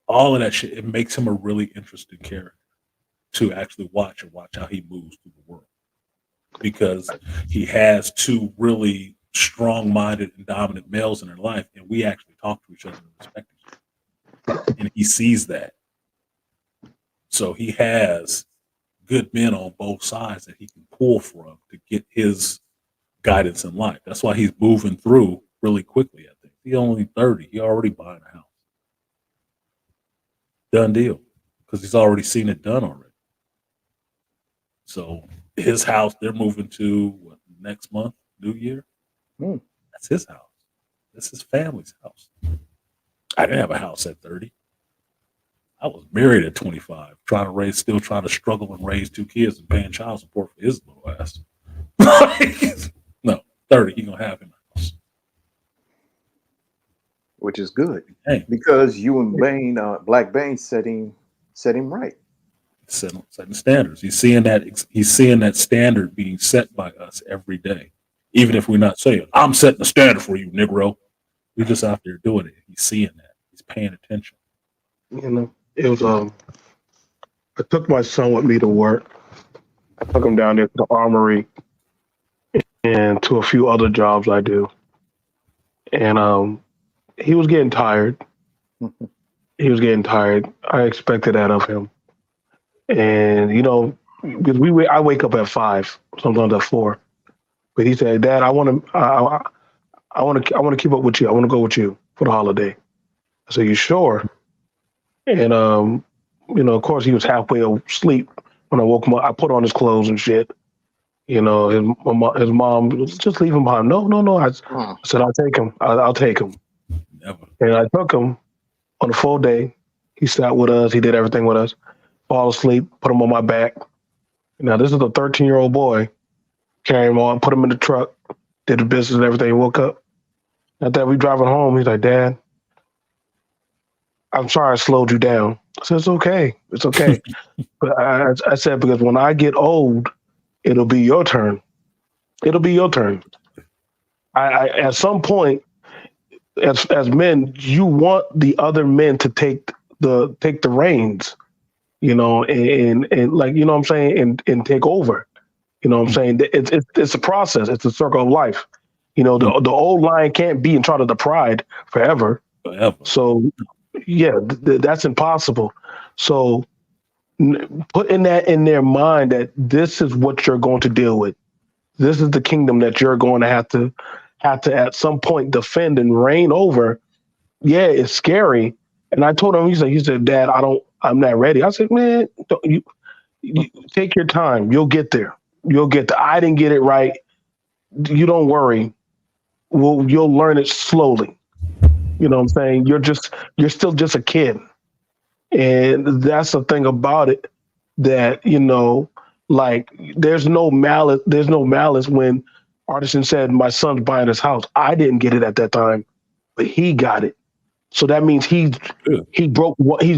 all of that shit. It makes him a really interesting character to actually watch, and watch how he moves through the world. Because he has two really strong-minded and dominant males in their life, and we actually talk to each other and respect each other. And he sees that. So he has good men on both sides that he can pull from to get his guidance in life. That's why he's moving through really quickly, I think. He's only 30. He already buying a house. Done deal. Because he's already seen it done already. So his house, they're moving to next month, New Year. That's his house. That's his family's house. I didn't have a house at 30. I was married at 25, still trying to struggle and raise 2 kids and paying child support for his little ass. No, 30, he gonna have him. Which is good Hey, because you and Bane, Black Bane, set him right. setting standards. He's seeing that standard being set by us every day, even if we're not saying, "I'm setting the standard for you, Negro." We're just out there doing it. He's seeing that. He's paying attention. You know, it was I took my son with me to work. I took him down there to the armory and to a few other jobs I do. And he was getting tired. He was getting tired. I expected that of him. And because I wake up at 5, sometimes at 4. But he said, "Dad, I want to keep up with you. I want to go with you for the holiday." I said, "You sure?" And of course, he was halfway asleep when I woke him up. I put on his clothes and shit. His mom was, "Just leave him behind." No. I said, "I'll take him. I'll take him." Never. And I took him on a full day. He sat with us. He did everything with us. Fall asleep, put him on my back. Now, this is a 13-year-old boy. Carry him on, put him in the truck, did the business and everything. He woke up. After that, we driving home. He's like, "Dad, I'm sorry I slowed you down." I said, "It's okay. It's okay." But I said, because when I get old, it'll be your turn. It'll be your turn. I at some point, as men, you want the other men to take the reins, and like, what I'm saying, and take over. What I'm saying? It's a process. It's a circle of life. The old lion can't be in charge of the pride forever. So, yeah, that's impossible. So, putting that in their mind that this is what you're going to deal with. This is the kingdom that you're going to have to at some point defend and reign over. Yeah, it's scary. And I told him, he said, "Dad, I'm not ready." I said, "Man, you take your time. You'll get there. You'll get there. I didn't get it right. You don't worry. You'll learn it slowly." You know what I'm saying? You're still just a kid. And that's the thing about it, that, like, there's no malice when Artisan said, "My son's buying his house." I didn't get it at that time, but he got it. So that means he's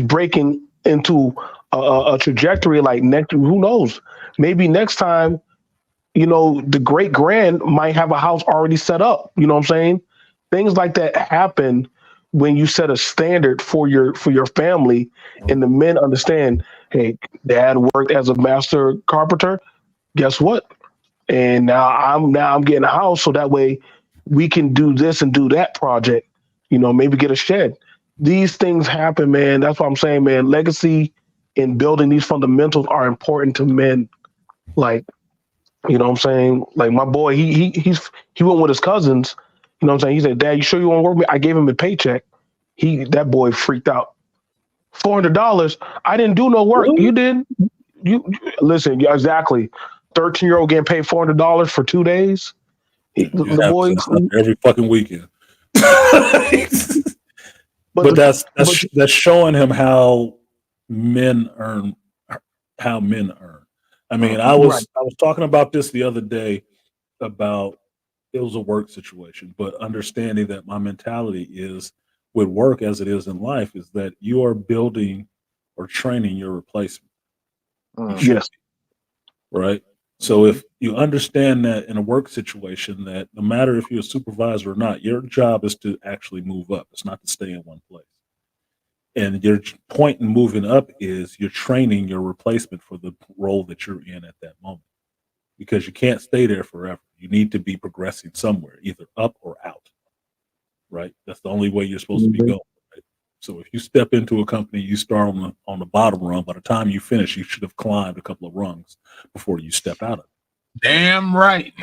breaking into a trajectory, like, next, who knows? Maybe next time, the great grand might have a house already set up. You know what I'm saying? Things like that happen when you set a standard for your family, and the men understand, hey, Dad worked as a master carpenter. Guess what? And now I'm getting a house, so that way we can do this and do that project. Maybe get a shed. These things happen, man. That's what I'm saying, man. Legacy and building these fundamentals are important to men. Like, what I'm saying? Like, my boy, he went with his cousins. What I'm saying? He said, "Dad, you sure you want to work with me?" I gave him a paycheck. That boy freaked out. $400. I didn't do no work. Really? You did. You listen. Yeah, exactly. 13-year-old getting paid $400 for 2 days. The boy every fucking weekend. but that's showing him how men earn. I mean, I was talking about this the other day about, it was a work situation, but understanding that my mentality is with work, as it is in life, is that you are building or training your replacement. Yes. Right. So if you understand that in a work situation, that no matter if you're a supervisor or not, your job is to actually move up. It's not to stay in one place. And your point in moving up is you're training your replacement for the role that you're in at that moment, because you can't stay there forever. You need to be progressing somewhere, either up or out. Right. That's the only way you're supposed to be going. Right? So if you step into a company, you start on the bottom rung. By the time you finish, you should have climbed a couple of rungs before you step out of it. Damn right.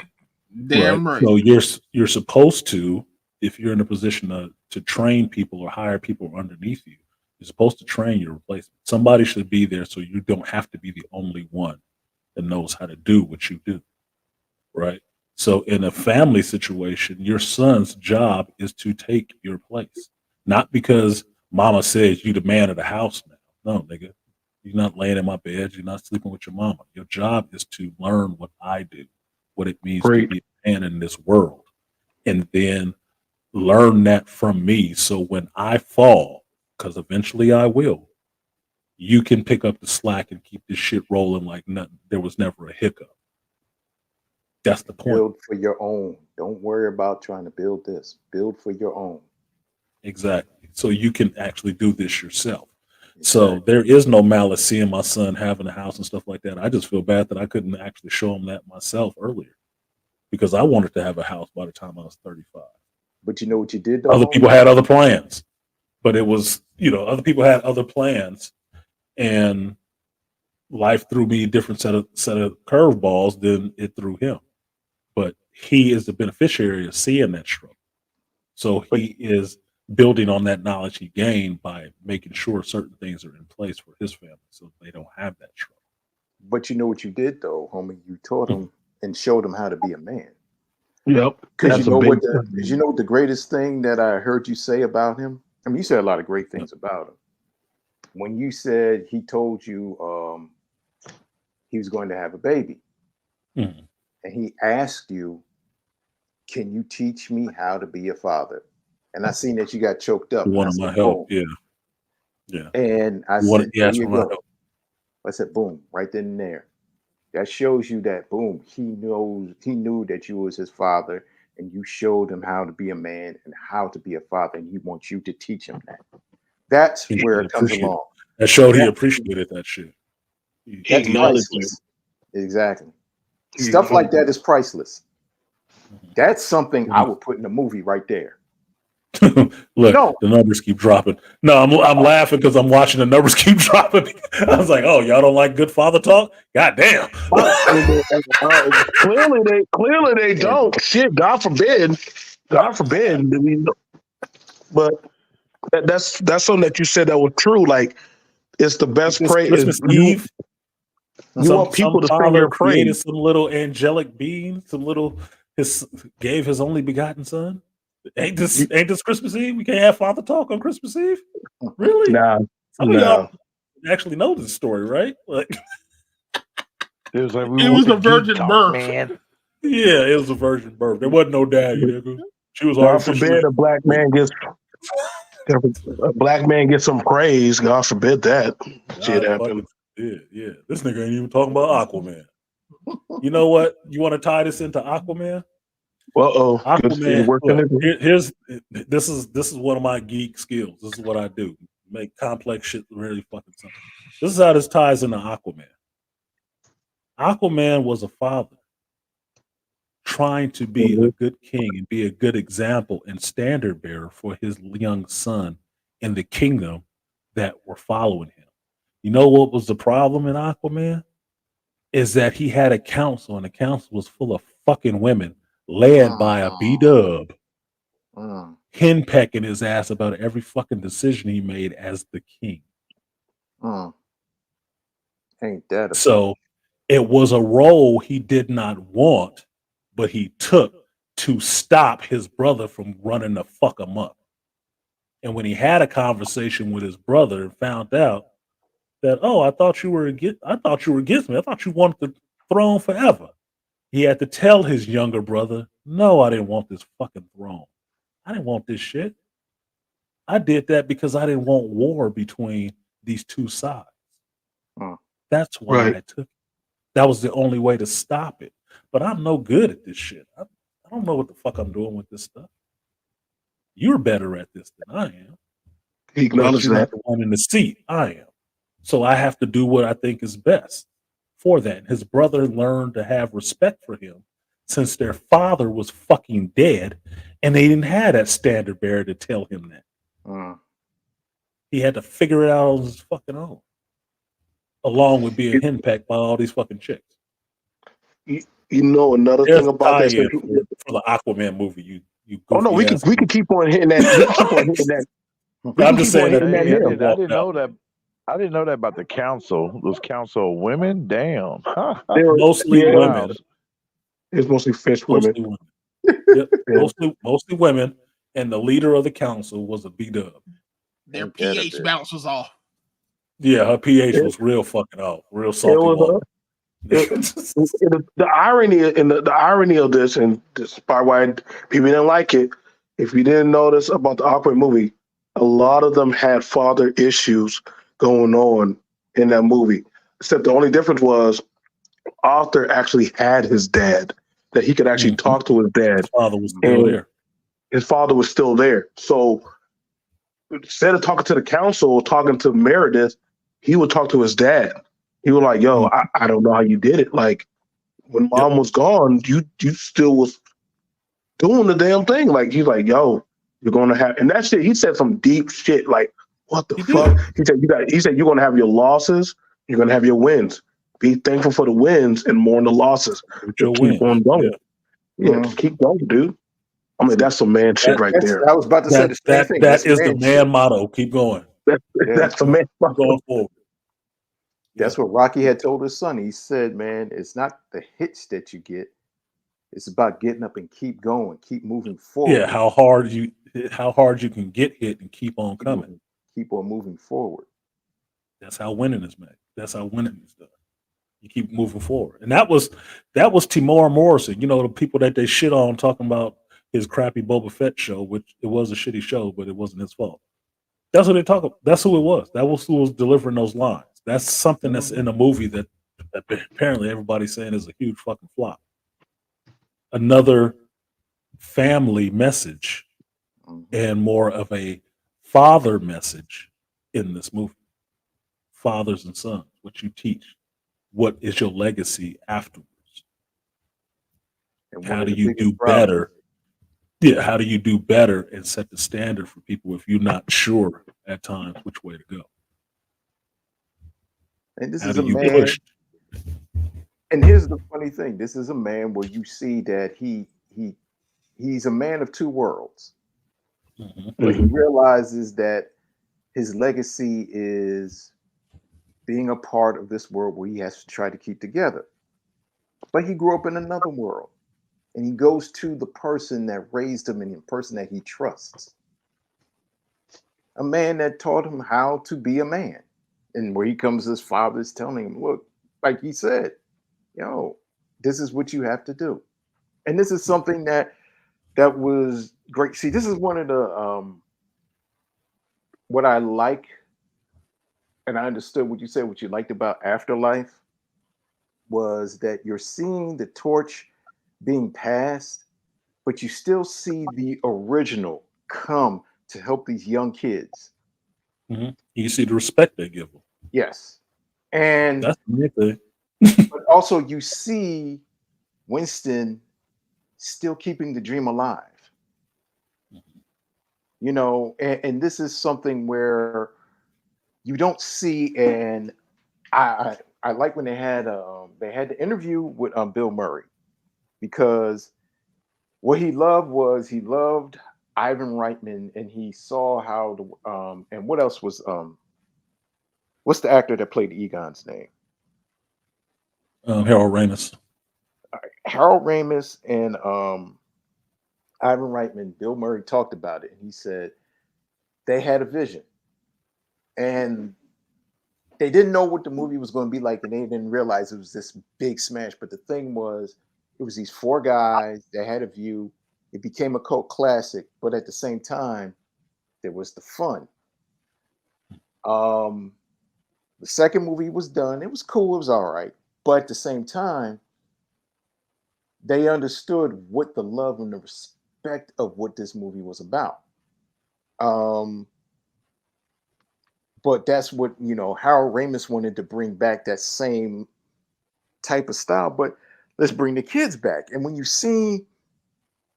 So you're supposed to, if you're in a position to train people or hire people underneath you, you're supposed to train your replacement. Somebody should be there so you don't have to be the only one that knows how to do what you do. Right. So in a family situation, your son's job is to take your place, not because mama says you the man of the house now. No, nigga, you're not laying in my bed. You're not sleeping with your mama. Your job is to learn what I do, what it means to Great. be a man in this world, and then learn that from me. So when I fall, because eventually I will, you can pick up the slack and keep this shit rolling like nothing. There was never a hiccup. That's the point. Build for your own. Don't worry about trying to build this. Build for your own. Exactly. So you can actually do this yourself. So there is no malice seeing my son having a house and stuff like that. I just feel bad that I couldn't actually show him that myself earlier because I wanted to have a house by the time I was 35. But you know what you did though? Other people had other plans, but it was, other people had other plans, and life threw me a different set of curveballs than it threw him. But he is the beneficiary of seeing that struggle. So he is building on that knowledge he gained by making sure certain things are in place for his family so they don't have that trouble. But you know what you did though, homie? You taught him and showed him how to be a man. Yep. Because you know what the greatest thing that I heard you say about him? I mean, you said a lot of great things about him. When you said he told you he was going to have a baby, and he asked you, "Can you teach me how to be a father?" And I seen that you got choked up. One of my help, yeah. And I said, "There you go." I said, "Boom!" Right then and there. That shows you that, boom, he knew that you was his father, and you showed him how to be a man and how to be a father, and he wants you to teach him that. That's where it comes along. That showed he appreciated that shit. That's priceless. Exactly. Stuff like that is priceless. That's something I would put in a movie right there. Look, the numbers keep dropping. No, I'm laughing because I'm watching the numbers keep dropping. I was like, oh, y'all don't like good father talk? God damn. Clearly they don't. Shit, God forbid. God forbid. But that's something that you said that was true. Like, it's the best praise. Christmas Eve. You want people to sing your created praise. some little angelic being, gave his only begotten son. Ain't this Christmas Eve? We can't have father talk on Christmas Eve? Really? Nah. Some of y'all actually know this story, right? Like, it was a virgin birth, man. Yeah, it was a virgin birth. There wasn't no daddy, nigga. She was God forbid a black man gets some praise. God forbid that shit happen. Yeah. This nigga ain't even talking about Aquaman. You know what? You want to tie this into Aquaman? Aquaman. Look, this is one of my geek skills. This is what I do. Make complex shit really fucking simple. This is how this ties into Aquaman. Aquaman was a father trying to be a good king and be a good example and standard bearer for his young son in the kingdom that were following him. You know what was the problem in Aquaman? Is that he had a council, and the council was full of fucking women led by a B-dub, henpecking his ass about every fucking decision he made as the king. Ain't that so it was a role he did not want, but he took to stop his brother from running the fuck him up. And when he had a conversation with his brother and found out that, oh, I thought you were against me. I thought you wanted the throne forever. He had to tell his younger brother, no, I didn't want this fucking throne. I didn't want this shit. I did that because I didn't want war between these two sides. That's why I took it. That was the only way to stop it. But I'm no good at this shit. I don't know what the fuck I'm doing with this stuff. You're better at this than I am. He acknowledged that. Not the one in the seat. I am. So I have to do what I think is best for that. And his brother learned to have respect for him since their father was fucking dead and they didn't have that standard bearer to tell him that. He had to figure it out on his fucking own, along with being henpecked by all these fucking chicks. You know another thing about that for the Aquaman movie. You we can keep on hitting that. We can keep on hitting that. I'm just saying that I didn't know that. I didn't know that about the council. Those council of women, damn. Mostly women. It's mostly fish women. Yep. Mostly women, and the leader of the council was a B-dub. Their pH balance was off. Yeah, her pH It, was real fucking off, real it salty water. was the irony and the irony of this, and this is probably why people didn't like it. If you didn't notice about the Aqua movie, a lot of them had father issues going on in that movie. Except the only difference was Arthur actually had his dad, that he could actually Mhm. talk to his dad, His father was still and there. his father was still there. So instead of talking to the council, talking to Meredith, he would talk to his dad. He was like, "Yo, Mhm. I don't know how you did it. Like when Yep. mom was gone, you still was doing the damn thing. Like he's like, yo, you're gonna have," and that shit. He said some deep shit. Like what the He fuck? did. He said you got. He said you're gonna have your losses. You're gonna have your wins. Be thankful for the wins and mourn the losses. With Just your keep on wins. Yeah. going. Yeah, just keep going, dude. I mean, that's some man shit right there. I was about to say the same thing. That's That is the man man shit. motto. Keep going. That's the man. Going forward. That's what Rocky had told his son. He said, "Man, it's not the hits that you get. It's about getting up and keep going, keep moving forward. Yeah, how hard you can get hit and keep on coming. Keep on moving forward." That's how winning is made. That's how winning is done. You keep moving forward. And that was Timor Morrison. You know, the people that they shit on talking about his crappy Boba Fett show, which it was a shitty show, but it wasn't his fault. That's what they talk about. That's who it was. That was who was delivering those lines. That's something that's in a movie that apparently everybody's saying is a huge fucking flop. Another family message and more of a father message in this movie. Fathers and sons, what you teach. What is your legacy afterwards? And how do you do better? Yeah, how do you do better and set the standard for people if you're not sure at times which way to go? And this How is do a you man. push? And here's the funny thing: this is a man where you see that he's a man of two worlds, but he realizes that his legacy is being a part of this world where he has to try to keep together. But he grew up in another world, and he goes to the person that raised him and the person that he trusts, a man that taught him how to be a man. And where he comes, his father is telling him, "Look, like he said, yo, this is what you have to do." And this is something that was great. See, this is one of the what I like, and I understood what you said. What you liked about Afterlife was that you're seeing the torch being passed, but you still see the original come to help these young kids. Mm-hmm. You see the respect they give them. Yes, and that's the main thing. But also you see Winston still keeping the dream alive. You know, and this is something where you don't see, and I like when they had the interview with Bill Murray, because what he loved Ivan Reitman, and he saw how the and what else was what's the actor that played Egon's name? Harold Ramis. Harold Ramis and Ivan Reitman, Bill Murray talked about it, and he said they had a vision, and they didn't know what the movie was going to be like, and they didn't realize it was this big smash. But the thing was, it was these four guys that had a view. It became a cult classic, but at the same time, there was the fun. The second movie was done. It was cool. It was all right. But at the same time, they understood what the love and the respect of what this movie was about. But that's what, Harold Ramis wanted to bring back, that same type of style, but let's bring the kids back. And when you see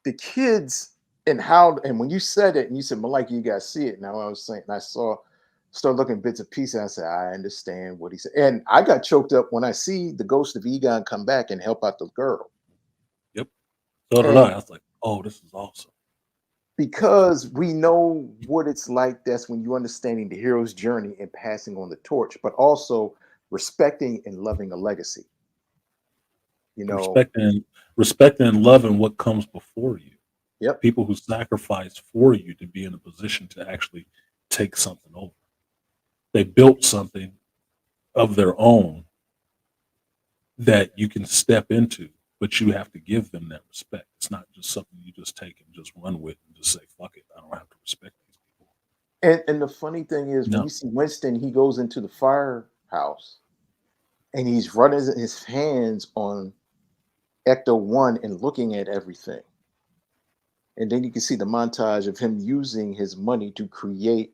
the kids and when you said it and you said, Malika, you guys see it. Now I was saying, I started looking bits and pieces. And I said, I understand what he said. And I got choked up when I see the ghost of Egon come back and help out the girl. Yep. So did I. I was like, oh, this is awesome. Because we know what it's like. That's when you're understanding the hero's journey and passing on the torch, but also respecting and loving a legacy. Respecting and loving what comes before you. Yep. People who sacrifice for you to be in a position to actually take something over. they built something of their own that you can step into, but you have to give them that respect. It's not just something you just take and just run with and just say, fuck it, I don't have to respect these people. And the funny thing is, when No. you see Winston, he goes into the firehouse and he's running his hands on Ecto 1 and looking at everything. And then you can see the montage of him using his money to create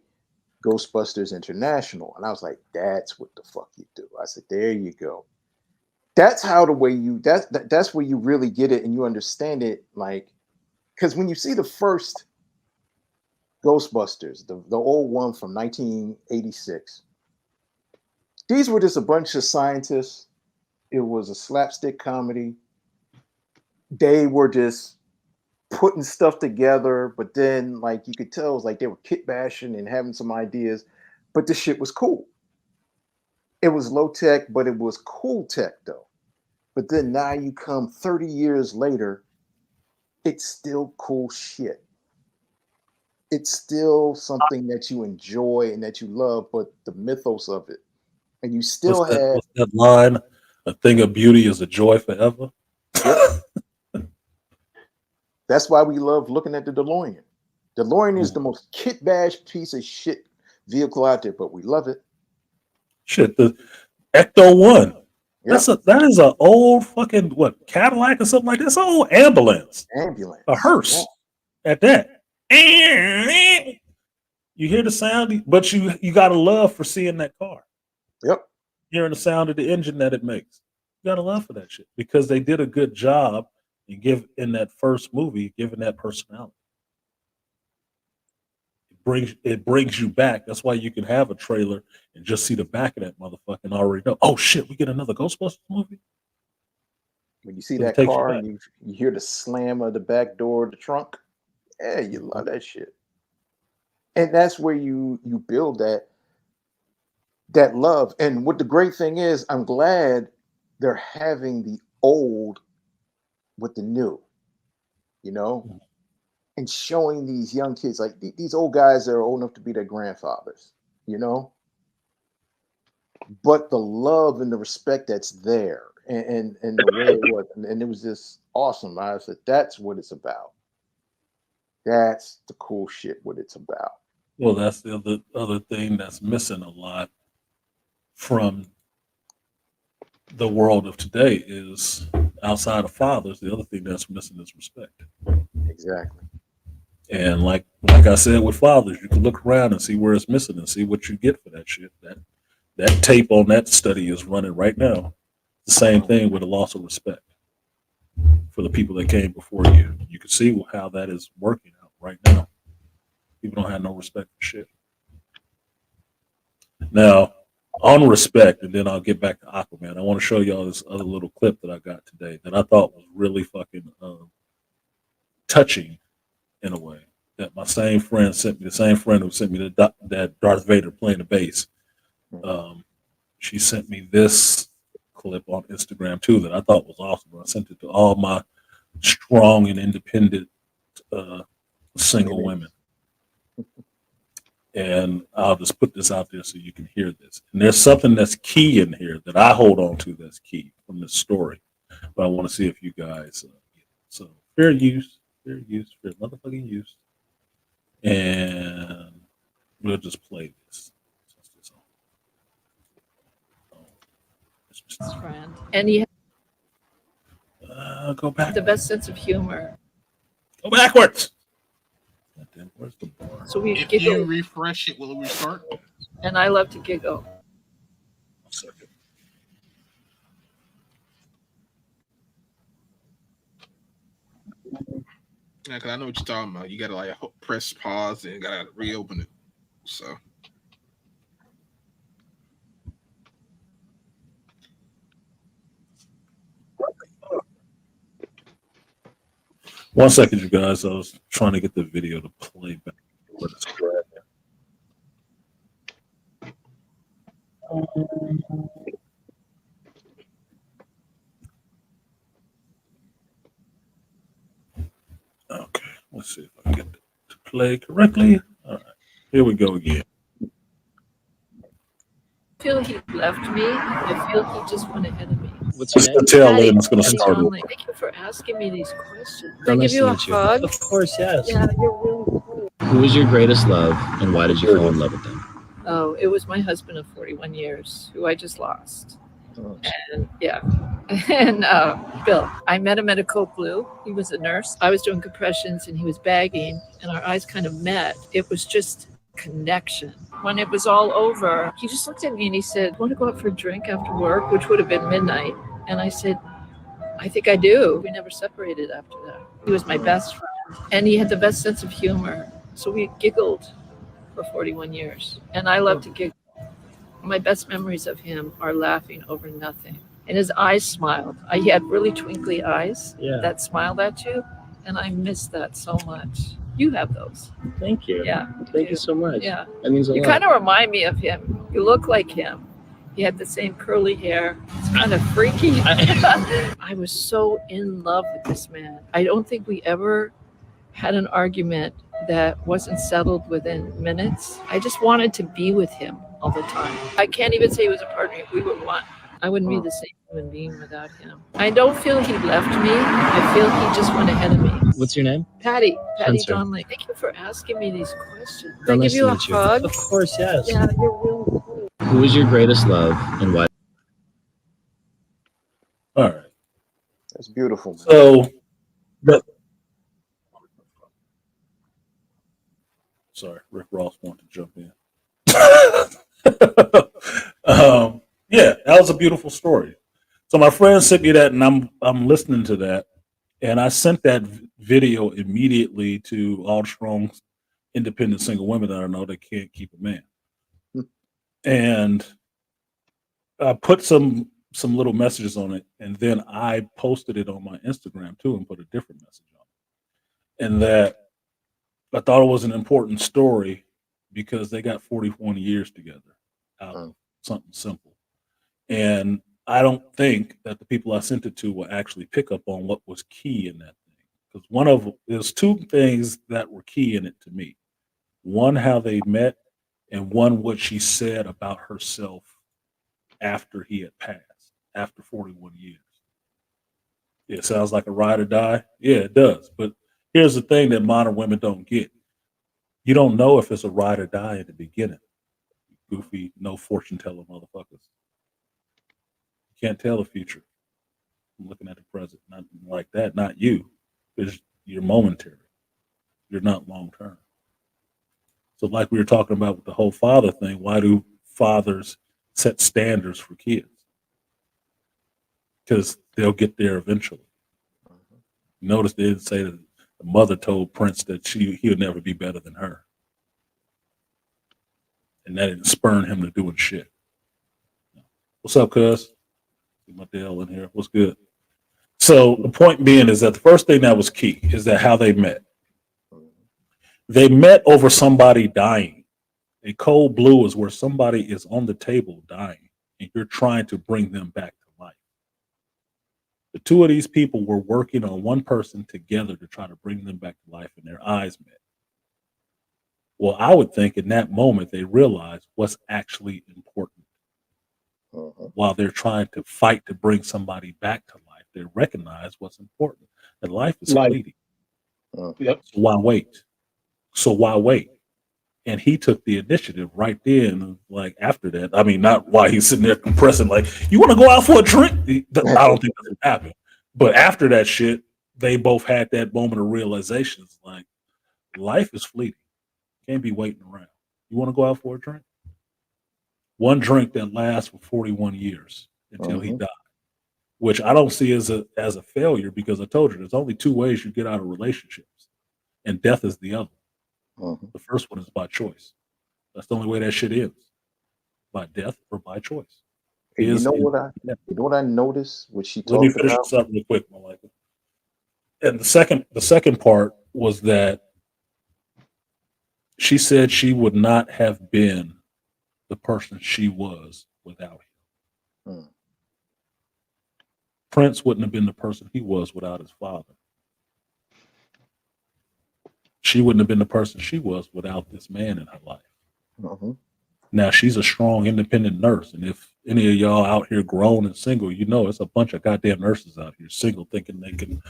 Ghostbusters International. And I was like, that's what the fuck you do. I said, there you go. That's how the way you that's where you really get it and you understand it. Like, because when you see the first Ghostbusters, the old one from 1986, these were just a bunch of scientists. It was a slapstick comedy. They were just putting stuff together, but then like you could tell it was like they were kit bashing and having some ideas, but the shit was cool. It was low tech, but it was cool tech though. But then now you come 30 years later, it's still cool shit. It's still something that you enjoy and that you love, but the mythos of it. And you still had What's that line? A thing of beauty is a joy forever. Yep. That's why we love looking at the DeLorean. DeLorean is the most kit bash piece of shit vehicle out there, but we love it. Shit, the Ecto 1. Yep. That is an old fucking Cadillac or something like that. It's an old ambulance. A hearse at that. You hear the sound, but you got a love for seeing that car. Yep. Hearing the sound of the engine that it makes. You got a love for that shit because they did a good job in that first movie, giving that personality. It brings you back. That's why you can have a trailer and just see the back of that motherfucker and already know, oh shit, we get another Ghostbusters movie. When you see that car and you hear the slam of the back door of the trunk, yeah, you love that shit. And that's where you build that love. And what the great thing is, I'm glad they're having the old with the new, and showing these young kids, like these old guys that are old enough to be their grandfathers, but the love and the respect that's there and the way it was. And it was just awesome. I said, that's what it's about. That's the cool shit, what it's about. Well, that's the other thing that's missing a lot from the world of today is outside of fathers. The other thing that's missing is respect. Exactly. And like I said with fathers, you can look around and see where it's missing and see what you get for that shit. That tape on that study is running right now. The same thing with a loss of respect for the people that came before you. You can see how that is working out right now. People don't have no respect for shit. Now, on respect, and then I'll get back to Aquaman. I want to show y'all this other little clip that I got today that I thought was really fucking touching in a way. That my same friend sent me, the same friend who sent me that Darth Vader playing the bass. She sent me this clip on Instagram too that I thought was awesome. I sent it to all my strong and independent single women. And I'll just put this out there so you can hear this. And there's something that's key in here that I hold on to that's key from this story. But I want to see if you guys so fair use, fair motherfucking use. And we'll just play this. Friend. And he go back. The best sense of humor. Go backwards. Where's the bar? So we if giggle. you refresh it, will it restart? And I love to giggle. Second. Yeah, because I know what you're talking about. You gotta like press pause and gotta reopen it. So. One second, you guys. I was trying to get the video to play back. Okay, let's see if I can get it to play correctly. All right, here we go again. feel he left me. I feel he just went ahead of me. What's your It's name? the tail Patty, end that's going to Patty start. Donnelly. Thank you for asking me these questions. So Can I nice give to you a meet you. hug? Of course, yes. Yeah, you're really cool. Who is your greatest love, and why did you fall in love with them? Oh, it was my husband of 41 years who I just lost. Oh, And yeah. And Bill, I met him at a Coke Blue. He was a nurse. I was doing compressions and he was bagging, and our eyes kind of met. It was just connection. When it was all over, he just looked at me and he said, "Want to go out for a drink after work?" Which would have been midnight. And I said, "I think I do." We never separated after that. He was my best friend, and he had the best sense of humor. So we giggled for 41 years, and I love to giggle. My best memories of him are laughing over nothing. And his eyes smiled. He had really twinkly eyes that smiled at you, and I miss that so much. You have those. thank you. Yeah. Thank you so much. Yeah. That means a You lot. kind of remind me of him. You look like him. He had the same curly hair. It's kind of freaky. I was so in love with this man. I don't think we ever had an argument that wasn't settled within minutes. I just wanted to be with him all the time. I can't even say he was a partner. We were one. I wouldn't be the same human being without him. I don't feel he left me. I feel he just went ahead of me. What's your name? Patty Spencer. Donnelly. Thank you for asking me these questions. So Can I nice give you to a meet you. hug? Of course, yes. Yeah, you're really cool. Who is your greatest love, and why? All right. That's beautiful. So, but sorry, Rick Ross wanted to jump in. Yeah, that was a beautiful story. So my friend sent me that, and I'm listening to that, and I sent that video immediately to all the strong, independent single women that I know that can't keep a man, and I put some little messages on it, and then I posted it on my Instagram too, and put a different message on it, and that I thought it was an important story because they got 41 years together out of something simple. And I don't think that the people I sent it to will actually pick up on what was key in that thing. Because there's two things that were key in it to me. One, how they met, and one, what she said about herself after he had passed, after 41 years. It sounds like a ride or die. Yeah, it does. But here's the thing that modern women don't get. You don't know if it's a ride or die at the beginning. Goofy, no fortune teller motherfuckers. You can't tell the future. I'm looking at the present. Not like that. Not you. Because you're momentary. You're not long term. So like we were talking about with the whole father thing, why do fathers set standards for kids? Because they'll get there eventually. Notice they didn't say that the mother told Prince that he'll never be better than her. And that didn't spurn him to doing shit. What's up, cuz? See my Dale in here. What's good? So the point being is that the first thing that was key is that how they met. They met over somebody dying. A cold blue is where somebody is on the table dying, and you're trying to bring them back to life. The two of these people were working on one person together to try to bring them back to life, and their eyes met. Well, I would think in that moment they realized what's actually important. While they're trying to fight to bring somebody back to life, they recognize what's important. That life is fleeting. Yep. So why wait? And he took the initiative right then, like after that. I mean, not while he's sitting there compressing, like, you want to go out for a drink? I don't think that would happen. But after that shit, they both had that moment of realization. It's like, life is fleeting. Can't be waiting around. You want to go out for a drink? One drink that lasts for 41 years until he died, which I don't see as a failure, because I told you there's only two ways you get out of relationships, and death is the other. The first one is by choice. That's the only way that shit ends, by death or by choice. Hey, you know what I noticed? What she talked about. Let me finish this up real quick, Malika. And the second part was that she said she would not have been the person she was without him. Prince wouldn't have been the person he was without his father. She wouldn't have been the person she was without this man in her life. Now she's a strong, independent nurse, and if any of y'all out here grown and single, you know it's a bunch of goddamn nurses out here single, thinking they can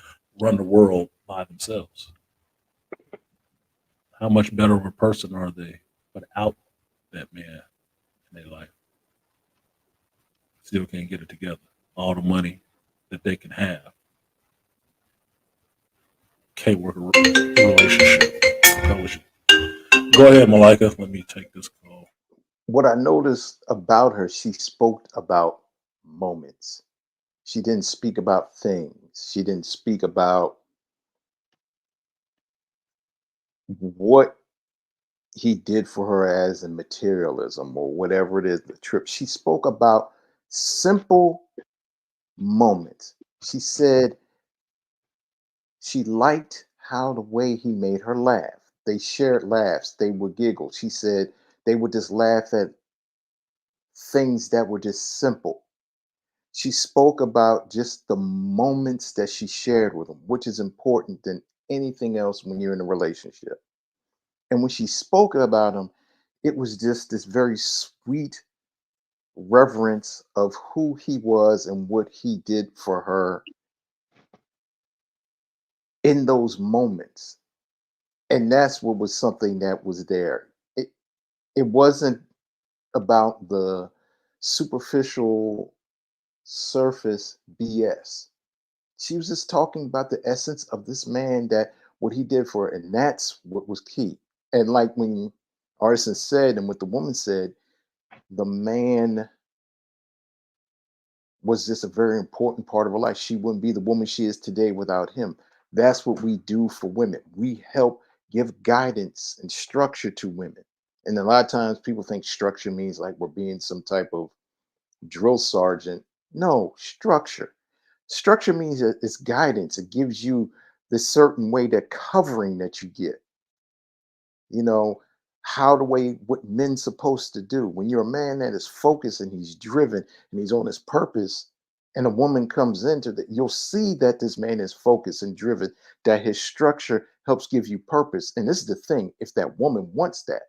run the world by themselves. How much better of a person are they without that man in their life? Still can't get it together. All the money that they can have can't work a relationship. Go ahead, Malika. Let me take this call. What I noticed about her, she spoke about moments. She didn't speak about things. She didn't speak about what he did for her as in materialism or whatever it is, the trip. She spoke about simple moments. She said she liked how the way he made her laugh. They shared laughs. They would giggle. She said they would just laugh at things that were just simple. She spoke about just the moments that she shared with him, which is important than anything else when you're in a relationship. And when she spoke about him, it was just this very sweet reverence of who he was and what he did for her in those moments. And that's what was something that was there. It wasn't about the superficial surface BS. She was just talking about the essence of this man, that what he did for her, and that's what was key. And like when Artisan said, and what the woman said, the man was just a very important part of her life. She wouldn't be the woman she is today without him. That's what we do for women. We help give guidance and structure to women. And a lot of times people think structure means like we're being some type of drill sergeant. No, structure. Structure means that it's guidance. It gives you the certain way, that covering that you get. You know, how the way what men's supposed to do. When you're a man that is focused and he's driven and he's on his purpose, and a woman comes into that, you'll see that this man is focused and driven, that his structure helps give you purpose. And this is the thing: if that woman wants that,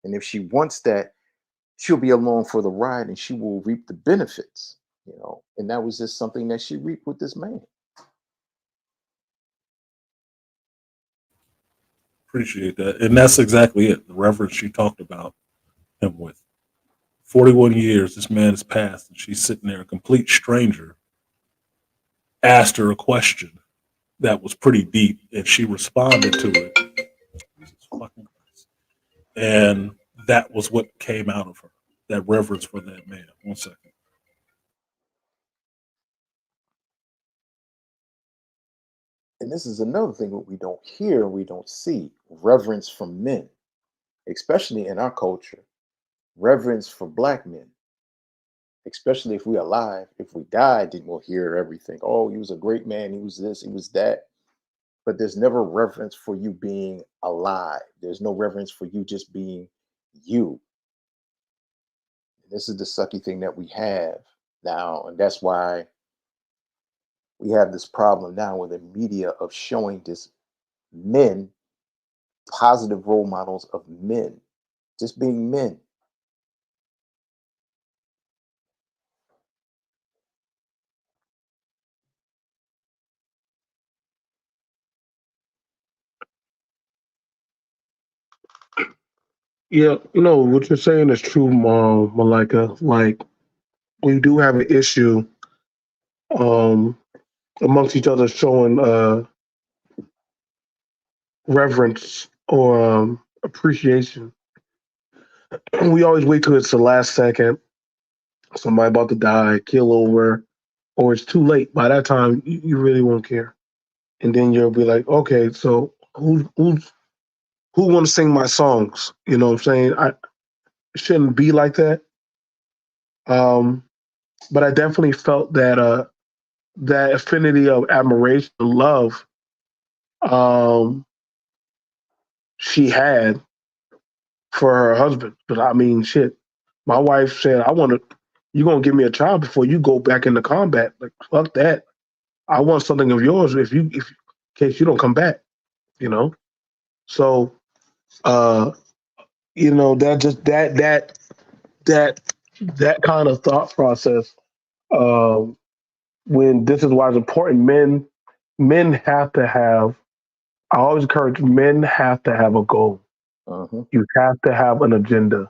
and if she wants that, she'll be along for the ride and she will reap the benefits, you know. And that was just something that she reaped with this man. Appreciate that. And that's exactly it. The reverence she talked about him with. 41 years this man has passed, and she's sitting there, a complete stranger, asked her a question that was pretty deep, and she responded to it. And that was what came out of her, that reverence for that man. 1 second. And this is another thing what we don't hear, we don't see: reverence from men, especially in our culture. Reverence for black men, especially if we're alive. If we died, then we'll hear everything. Oh, he was a great man, he was this, he was that. But there's never reverence for you being alive. There's no reverence for you just being you. This is the sucky thing that we have now. And that's why we have this problem now with the media of showing this men, positive role models of men, just being men. Yeah, you know what you're saying is true, Malika. Like, we do have an issue um, amongst each other showing reverence or appreciation. We always wait till it's the last second, somebody about to die, kill over, or it's too late. By that time, you really won't care, and then you'll be like, okay, so who want to sing my songs? You know what I'm saying? It shouldn't be like that. Um, but I definitely felt that that affinity of admiration, love, um, she had for her husband. But I mean, shit, my wife said, "I want to. You're gonna give me a child before you go back into combat. Like, fuck that. I want something of yours if in case you don't come back. You know." So, you know, that just that that kind of thought process, when this is why it's important, men have to have. I always encourage men have to have a goal. You have to have an agenda.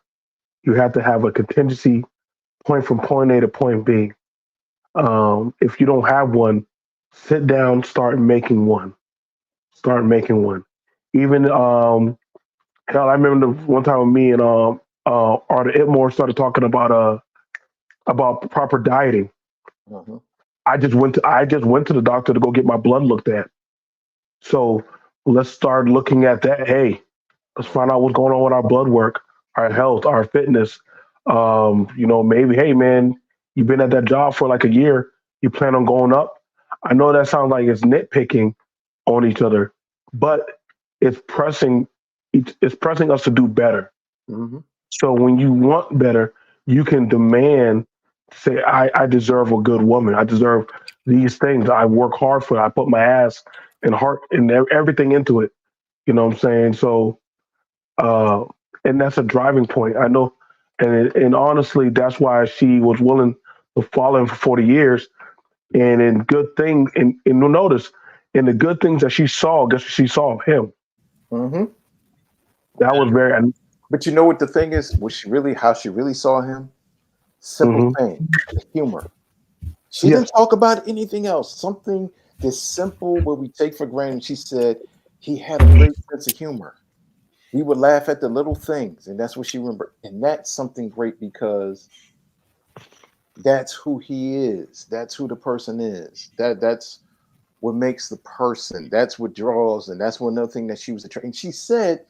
You have to have a contingency point from point A to point B. If you don't have one, sit down, start making one. Start making one. Even hell, I remember the one time with me and Arthur Itmore started talking about proper dieting. I just went to the doctor to go get my blood looked at. So let's start looking at that. Hey, let's find out what's going on with our blood work, our health, our fitness. Maybe, hey man, you've been at that job for like a year. You plan on going up. I know that sounds like it's nitpicking on each other, but it's pressing us to do better. So when you want better, you can demand, say, I deserve a good woman. I deserve these things. I work hard for it. I put my ass and heart and everything into it. You know what I'm saying? So, and that's a driving point. I know. And honestly, that's why she was willing to follow him for 40 years. And in good things, and you'll notice, in the good things that she saw, guess what she saw of him? That was very. But you know what the thing is? How she really saw him? Simple thing, humor. She didn't talk about anything else. Something this simple, what we take for granted. She said he had a great sense of humor. He would laugh at the little things, and that's what she remembered. And that's something great because that's who he is. That's who the person is. That's what makes the person. That's what draws, and that's one other thing that she was attracted. And she said,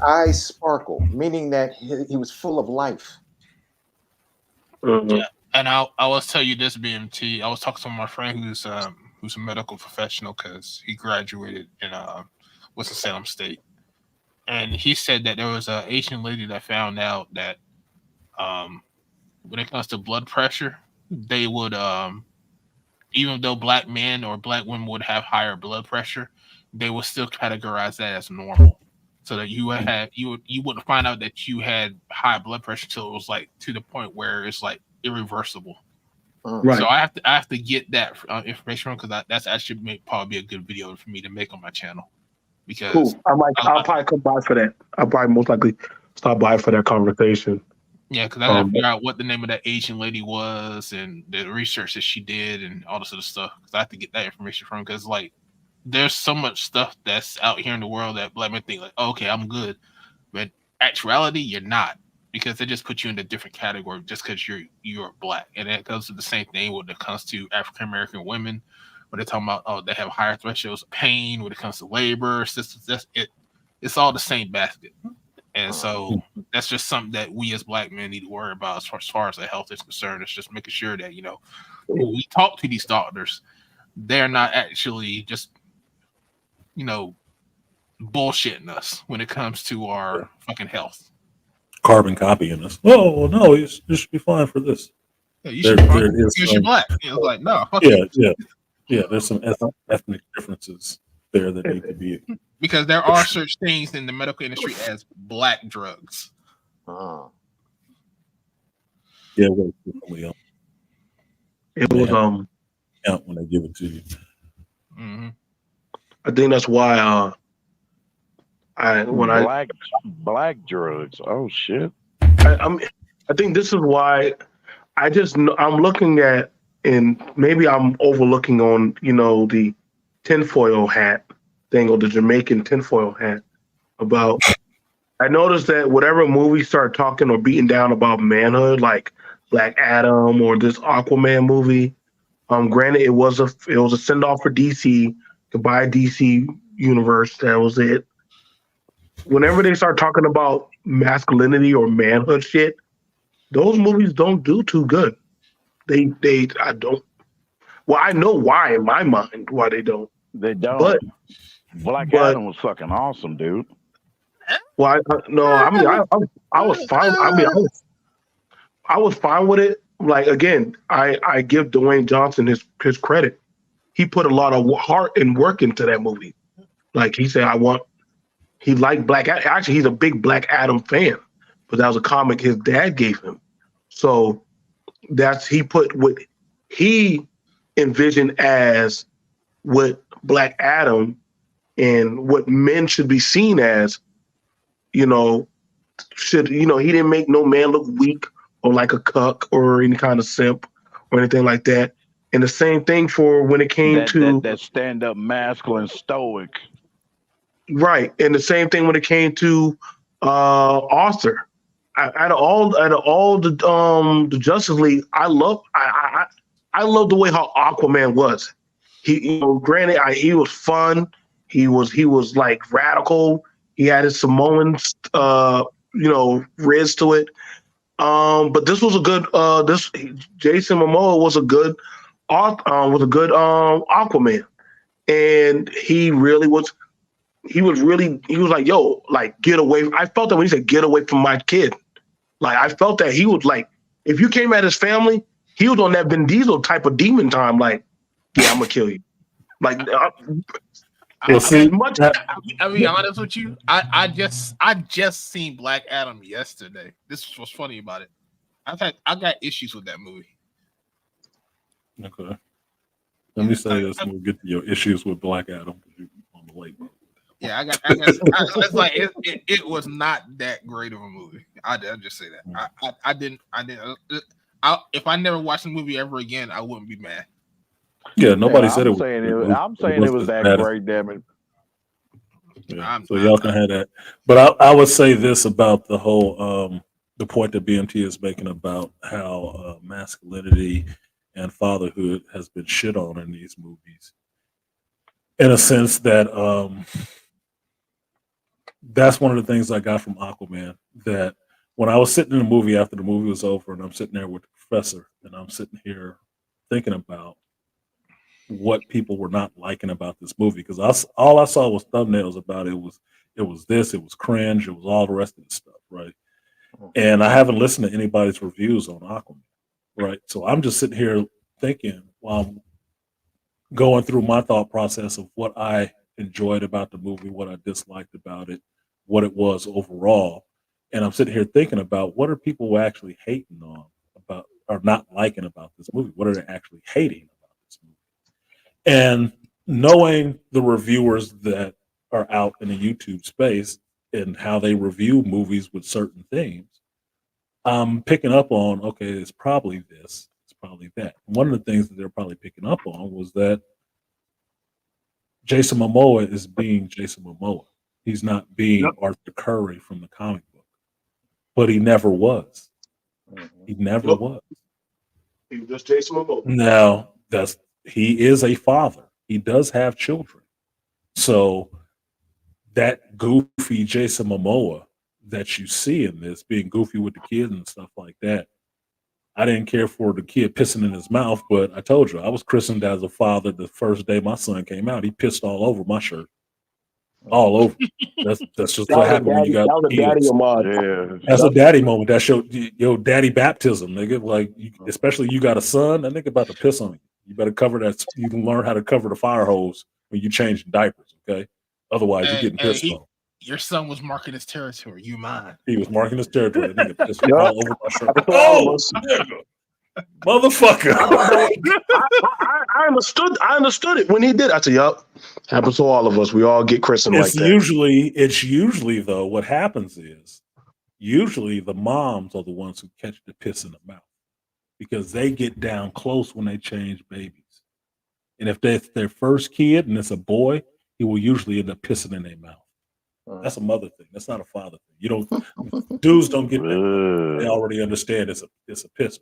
"Eyes sparkle," meaning that he was full of life. Yeah, and I will tell you this, BMT. I was talking to my friend who's a medical professional because he graduated in Winston-Salem State. And he said that there was an Asian lady that found out that when it comes to blood pressure, they would, even though black men or black women would have higher blood pressure, they would still categorize that as normal. So that you wouldn't find out that you had high blood pressure till it was like to the point where it's like irreversible. Right. So I have to get that information because that's actually probably be a good video for me to make on my channel. Because cool. I'll probably come by for that. I'll probably most likely stop by for that conversation. Yeah, because I have to figure out what the name of that Asian lady was and the research that she did and all this other stuff. Because I have to get that information from. Because like, there's so much stuff that's out here in the world that black men think like, oh, okay, I'm good, but actuality, you're not, because they just put you in a different category just because you're black. And it goes to the same thing when it comes to African American women. When they're talking about, they have higher thresholds of pain when it comes to labor systems. It's all the same basket. And so that's just something that we as black men need to worry about as far as the health is concerned. It's just making sure that, when we talk to these doctors, they're not actually just, bullshitting us when it comes to our fucking health. Carbon copying us. Oh, no, you should be fine for this. Yeah, you should be fine because you're black. It's like, no. Yeah, there's some ethnic differences there that need to be. Because there are such things in the medical industry as black drugs. Yeah, well, it was count when they give it to you. I think that's why black drugs. Oh shit! I think this is why I'm looking at, and maybe I'm overlooking on the tinfoil hat thing or the Jamaican tinfoil hat about. I noticed that whatever movie start talking or beating down about manhood, like Black Adam or this Aquaman movie, granted it was a send off for DC to buy DC universe. That was it. Whenever they start talking about masculinity or manhood shit, those movies don't do too good. I don't. Well, I know why in my mind why they don't. They don't. But Black Adam was fucking awesome, dude. Well, I was fine. I was fine with it. Like again, I give Dwayne Johnson his credit. He put a lot of heart and work into that movie. Like he said, he liked Black Adam. Actually, he's a big Black Adam fan. but that was a comic his dad gave him. So he put what he envisioned as what Black Adam and what men should be seen as, he didn't make no man look weak or like a cuck or any kind of simp or anything like that. And the same thing for when it came to that stand up masculine stoic. Right. And the same thing when it came to Arthur. Out of all the Justice League, I love the way how Aquaman was. He, granted, he was fun. He was like radical. He had his Samoan, riz to it. But this was a good. Jason Momoa was a good, Aquaman, and he really was. He was like, yo, like, get away. I felt that when he said, get away from my kid. Like, I felt that he was like, if you came at his family, he was on that Vin Diesel type of demon time. Like, yeah, I'm going to kill you. Like, I'll be honest with you. I just seen Black Adam yesterday. This is what's funny about it. I got issues with that movie. Okay. Let me say this and we'll get to your issues with Black Adam on the late boat. Yeah, it's like it was not that great of a movie. I'll just say that. I didn't. If I never watched the movie ever again, I wouldn't be mad. Yeah, nobody said it. I'm saying it was that great, damn it. Yeah, so y'all can have that. But I would say this about the whole the point that BMT is making about how masculinity and fatherhood has been shit on in these movies. In a sense that that's one of the things I got from Aquaman, that when I was sitting in the movie after the movie was over and I'm sitting there with the professor and I'm sitting here thinking about what people were not liking about this movie, because all I saw was thumbnails about it. It was cringe, it was all the rest of the stuff, right? And I haven't listened to anybody's reviews on Aquaman, right? So I'm just sitting here thinking while I'm going through my thought process of what I enjoyed about the movie, what I disliked about it, what it was overall. And I'm sitting here thinking about what are people actually hating on about or not liking about this movie? What are they actually hating about this movie? And knowing the reviewers that are out in the YouTube space and how they review movies with certain themes, I'm picking up on, okay, it's probably this, it's probably that. One of the things that they're probably picking up on was that Jason Momoa is being Jason Momoa. He's not being Arthur Curry from the comic book, but he never was. He never was. He was just Jason Momoa. Now, he is a father. He does have children. So that goofy Jason Momoa that you see in this, being goofy with the kids and stuff like that, I didn't care for the kid pissing in his mouth, but I told you, I was christened as a father the first day my son came out. He pissed all over my shirt. All over. That's just what happened when you got that was a daddy homage. Yeah. That's a daddy moment. That's your daddy baptism, nigga. Like, especially you got a son, that nigga about to piss on you. You better cover that. You can learn how to cover the fire hose when you change diapers, okay? Otherwise, you're getting pissed on. Your son was marking his territory. You mind? He was marking his territory. That nigga pissed all over my shirt. Oh, nigga. Motherfucker. I understood it when he did. I said, yup. Happens to all of us. We all get christened like that. It's usually though, what happens is usually the moms are the ones who catch the piss in the mouth because they get down close when they change babies. And if that's their first kid and it's a boy, he will usually end up pissing in their mouth. That's a mother thing. That's not a father thing. You don't dudes don't get that. They already understand it's a pisser.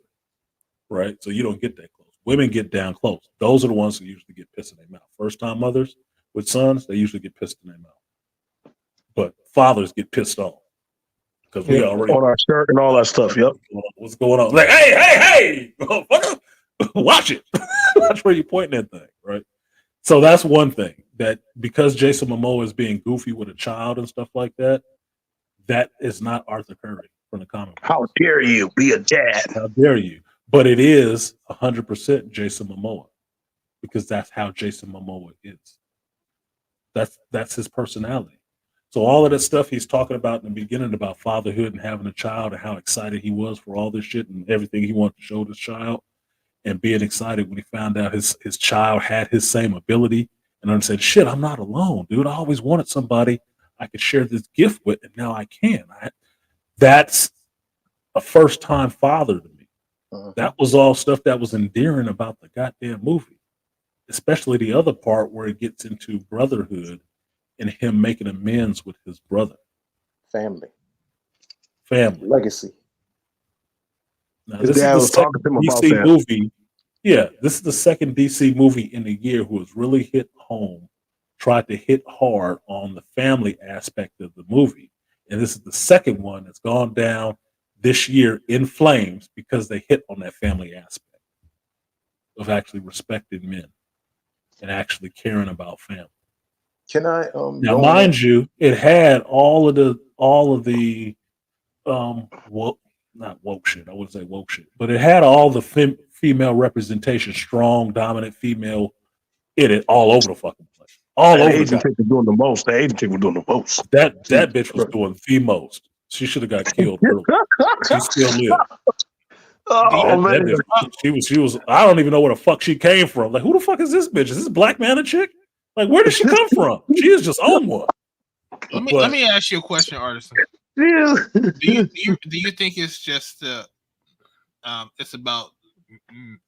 Right? So you don't get that close. Women get down close. Those are the ones who usually get pissed in their mouth. First time mothers with sons, they usually get pissed in their mouth. But fathers get pissed off. Because we already on our shirt and all that stuff. Yep. What's going on? Like, hey, motherfucker, watch it. That's where you're pointing that thing, right? So that's one thing. That because Jason Momoa is being goofy with a child and stuff like that, that is not Arthur Curry from the comic book. How dare you be a dad? How dare you? But it is 100% Jason Momoa because that's how Jason Momoa is. That's his personality. So all of that stuff he's talking about in the beginning about fatherhood and having a child and how excited he was for all this shit and everything he wanted to show this child, and being excited when he found out his child had his same ability, and then said, "Shit, I'm not alone, dude. I always wanted somebody I could share this gift with, and now I can." That's a first time father to me. That was all stuff that was endearing about the goddamn movie, especially the other part where it gets into brotherhood and him making amends with his brother. Family. Legacy. Now, His this is dad the was talking second to him about DC that. movie. Yeah, this is the second DC movie in a year who has really hit home, tried to hit hard on the family aspect of the movie. And this is the second one that's gone down this year in flames because they hit on that family aspect of actually respecting men and actually caring about family. Can I Now, mind you, it had all of the woke, not woke shit. I wouldn't say woke shit, but it had all the female representation, strong, dominant female in it all over the fucking place. All That over the Asian guy. chick was doing the most. The Asian chick was doing the most. That bitch was doing the most. She should have got killed early. She still lived. Oh That man, bitch, she was. I don't even know where the fuck she came from. Like, who the fuck is this bitch? Is this Black man a chick? Like, where did she come from? She is just on one. Let me ask you a question, Artisan. Yeah. Do you think it's just it's about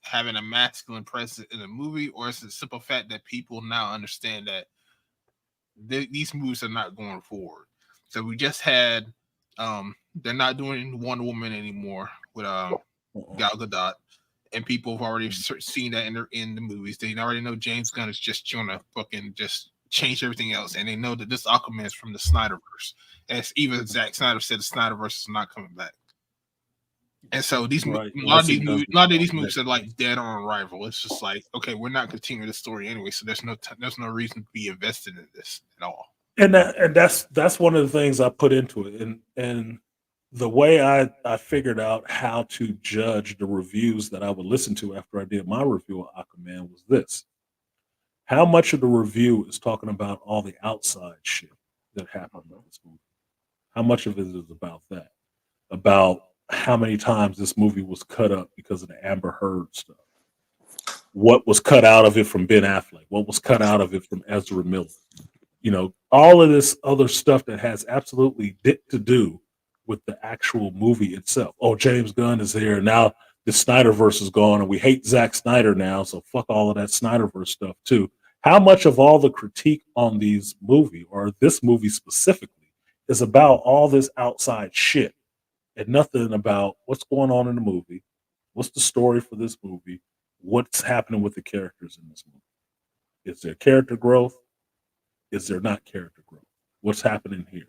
having a masculine presence in the movie, or is it the simple fact that people now understand that these movies are not going forward? So we just had they're not doing Wonder Woman anymore with Gal Gadot, and people have already seen that in the movies. They already know James Gunn is just trying to fucking just change everything else, and they know that this Aquaman is from the Snyderverse. As even Zack Snyder said, the Snyderverse is not coming back. And so a lot of these movies are like dead on arrival. It's just like, okay, we're not continuing the story anyway, so there's no reason to be invested in this at all. And that's one of the things I put into it, and the way I figured out how to judge the reviews that I would listen to after I did my review of Aquaman was this: how much of the review is talking about all the outside shit that happened in this movie? How much of it is about that? About how many times this movie was cut up because of the Amber Heard stuff? What was cut out of it from Ben Affleck? What was cut out of it from Ezra Miller? You know, all of this other stuff that has absolutely to do with the actual movie itself. Oh, James Gunn is here. Now the Snyderverse is gone and we hate Zack Snyder now, so fuck all of that Snyderverse stuff too. How much of all the critique on these movie, or this movie specifically, is about all this outside shit and nothing about what's going on in the movie, what's the story for this movie, what's happening with the characters in this movie? Is there character growth? Is there not character growth? What's happening here?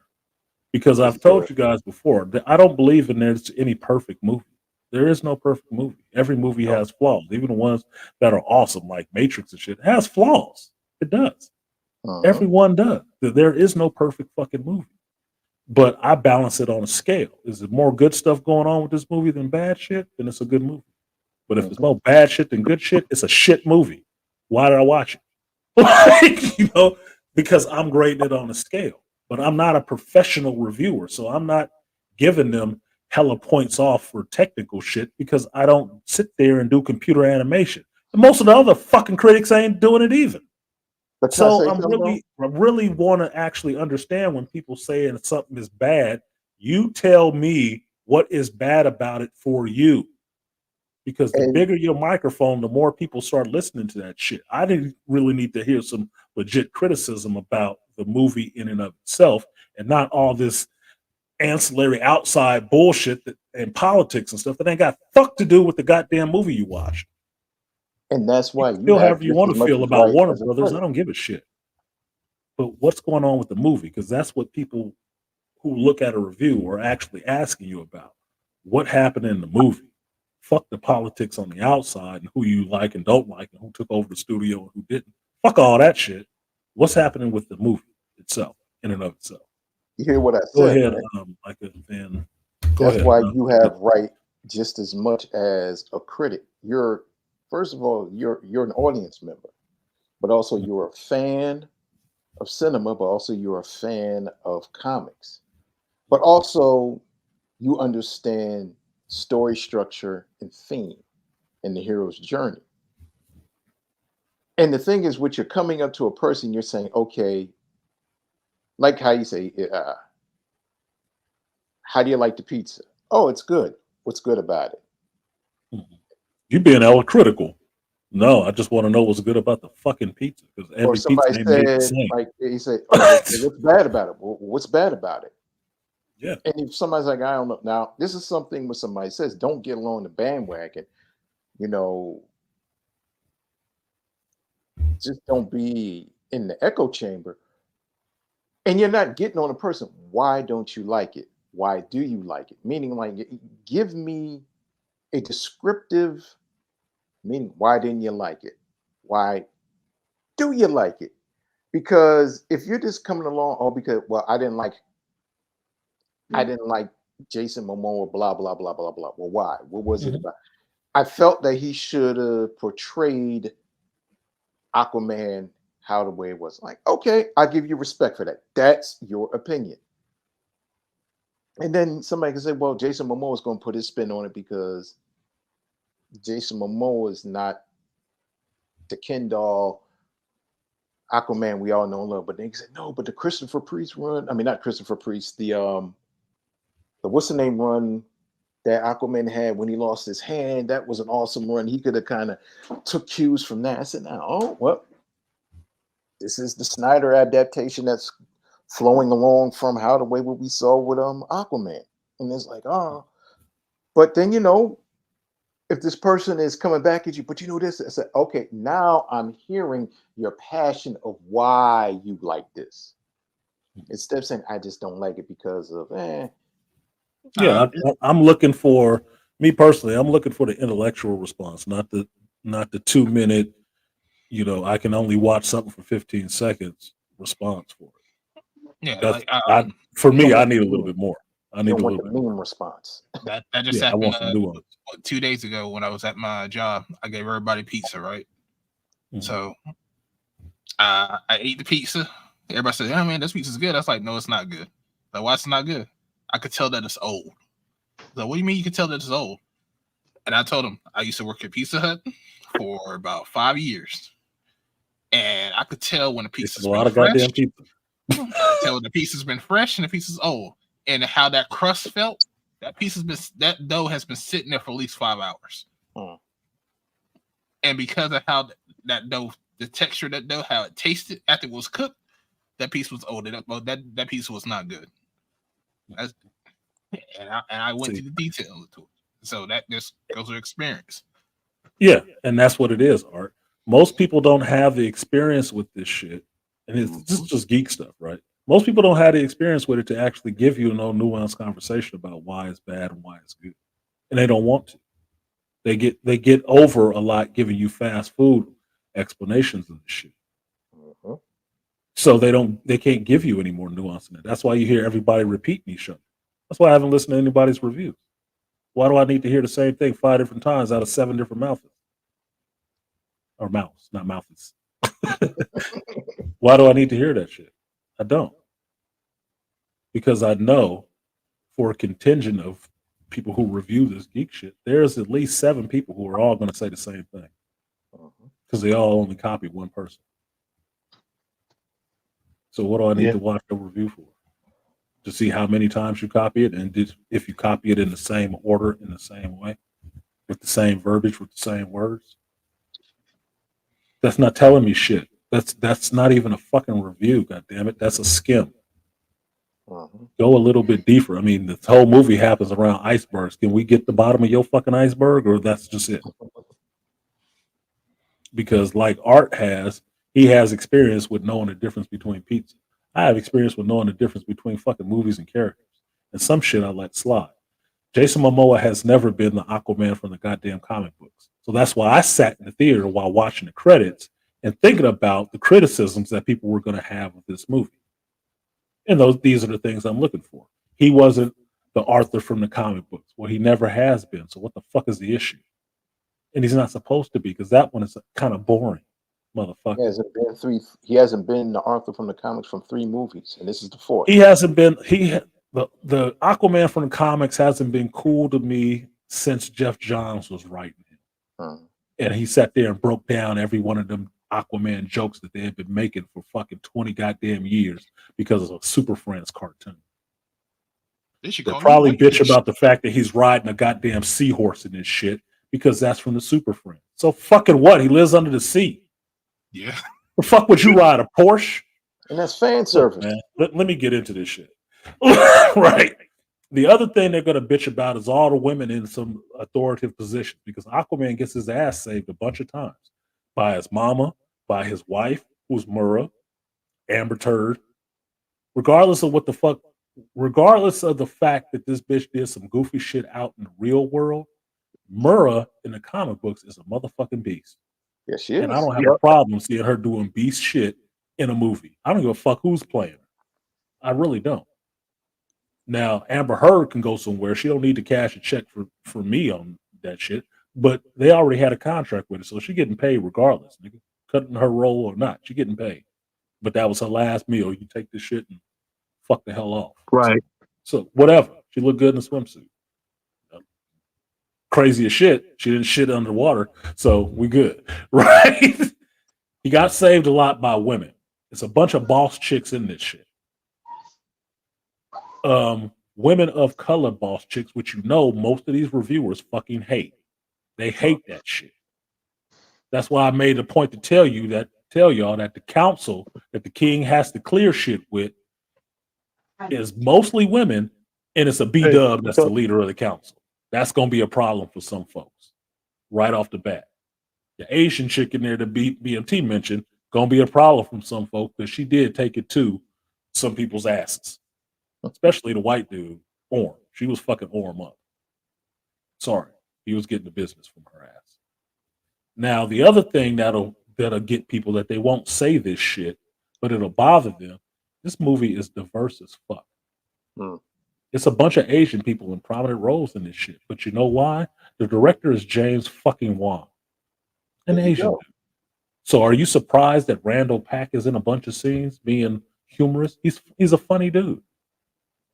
Because I've told you guys before that I don't believe in there's any perfect movie. There is no perfect movie. Every movie has flaws. Even the ones that are awesome, like Matrix and shit, has flaws. It does. Everyone does. There is no perfect fucking movie. But I balance it on a scale. Is there more good stuff going on with this movie than bad shit? Then it's a good movie. But if there's more bad shit than good shit, it's a shit movie. Why did I watch it? Like, you know, because I'm grading it on a scale. But I'm not a professional reviewer, so I'm not giving them hella points off for technical shit because I don't sit there and do computer animation. And most of the other fucking critics ain't doing it either. But So I really want to actually understand when people say something is bad. You tell me what is bad about it for you, because the bigger your microphone, the more people start listening to that shit. I didn't really need to hear some legit criticism about the movie in and of itself, and not all this ancillary outside bullshit and politics and stuff that ain't got fuck to do with the goddamn movie you watched. And that's why you feel however you want to feel about Warner Brothers. I don't give a shit. But what's going on with the movie? Because that's what people who look at a review are actually asking you about. What happened in the movie? Fuck the politics on the outside and who you like and don't like and who took over the studio and who didn't. Fuck all that shit. What's happening with the movie itself, in and of itself? You hear what I said? Go ahead, man. That's why you have right just as much as a critic. First of all, you're an audience member, but also you're a fan of cinema, but also you're a fan of comics. But also you understand story structure and theme and the hero's journey. And the thing is, what you're coming up to a person, you're saying, okay, like how you say, how do you like the pizza? Oh, it's good. What's good about it? You being hella critical. No, I just want to know what's good about the fucking pizza because Or every pizza somebody ain't made the said, same. like he said, oh, what's bad about it? Well, what's bad about it? Yeah. And if somebody's like, I don't know. Now, this is something when somebody says, don't get along the bandwagon, you know, just don't be in the echo chamber. And you're not getting on a person. Why don't you like it? Why do you like it? Meaning, like, give me a descriptive meaning. Why didn't you like it? Why do you like it? Because if you're just coming along, oh, because well, I didn't like Jason Momoa, blah blah blah blah blah. Well, why? What was it about? I felt that he should have portrayed Aquaman how the way it was. Like, okay, I give you respect for that. That's your opinion. And then somebody can say, well, Jason Momoa is going to put his spin on it because Jason Momoa is not the Ken doll Aquaman we all know and love. But they said, no, but the Christopher Priest run, I mean, not Christopher Priest, the what's the name run that Aquaman had when he lost his hand, that was an awesome run. He could have kind of took cues from that. I said, now, oh, well, this is the Snyder adaptation that's flowing along from how the way what we saw with Aquaman. And it's like, oh, but then, you know, if this person is coming back at you, but you know this, I said, okay, now I'm hearing your passion of why you like this. Instead of saying, I just don't like it because of, Yeah, I'm looking for me personally. I'm looking for the intellectual response, not the 2 minute. You know, I can only watch something for 15 seconds response for it. Yeah, That's, like for me, I need a little bit more. I need a little bit meme response. That just Yeah, I happened want some nuance. 2 days ago when I was at my job. I gave everybody pizza, right? So I ate the pizza. Everybody said, "Oh man, this pizza's good." I was like, "No, it's not good." Like, why it's not good? I could tell that it's old. So, what do you mean you can tell that it's old? And I told him I used to work at Pizza Hut for about 5 years, and I could tell when a pizza's a lot been of fresh. goddamn pizza. I tell when the pizza's been fresh and the pizza's old, and how that crust felt. That dough has been sitting there for at least 5 hours. And because of how that dough, the texture of that dough, how it tasted after it was cooked, that piece was old. That piece was not good. And I went to the details to it. So that just goes with experience. Yeah, and that's what it is, Art. Most people don't have the experience with this shit, and this is just geek stuff, right? Most people don't have the experience with it to actually give you no nuanced conversation about why it's bad and why it's good, and they don't want to. They get over a lot giving you fast food explanations of this shit. So they can't give you any more nuance in it. That's why you hear everybody repeating each other. That's why I haven't listened to anybody's reviews. Why do I need to hear the same thing 5 different times out of 7 different mouths? Or mouths, not mouths. Why do I need to hear that shit? I don't. Because I know for a contingent of people who review this geek shit, there's at least 7 people who are all going to say the same thing. Because they all only copy one person. So what do I need to watch a review for? To see how many times you copy it, and if you copy it in the same order, in the same way, with the same verbiage, with the same words. That's not telling me shit. That's not even a fucking review, god damn it. That's a skim. Go a little bit deeper. I mean, this whole movie happens around icebergs. Can we get the bottom of your fucking iceberg, or that's just it? Because like Art has, he has experience with knowing the difference between pizza. I have experience with knowing the difference between fucking movies and characters. And some shit I let slide. Jason Momoa has never been the Aquaman from the goddamn comic books. So that's why I sat in the theater while watching the credits and thinking about the criticisms that people were going to have of this movie. And these are the things I'm looking for. He wasn't the Arthur from the comic books. Well, he never has been. So what the fuck is the issue? And he's not supposed to be, because that one is kind of boring. motherfucker. He hasn't been the Arthur from the comics from 3 movies, and this is the 4th. He hasn't been. The Aquaman from the comics hasn't been cool to me since Jeff Johns was writing it, and he sat there and broke down every one of them Aquaman jokes that they had been making for fucking 20 goddamn years because of a Super Friends cartoon. They should They'll call probably him bitch about the fact that he's riding a goddamn seahorse in this shit because that's from the Super Friends. So fucking what? He lives under the sea. Yeah. The fuck would you ride a Porsche? And that's fan service. Man, let me get into this shit. Right. The other thing they're going to bitch about is all the women in some authoritative positions because Aquaman gets his ass saved a bunch of times by his mama, by his wife, who's Murrah, Amber Turd. Regardless of the fact that this bitch did some goofy shit out in the real world, Murrah in the comic books is a motherfucking beast. Yes, she is. And I don't have a problem seeing her doing beast shit in a movie. I don't give a fuck who's playing her. I really don't. Now, Amber Heard can go somewhere. She don't need to cash a check for me on that shit. But they already had a contract with her, so she getting paid regardless. Nigga. Cutting her role or not, she getting paid. But that was her last meal. You take this shit and fuck the hell off. Right. So whatever. She looked good in a swimsuit. Crazy as shit. She didn't shit underwater, so we good. Right? He got saved a lot by women. It's a bunch of boss chicks in this shit. Women of color boss chicks, which most of these reviewers fucking hate. They hate that shit. That's why I made a point to tell y'all that the council that the king has to clear shit with is mostly women, and it's a B-dub that's the leader of the council. That's gonna be a problem for some folks right off the bat. The Asian chick in there that BMT mentioned gonna be a problem from some folks because she did take it to some people's asses. Especially the white dude, Orm. She was fucking Orm up. Sorry. He was getting the business from her ass. Now, the other thing that'll get people that they won't say this shit, but it'll bother them. This movie is diverse as fuck. It's a bunch of Asian people in prominent roles in this shit. But you know why? The director is James fucking Wan. An Asian dude. So are you surprised that Randall Pack is in a bunch of scenes being humorous? He's a funny dude.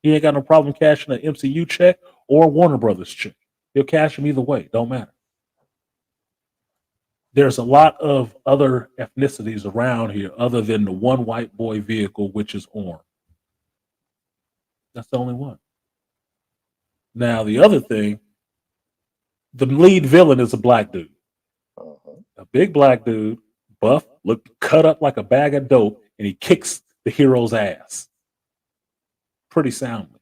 He ain't got no problem cashing an MCU check or Warner Brothers check. He'll cash him either way. Don't matter. There's a lot of other ethnicities around here other than the one white boy vehicle, which is Orm. That's the only one. Now, the other thing, the lead villain is a black dude. A big black dude, buff, looked cut up like a bag of dope, and he kicks the hero's ass pretty soundly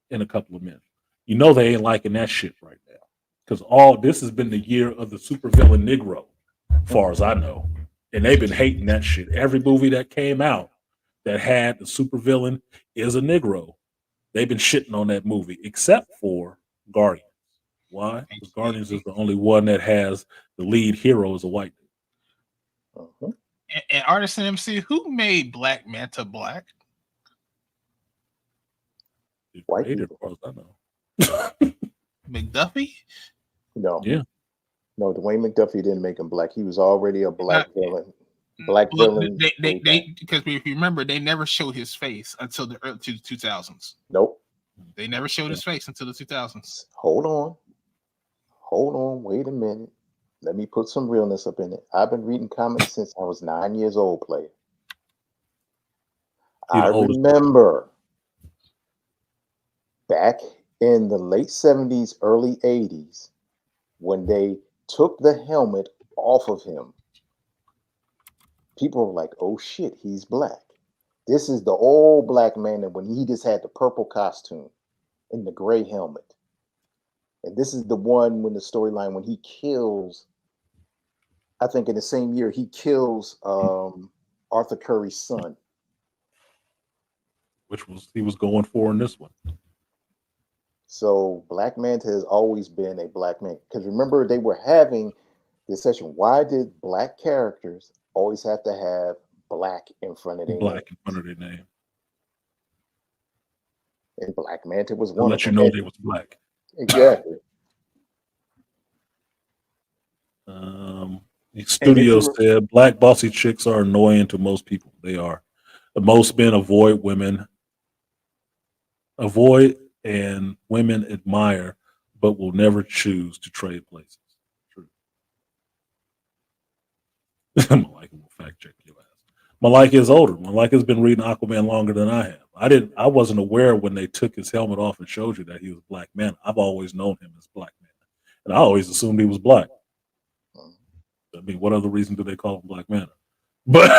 in a couple of minutes. You know they ain't liking that shit right now because all this has been the year of the supervillain Negro, as far as I know, and they've been hating that shit. Every movie that came out that had the supervillain is a Negro. They've been shitting on that movie, except for Guardians. Why? Because Guardians is the only one that has the lead hero as a white dude. And artisanmc, who made Black Manta black? White people. As I know. McDuffie? No. Yeah. No, Dwayne McDuffie didn't make him black. He was already a black villain. Black villain. They because if you remember, they never showed his face until the early 2000s. Nope. They never showed his face until the 2000s. Hold on. Wait a minute. Let me put some realness up in it. I've been reading comics since I was 9 years old, player. I remember back in the late 70s, early 80s, when they took the helmet off of him, people were like, oh shit, he's black. This is the old black man that when he just had the purple costume and the gray helmet. And this is the one when the storyline when he kills, I think in the same year, he kills Arthur Curry's son. Which he was going for in this one. So Black Manta has always been a black man. Because remember, they were having this session. Why did black characters always have to have black in front of their name? In front of their name. And Black Manta was I'll one. let you know they was black. Exactly. The studio said black bossy chicks are annoying to most people. They are. Most men avoid and women admire, but will never choose to trade places. True. Malika will fact check your ass. Malika is older. Malika's been reading Aquaman longer than I have. I wasn't aware when they took his helmet off and showed you that he was Black Man. I've always known him as Black Man. And I always assumed he was black. I mean, what other reason do they call him Black Man? But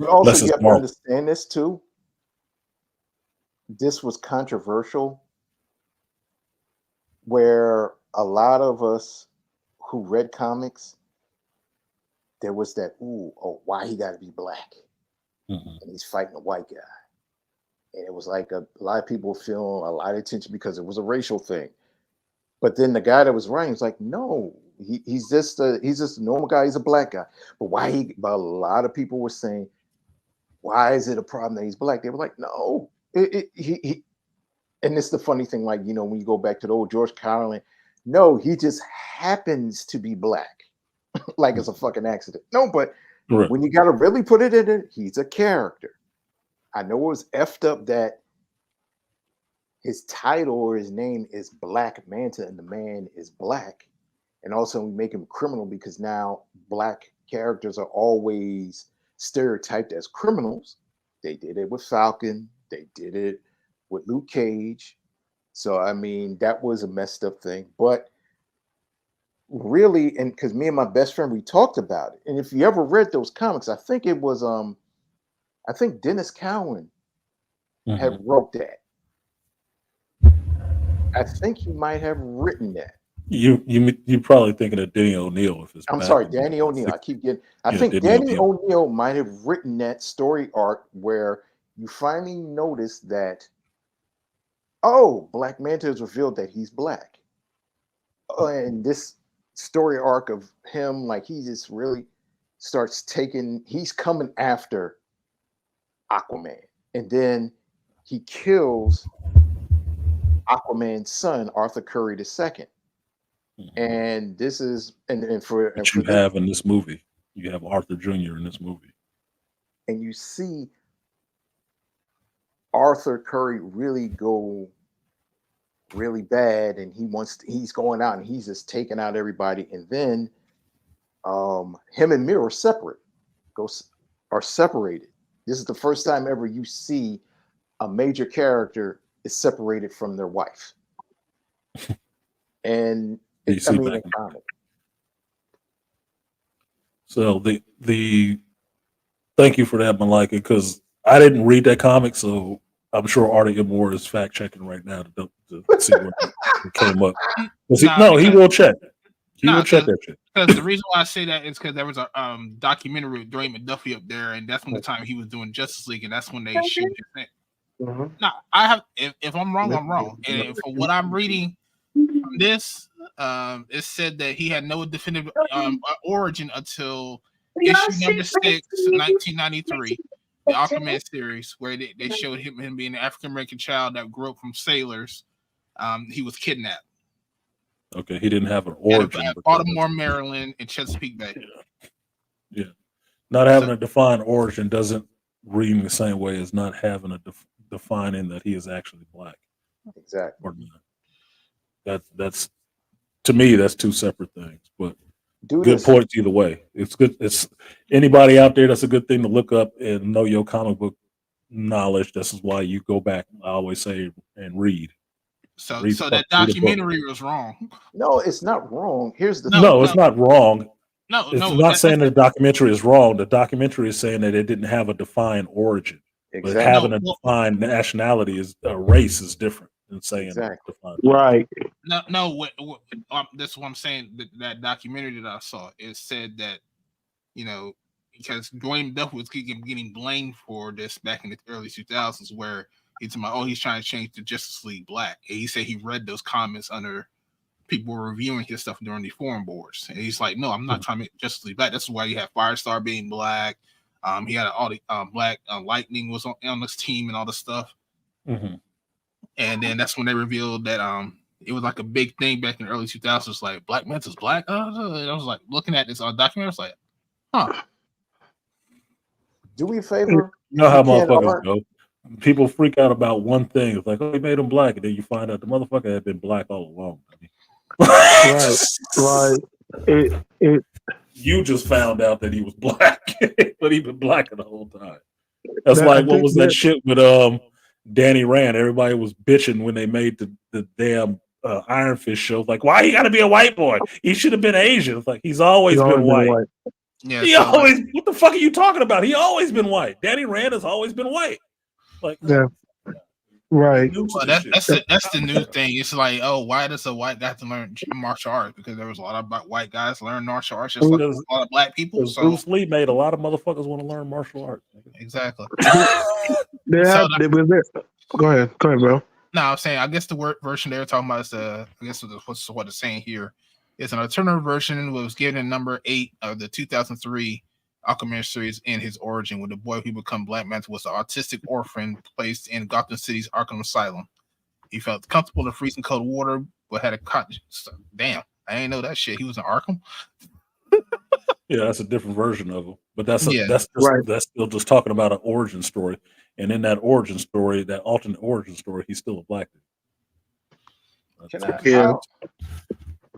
also you have to understand this too. This was controversial, where a lot of us who read comics, there was that, why he got to be black, and he's fighting a white guy, and it was like a lot of people feeling a lot of tension because it was a racial thing. But then the guy that was writing was like, no, he's just a normal guy. He's a black guy. But a lot of people were saying, why is it a problem that he's black? They were like, no. And it's the funny thing, like, when you go back to the old George Carlin, no, he just happens to be black. Like it's a fucking accident. No, but when you got to really put it in it, he's a character. I know it was effed up that his title or his name is Black Manta and the man is black. And also we make him criminal because now black characters are always stereotyped as criminals. They did it with Falcon. They did it with Luke Cage. So, I mean, that was a messed up thing. But really, and because me and my best friend, we talked about it. And if you ever read those comics, I think it was, I think Dennis Cowan had wrote that. I think he might have written that. You're probably thinking of Danny O'Neill. I'm sorry, Danny O'Neill. I think Danny O'Neill might have written that story arc where you finally notice that, Black Manta has revealed that he's black. And this story arc of him, like he just really starts he's coming after Aquaman. And then he kills Aquaman's son, Arthur Curry II. And this is, have in this movie. You have Arthur Jr. in this movie. And you see Arthur Curry really go really bad, and he's going out and he's just taking out everybody. And then him and Mira are separated. This is the first time ever you see a major character is separated from their wife. And in comic. So the thank you for that, Malika, because I didn't read that comic, so I'm sure Artie Moore is fact checking right now to see what came up. He will check. He will check that shit. Because the reason why I say that is because there was a documentary with Dwayne McDuffie up there, and that's when the time he was doing Justice League, and that's when they shoot his name. Now, I have, if I'm wrong, I'm wrong. And for what I'm reading from this, it said that he had no definitive origin until issue number 6, 1993, the Aquaman series, where they showed him being an African American child that grew up from sailors. He was kidnapped. Okay, he didn't have an origin. At Baltimore, Maryland, and Chesapeake Bay. Yeah. Not having a defined origin doesn't read the same way as not having a defining that he is actually black. Exactly. Or not. That's to me, that's two separate things. But good points either way. It's good. It's anybody out there, that's a good thing to look up and know your comic book knowledge. This is why you go back, I always say, and read. So that documentary was wrong. No, it's not wrong. Here's the thing. It's not wrong. It's not saying that the documentary is wrong. The documentary is saying that it didn't have a defined origin. Exactly. But having a defined nationality is a race is different than saying right. No. That's what I'm saying. That documentary that I saw, it said that, because Dwayne Duff was getting blamed for this back in the early 2000s, where he's trying to change the Justice League black. And he said he read those comments under people were reviewing his stuff during the forum boards, and he's like, "No, I'm not trying to make Justice League black." That's why you have Firestar being black. He had all the black Lightning was on this team and all this stuff. Mm-hmm. And then that's when they revealed that it was like a big thing back in the early 2000s. Like Black Manta's black. And I was like looking at this documentary. I was like, huh. Do me a favor. You know how You can't motherfuckers argue. go. People freak out about one thing. It's like, oh, they made him black, and then you find out the motherfucker had been black all along. Right. You just found out that he was black, but he been black the whole time. That's I like what think was that shit with Danny Rand? Everybody was bitching when they made the damn Iron Fist show. Like, why he got to be a white boy? He should have been Asian. It's like he's always been white. Yeah, He always. What the fuck are you talking about? He always been white. Danny Rand has always been white. Like, yeah, right. Well, that's the new thing. It's like, oh, why does a white guy have to learn martial arts? Because there was a lot of white guys learn martial arts, just like a lot of black people. So Bruce Lee made a lot of motherfuckers want to learn martial arts. Exactly. Go ahead, bro. No, I'm saying I guess the word version they were talking about is I guess what it's saying here is an alternative version was given in number 8 of the 2003 Aquaman series in his origin, when the boy who become Black Manta was an autistic orphan placed in Gotham City's Arkham Asylum. He felt comfortable in freezing cold water, but had a damn, I didn't know that shit. He was in Arkham. Yeah, that's a different version of him, but that's Right. still just talking about an origin story. And in that origin story, that alternate origin story, he's still a black dude. Yeah.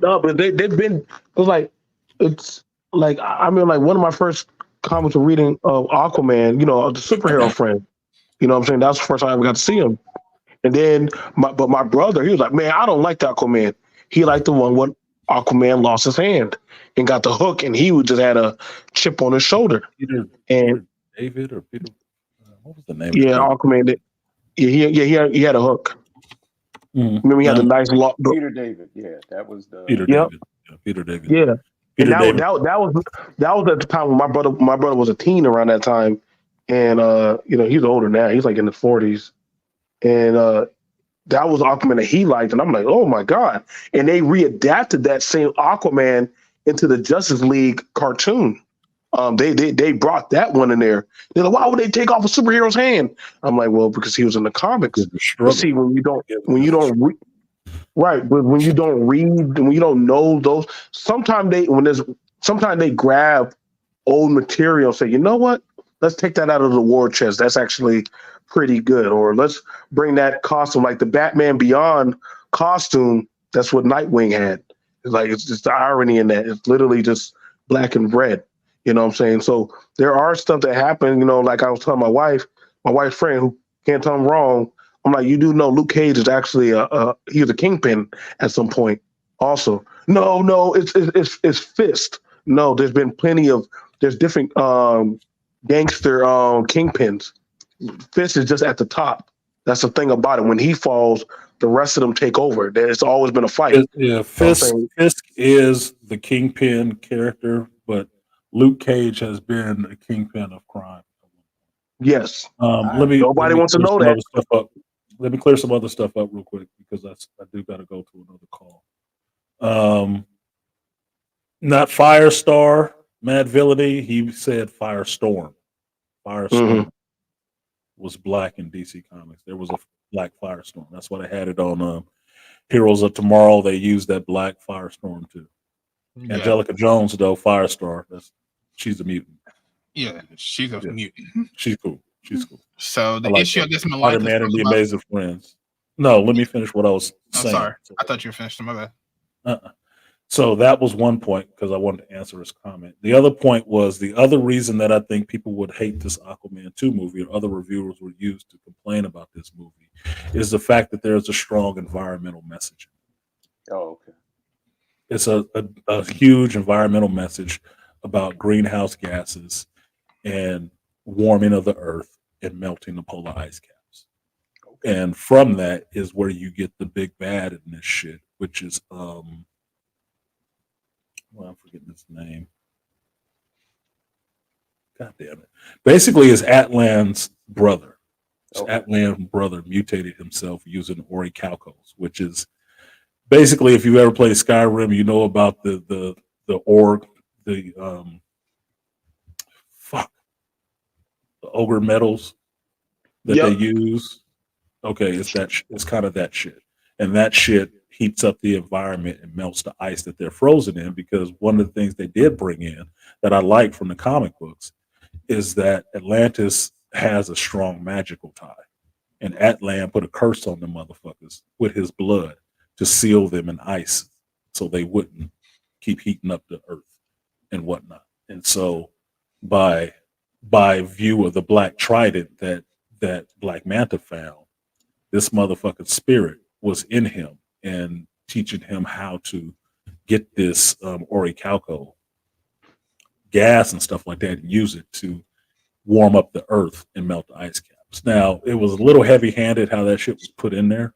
No, but they've been. It's like I mean, like one of my first comics of reading of Aquaman. You know, the superhero friend. You know what I'm saying? That's the first time I ever got to see him. And then, my brother, he was like, man, I don't like the Aquaman. He liked the one when Aquaman lost his hand and got the hook, and he just had a chip on his shoulder. Peter David or Peter. What was the name? Yeah, Aquaman. He had a hook. Remember, he had the nice lock. Peter David. Yeah, that was the Peter David. Yeah, Peter David. Yeah. Peter And David. that was at the time when my brother was a teen around that time, and you know, he's older now. He's like in the 40s, and that was Aquaman that he liked, and I'm like, oh my god! And they readapted that same Aquaman into the Justice League cartoon. They brought that one in there. They're like, why would they take off a superhero's hand? I'm like, well, because he was in the comics. But see, when you don't right, but when you don't read, when you don't know those, sometimes they grab old material and say, you know what? Let's take that out of the war chest. That's actually pretty good. Or let's bring that costume, like the Batman Beyond costume. That's what Nightwing had. It's just the irony in that. It's literally just black and red. You know what I'm saying? So there are stuff that happen, you know, like I was telling my wife's friend who can't tell him wrong. I'm like, you do know Luke Cage is actually he was a kingpin at some point also. No, it's Fist. No, there's been there's different gangster kingpins. Fist is just at the top. That's the thing about it. When he falls, the rest of them take over. There's always been a fight. Fisk is the kingpin character, but Luke Cage has been a kingpin of crime. Yes. Nobody wants to know that. Let me clear some other stuff up real quick because I do got to go to another call. Not Firestar, Mad Villainy. He said Firestorm. Firestorm was black in DC Comics. There was a black Firestorm. That's why they had it on Heroes of Tomorrow. They used that black Firestorm too. Yeah. Angelica Jones, though, Firestar. She's a mutant. Yeah, she's a mutant. She's cool. So the issue, I guess, in my life, Spider-Man and the Amazing Friends. No, let me finish what I was saying. Sorry, I thought you were finished. My bad. So that was one point because I wanted to answer his comment. The other point was the other reason that I think people would hate this Aquaman 2 movie, or other reviewers would use to complain about this movie, is the fact that there's a strong environmental message. Oh, okay. It's a huge environmental message about greenhouse gases and warming of the earth and melting the polar ice caps. Okay. And from that is where you get the big bad in this shit, which is I'm forgetting his name. God damn it. Basically, it's Atlan's brother. Atlan's brother mutated himself using orichalcos, which is basically, if you ever played Skyrim, you know about the ogre metals that they use. Okay, it's kind of that shit, and that shit heats up the environment and melts the ice that they're frozen in. Because one of the things they did bring in that I like from the comic books is that Atlantis has a strong magical tie. And Atlan put a curse on the motherfuckers with his blood to seal them in ice so they wouldn't keep heating up the earth and whatnot. And so by view of the black trident that Black Manta found, this motherfucking spirit was in him and teaching him how to get this orichalco gas and stuff like that and use it to warm up the earth and melt the ice caps. Now, it was a little heavy-handed how that shit was put in there.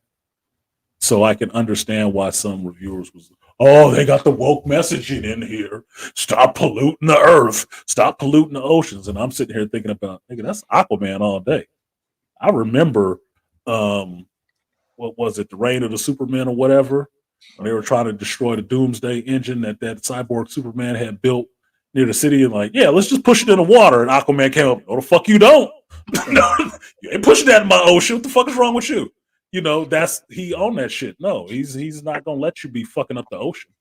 So I can understand why some reviewers was, oh, they got the woke messaging in here. Stop polluting the earth. Stop polluting the oceans. And I'm sitting here thinking about, nigga, that's Aquaman all day. I remember, what was it, the Reign of the Supermen or whatever, when they were trying to destroy the Doomsday engine that cyborg Superman had built near the city, and like, yeah, let's just push it in the water. And Aquaman came up, no, the fuck you don't. No, you ain't pushing that in my ocean. What the fuck is wrong with you? You know, that's he owned that shit. No, he's not gonna let you be fucking up the ocean.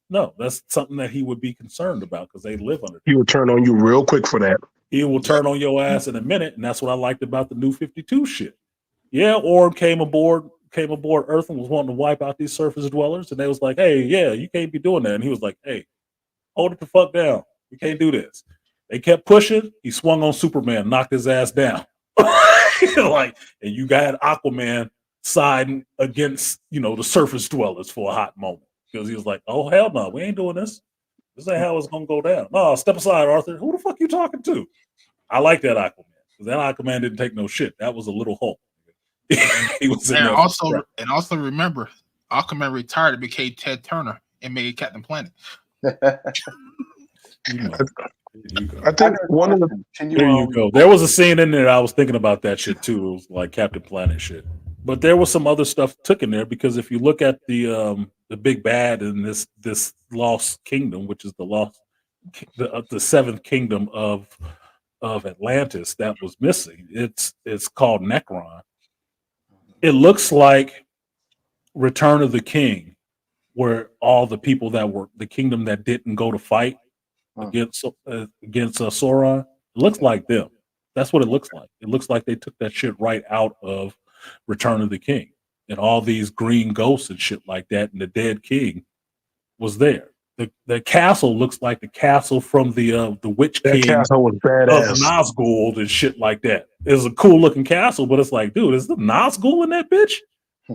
No, that's something that he would be concerned about because they live under. He would turn on you real quick for that. He will turn on your ass in a minute, and that's what I liked about the New 52 shit. Yeah, Orb came aboard Earth and was wanting to wipe out these surface dwellers, and they was like, hey, yeah, you can't be doing that. And he was like, hey, hold it the fuck down. We can't do this. They kept pushing. He swung on Superman, knocked his ass down. Like, and you got Aquaman siding against, the surface dwellers for a hot moment because he was like, oh, hell no, we ain't doing this. This ain't how it's going to go down. No, step aside, Arthur. Who the fuck you talking to? I like that Aquaman because that Aquaman didn't take no shit. That was a little Hulk. He was and also remember, Aquaman retired and became Ted Turner and made Captain Planet. I think one of the there you go. There was a scene in there I was thinking about that shit too. It was like Captain Planet shit. But there was some other stuff took in there because if you look at the big bad in this lost kingdom, which is the seventh kingdom of Atlantis that was missing, it's called Necron. It looks like Return of the King, where all the people that were the kingdom that didn't go to fight against Sauron, it looks like them. That's what it looks like. It looks like they took that shit right out of Return of the King, and all these green ghosts and shit like that, and the dead king was there. The castle looks like the castle from the Witch King castle was badass. Of Nazgul and shit like that. It's a cool looking castle, but it's like, dude, is the Nazgul in that bitch?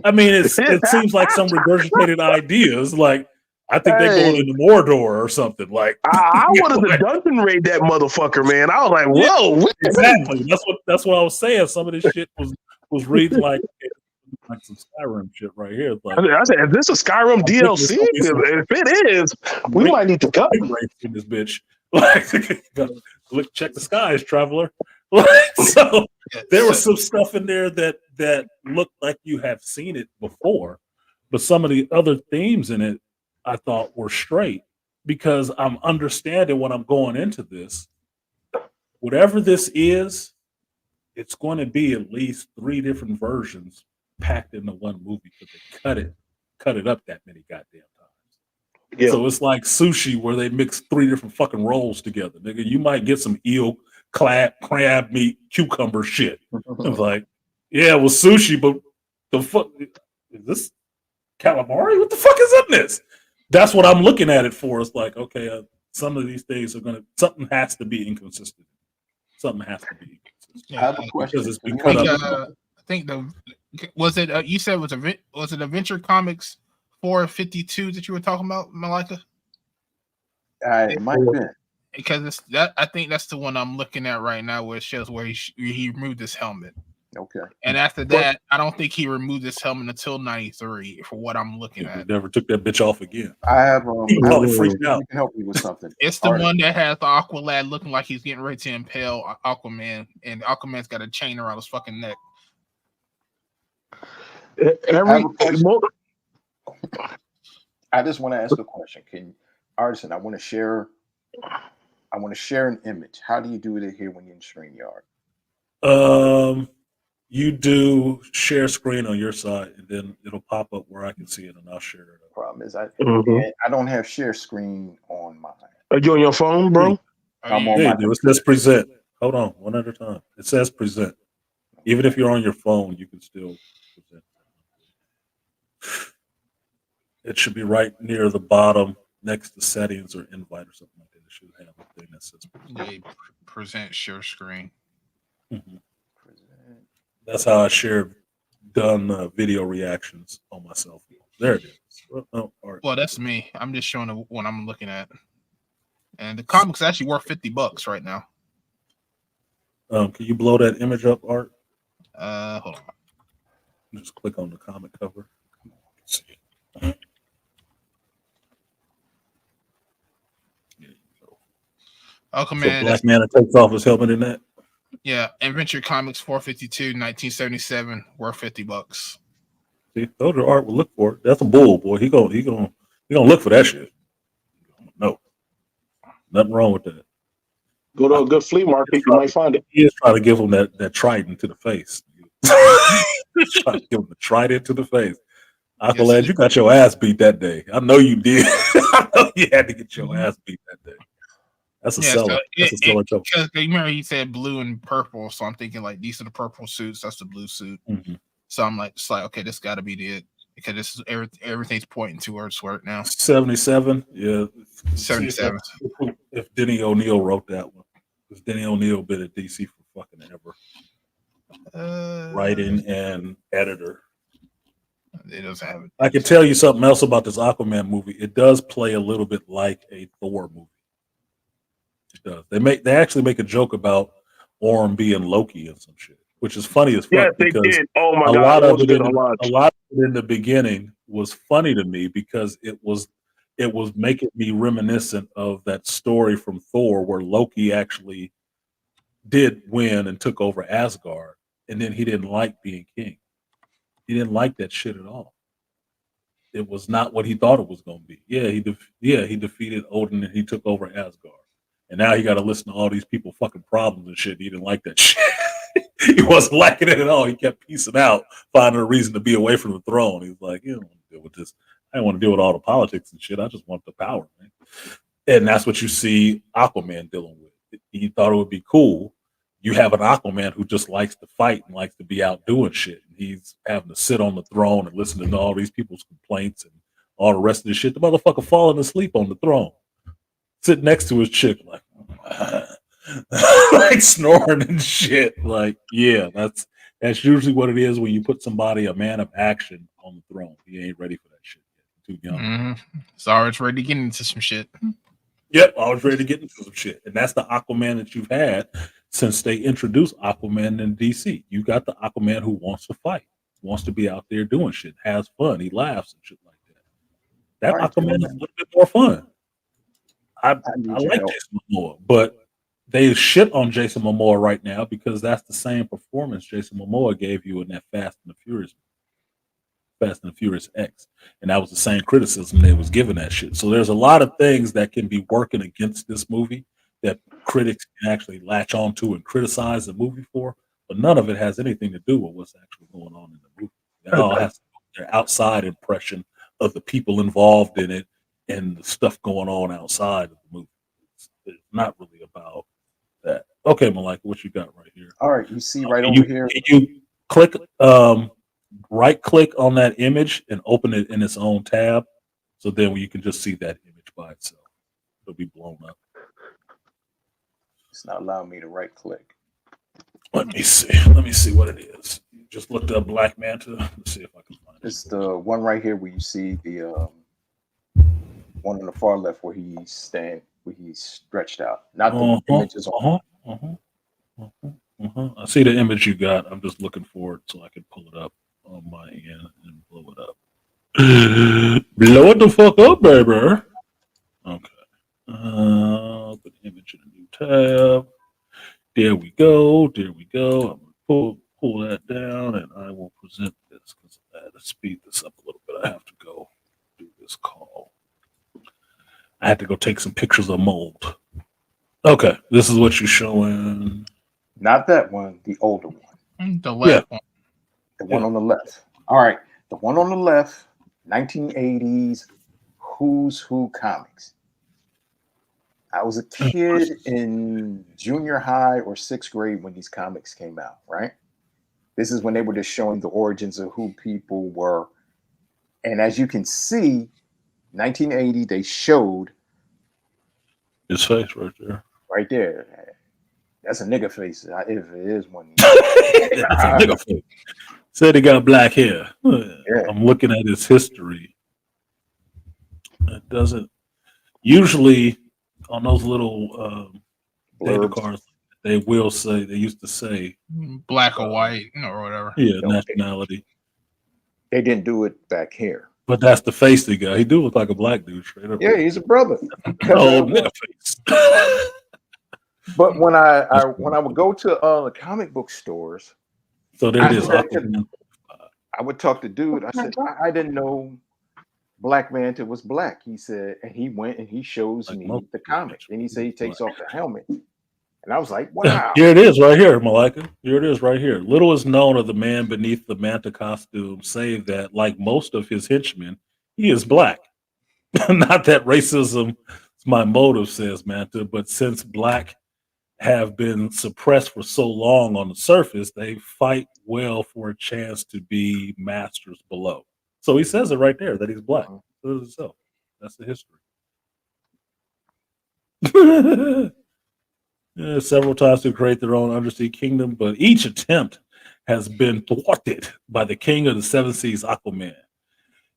I mean, it seems like some regurgitated ideas. Like, I think they're going into Mordor or something. Like, I wanted to dungeon raid that motherfucker, man. I was like, whoa, yeah, exactly. That's what I was saying. Some of this shit was reading like some Skyrim shit right here. Like, I said, is this a Skyrim DLC? If it is, we might need to go in this bitch. Like, check the skies, traveler. So there was some stuff in there that looked like you have seen it before, but some of the other themes in it I thought were straight because I'm understanding when I'm going into this. Whatever this is, it's going to be at least 3 different versions packed into one movie because they cut it up that many goddamn times. Yeah. So it's like sushi where they mix 3 different fucking rolls together. Nigga, you might get some eel, crab meat, cucumber shit. It's like, yeah, it was sushi, but the fuck is this calamari? What the fuck is in this? That's what I'm looking at it for. It's like, okay, some of these things something has to be inconsistent. Something has to be inconsistent. I have a question. Because it's been cut up. I think was it you said was it Adventure Comics 452 that you were talking about, Malika? It might have been. Because I think that's the one I'm looking at right now, where it shows where he removed his helmet. Okay. And after that, I don't think he removed his helmet until 93, for what I'm looking at. He never took that bitch off again. I have he probably freaked out. You can help me with something. It's the one that has the Aqua lad looking like he's getting ready to impale Aquaman, and Aquaman's got a chain around his fucking neck. I just want to ask a question. Artisan, I want to share an image. How do you do it here when you're in StreamYard? You do share screen on your side, and then it'll pop up where I can see it, and I'll share it. Problem is, I Mhm. don't have share screen on mine. Are you on your phone, bro? I'm on Yeah, my you do. It says present. Hold on, one at a time. It says present. Even if you're on your phone, you can still present. It should be right near the bottom, next to settings or invite or something like that. It should have a thing that says present. Yeah, present share screen. Mhm. That's how I done video reactions on my cell phone. There it is. Well, that's me. I'm just showing the one I'm looking at, and the comic's actually worth $50 right now. Can you blow that image up, Art? Hold on. Just click on the comic cover. See. Aquaman. So Black Man that takes off his helmet in that. Yeah, Adventure Comics 452, 1977, worth $50. See, those are Art will look for. That's a bull, boy. He gonna look for that shit. No, nothing wrong with that. Go to a good flea market, you might find it. He is trying to give him that trident to the face. Trying to give him the trident to the face. Aqualad, yes, you got your ass beat that day. I know you did. I know you had to get your ass beat that day. That's a seller. That's a seller. Because remember he said blue and purple, so I'm thinking like these are the purple suits. That's the blue suit. Mm-hmm. So I'm like, okay, this got to be it because this is everything's pointing towards where it now. 77, yeah, 77. If Denny O'Neil wrote that one, because Denny O'Neil been at DC for fucking ever, writing and editor. It doesn't have it. I can tell you something else about this Aquaman movie. It does play a little bit like a Thor movie. It does. They actually make a joke about Orm being Loki and some shit, which is funny as fuck. Yes, they did. Oh my god, a lot of it in the beginning was funny to me because it was making me reminiscent of that story from Thor where Loki actually did win and took over Asgard, and then he didn't like being king. He didn't like that shit at all. It was not what he thought it was going to be. Yeah, he defeated Odin and he took over Asgard. And now he got to listen to all these people fucking problems and shit. He didn't like that shit. He wasn't liking it at all. He kept piecing out, finding a reason to be away from the throne. He was like, you don't want to deal with this. I don't want to deal with all the politics and shit. I just want the power, man. And that's what you see Aquaman dealing with. He thought it would be cool. You have an Aquaman who just likes to fight and likes to be out doing shit. And he's having to sit on the throne and listen to all these people's complaints and all the rest of the shit. The motherfucker falling asleep on the throne, sitting next to his chick, like, like snoring and shit. Like, yeah, that's usually what it is when you put somebody, a man of action, on the throne. He ain't ready for that shit yet. Too young. Mm-hmm. Sorry, it's ready to get into some shit. Yep, I was ready to get into some shit. And that's the Aquaman that you've had since they introduced Aquaman in DC. You got the Aquaman who wants to fight, wants to be out there doing shit, has fun, he laughs and shit like that. That Aquaman is a little bit more fun. I like Jason Momoa, but they shit on Jason Momoa right now because that's the same performance Jason Momoa gave you in that Fast and the Furious X, and that was the same criticism they was giving that shit. So there's a lot of things that can be working against this movie that critics can actually latch onto and criticize the movie for, but none of it has anything to do with what's actually going on in the movie. It all has their outside impression of the people involved in it and the stuff going on outside of the movie. It's not really about that. Okay, Malika, what you got right here? All right, you see right over here. You click right click on that image and open it in its own tab, so then you can just see that image by itself. It'll be blown up. It's not allowing me to right click. Let me see what it is. Just looked up Black Manta. Let's see if I can find it. It's the one right here where you see the one on the far left where he's stretched out. Not the images on. I see the image you got. I'm just looking for it so I can pull it up on my end and blow it up. Blow it the fuck up, baby. Okay. Put the image in a new tab. There we go. I'm gonna pull that down and I will present this because I had to speed this up a little bit. I have to go do this call. I had to go take some pictures of mold. Okay, this is what you're showing. Not that one, the older one. The left one. The one on the left. All right. The one on the left, 1980s Who's Who comics. I was a kid in junior high or 6th grade when these comics came out, right? This is when they were just showing the origins of who people were. And as you can see, 1980, they showed his face right there. Right there. That's a nigga face. If it is one. That's a nigga face. Said he got black hair. Yeah. I'm looking at his history. It doesn't usually on those little data cards. They will say they used to say black or white, or whatever. Yeah, nationality. They didn't do it back here. But that's the face he got. He do look like a black dude straight up. Yeah, he's a brother. Oh, nigga face. But when I would go to the comic book stores, so there it is. I would talk to dude. I said, I didn't know Black Manta was black. He said, and he went and he shows me the comic. And he said he takes off the helmet. And I was like, wow. Here it is right here, Malika. Here it is right here. Little is known of the man beneath the manta costume, save that, like most of his henchmen, he is black. Not that racism is my motive, says Manta, but since black have been suppressed for so long on the surface, they fight well for a chance to be masters below. So he says it right there that he's black. So that's the history. Several times to create their own undersea kingdom, but each attempt has been thwarted by the king of the seven seas, Aquaman.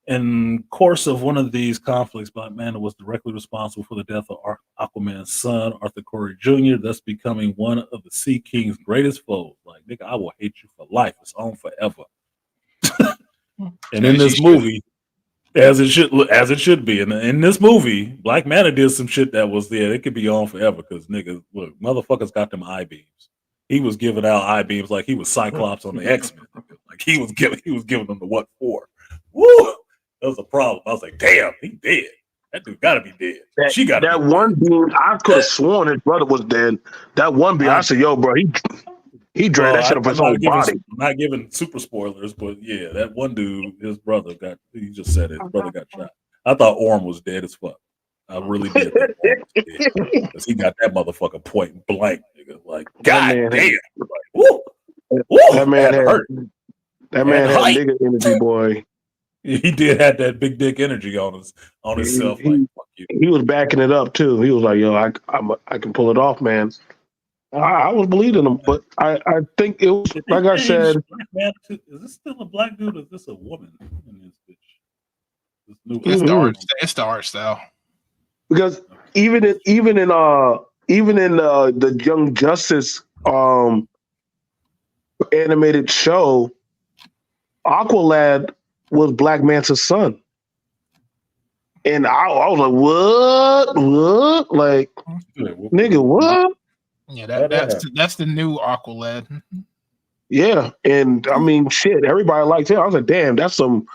In course of one of these conflicts, Black Manta was directly responsible for the death of Aquaman's son, Arthur Curry Jr., thus becoming one of the Sea King's greatest foes. Like, nigga, I will hate you for life. It's on forever. And in this movie, as it should be, and in this movie, Black Manta did some shit that was there. It could be on forever because nigga, look, motherfuckers got them eye beams. He was giving out eye beams like he was Cyclops on the X-Men. Like he was giving them the what for. Woo! That was a problem. I was like, damn, he dead. That dude gotta be dead. She got that one beam. I could have sworn his brother was dead. That one beam, I said, yo, bro, he dragged that shit up his whole body. I'm not giving super spoilers, but yeah, that one dude, his brother he just said his brother got shot. I thought Orm was dead as fuck. I really did think Orm was dead. Because he got that motherfucker point blank, nigga. Like, god damn. Like, woo, that man had nigga energy, boy. He did have that big dick energy on himself. He was backing it up too. He was like, yo, I can pull it off, man. I was believing him, but I think it was like I said. Is this still a black dude or is this a woman in this bitch? This new it's the art style. Because even in the Young Justice animated show, Aqualad was Black Manta's son. And I was like, what? Like, nigga, what? Yeah, that's the new Aqualad. Yeah, and I mean, shit, everybody liked it. I was like, damn, that's some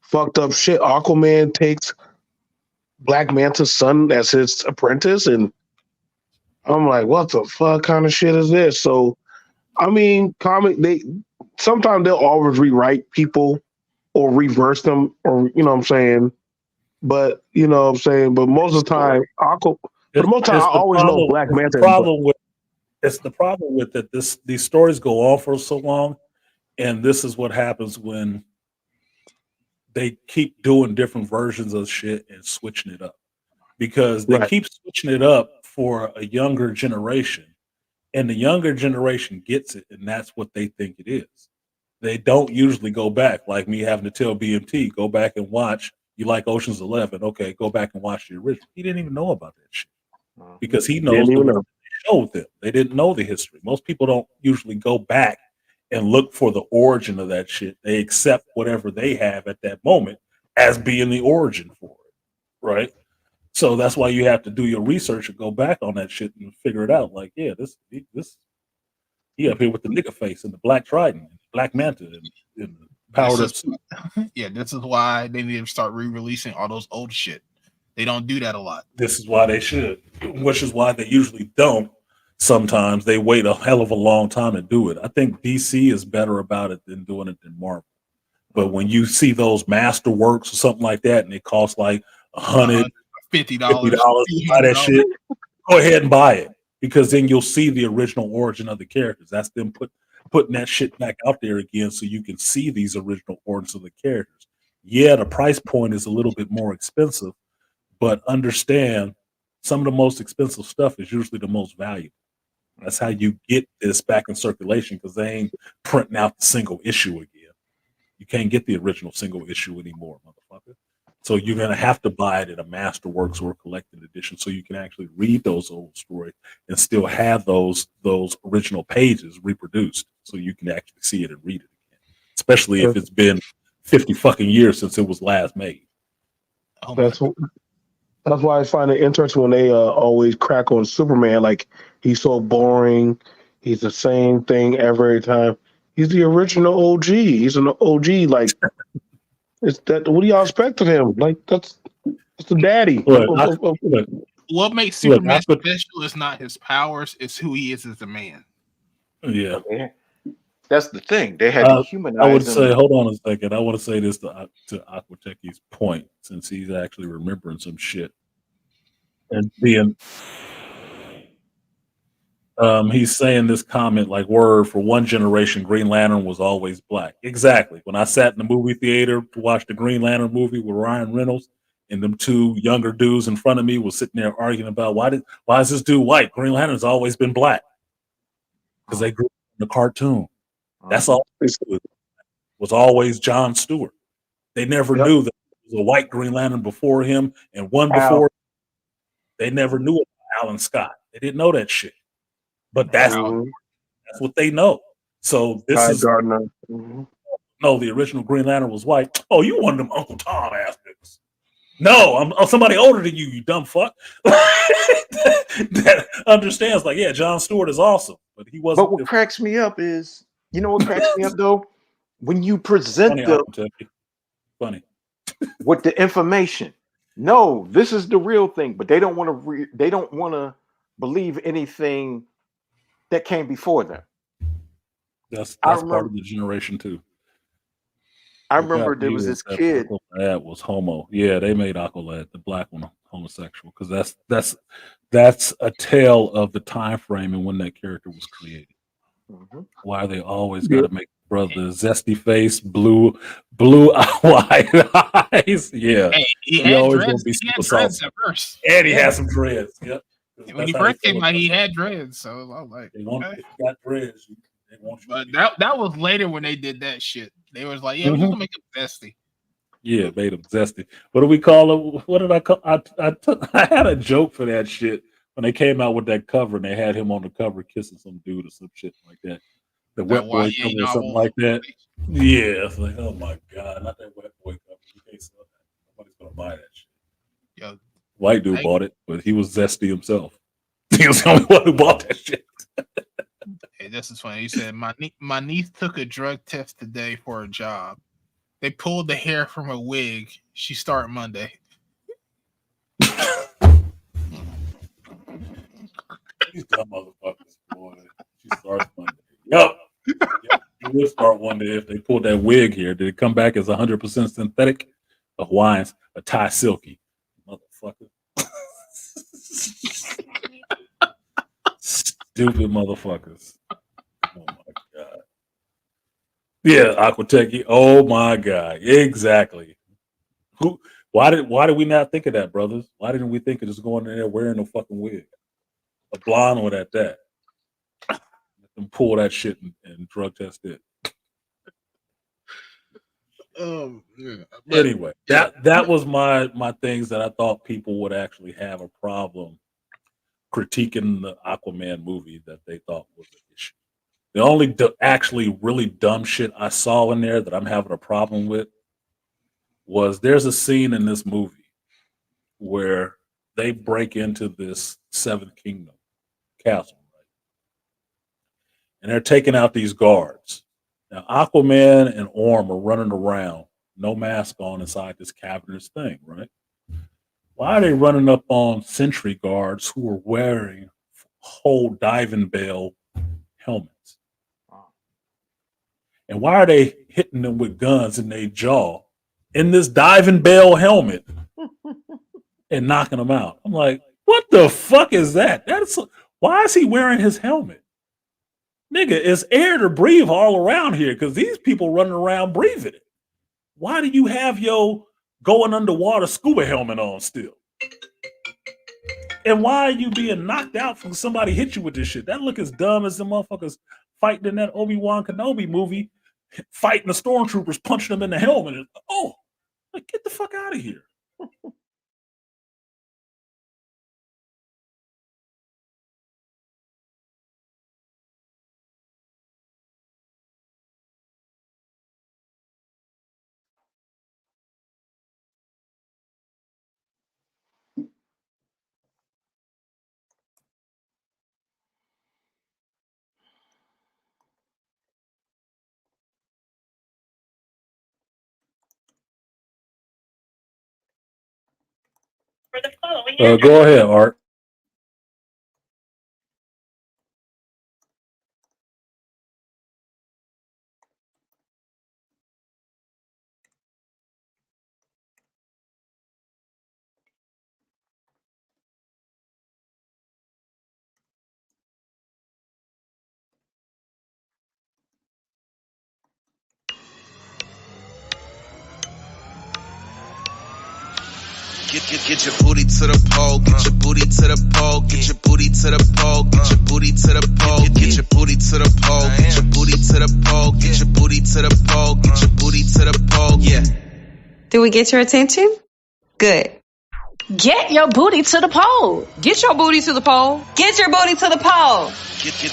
fucked up shit. Aquaman takes Black Manta's son as his apprentice, and I'm like, what the fuck kind of shit is this? So, I mean, sometimes they'll always rewrite people or reverse them, or you know what I'm saying. But you know what I'm saying. But most of the time, I always know Black Manta. It's the problem with it. These stories go on for so long, and this is what happens when they keep doing different versions of shit and switching it up, because they keep switching it up for a younger generation, and the younger generation gets it, and that's what they think it is. They don't usually go back, like me having to tell BMT, go back and watch. You like Ocean's 11? Okay, go back and watch the original. He didn't even know about that shit because he knows showed them. They didn't know the history. Most people don't usually go back and look for the origin of that shit. They accept whatever they have at that moment as being the origin for it, right? So that's why you have to do your research and go back on that shit and figure it out. Like, yeah, this he up here with the nigga face and the black trident, Black Manta, and the powered up suit. Yeah, this is why they need to start re-releasing all those old shit. They don't do that a lot. This is why they should, which is why they usually don't. sometimes they wait a hell of a long time to do it. I think DC is better about it than doing it than Marvel. But when you see those masterworks or something like that, and it costs like $150 $50, to buy that shit, go ahead and buy it, because then you'll see the original origin of the characters. That's them putting that shit back out there again, so you can see these original origins of the characters. Yeah, the price point is a little bit more expensive, but understand some of the most expensive stuff is usually the most valuable. That's how you get this back in circulation, because they ain't printing out the single issue again. You can't get the original single issue anymore, motherfucker. So you're gonna have to buy it in a Masterworks or a collected edition, so you can actually read those old stories and still have those original pages reproduced, so you can actually see it and read it again. Especially if it's been 50 fucking years since it was last made. That's why I find it interesting when they always crack on Superman. Like, he's so boring. He's the same thing every time. He's the original OG. He's an OG. Like, it's that. What do y'all expect of him? Like, that's the daddy. What makes Superman special is not his powers; it's who he is as a man. Yeah, that's the thing. They had to humanize. I would him. say, hold on a second. I want to say this to Aqua Techie's point, since he's actually remembering some shit and being. He's saying this comment like, word, for one generation, Green Lantern was always black. Exactly. When I sat in the movie theater to watch the Green Lantern movie with Ryan Reynolds, and them two younger dudes in front of me was sitting there arguing about why is this dude white? Green Lantern's always been black. Because they grew up in the cartoon. That's all it was always John Stewart. They never knew that there was a white Green Lantern before him and one before. They never knew about Alan Scott. They didn't know that shit. But that's what they know. So this is Gardner. No, the original Green Lantern was white. Oh, you one of them Uncle Tom ass niggas. No, I'm somebody older than you dumb fuck. That understands, like, yeah, John Stewart is awesome, but he wasn't. But what cracks me up is, you know what cracks me up though? When you present funny with the information. No, this is the real thing, but they don't want to. They don't want to believe anything that came before them. That's part of the generation too. I remember there was this kid that was homo. Yeah, they made Aqualad, the black one, homosexual, because that's a tale of the time frame and when that character was created. Why they always got to make brother zesty face, blue white eyes. Yeah, hey, he always gonna be super dreads at first, and he had some dreads. Yep. When he first came out, he had dreads, so I was like, if you got dreads. But that was later when they did that shit. They was like, yeah, we're gonna make him zesty. Yeah, made him zesty. What do we call it? What did I call? I had a joke for that shit when they came out with that cover and they had him on the cover kissing some dude or some shit like that. The wet boy cover or something like that. Yeah, it's like, oh my god, not that wet boy cover. You can't sell that. Nobody's gonna buy that shit. Yo, white dude bought it, but he was zesty himself. He was the only one who bought that shit. Hey, this is funny. He said, my niece took a drug test today for a job. They pulled the hair from a wig. She started Monday. These dumb motherfuckers, boy. She starts Monday. Yep. She would start one day if they pulled that wig here. Did it come back as 100% synthetic? A Hawaiians, a Thai silky. Motherfucker. Stupid motherfuckers. Oh my god. Yeah, Aqua Techie. Oh my god. Exactly. Why did we not think of that, brothers? Why didn't we think of just going in there wearing a fucking wig? A blonde one at that. Let them pull that shit and drug test it. Anyway, that was my things that I thought people would actually have a problem critiquing the Aquaman movie that they thought was an issue. The only actually really dumb shit I saw in there that I'm having a problem with was there's a scene in this movie where they break into this Seventh Kingdom castle, right? And they're taking out these guards. Now, Aquaman and Orm are running around, no mask on inside this cavernous thing, right? Why are they running up on sentry guards who are wearing whole diving bell helmets. And why are they hitting them with guns in their jaw in this diving bell helmet and knocking them out? I'm like, what the fuck is that? Why is he wearing his helmet? Nigga, it's air to breathe all around here because these people running around breathing it. Why do you have your going underwater scuba helmet on still? And why are you being knocked out from somebody hit you with this shit? That look as dumb as the motherfuckers fighting in that Obi-Wan Kenobi movie, fighting the stormtroopers, punching them in the helmet. And, oh, like, get the fuck out of here. Go ahead, Art. Get your booty to the pole, get your booty to the pole, get your booty to the pole, get your booty to the pole, get your booty to the pole, get your booty to the pole, get your booty to the pole, get your booty to the pole. Yeah. Did we get your attention? Good. Get your booty to the pole. Get your booty to the pole. Get your booty to the pole. Get your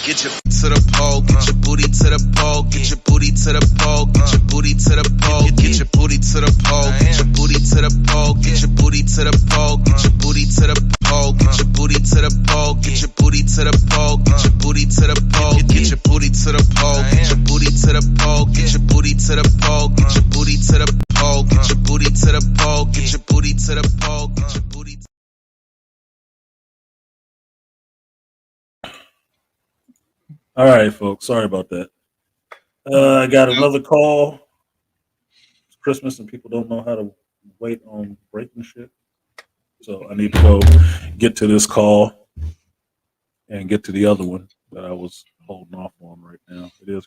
to the pole, get your booty to the pole, get your booty to the pole, get your booty to the pole, get your booty to the pole, get your booty to the pole, get your booty to the pole, get your booty to the pole, get your booty to the pole, get your booty to the pole, get your booty to the pole, get your booty to the pole, get your booty to the pole, get your booty to the pole, get your booty to the pole, get your booty to the pole, get your booty to the pole, get your booty. All right, folks. Sorry about that. I got another call. It's Christmas and people don't know how to wait on breaking shit. So I need to go get to this call and get to the other one that I was holding off on right now. It is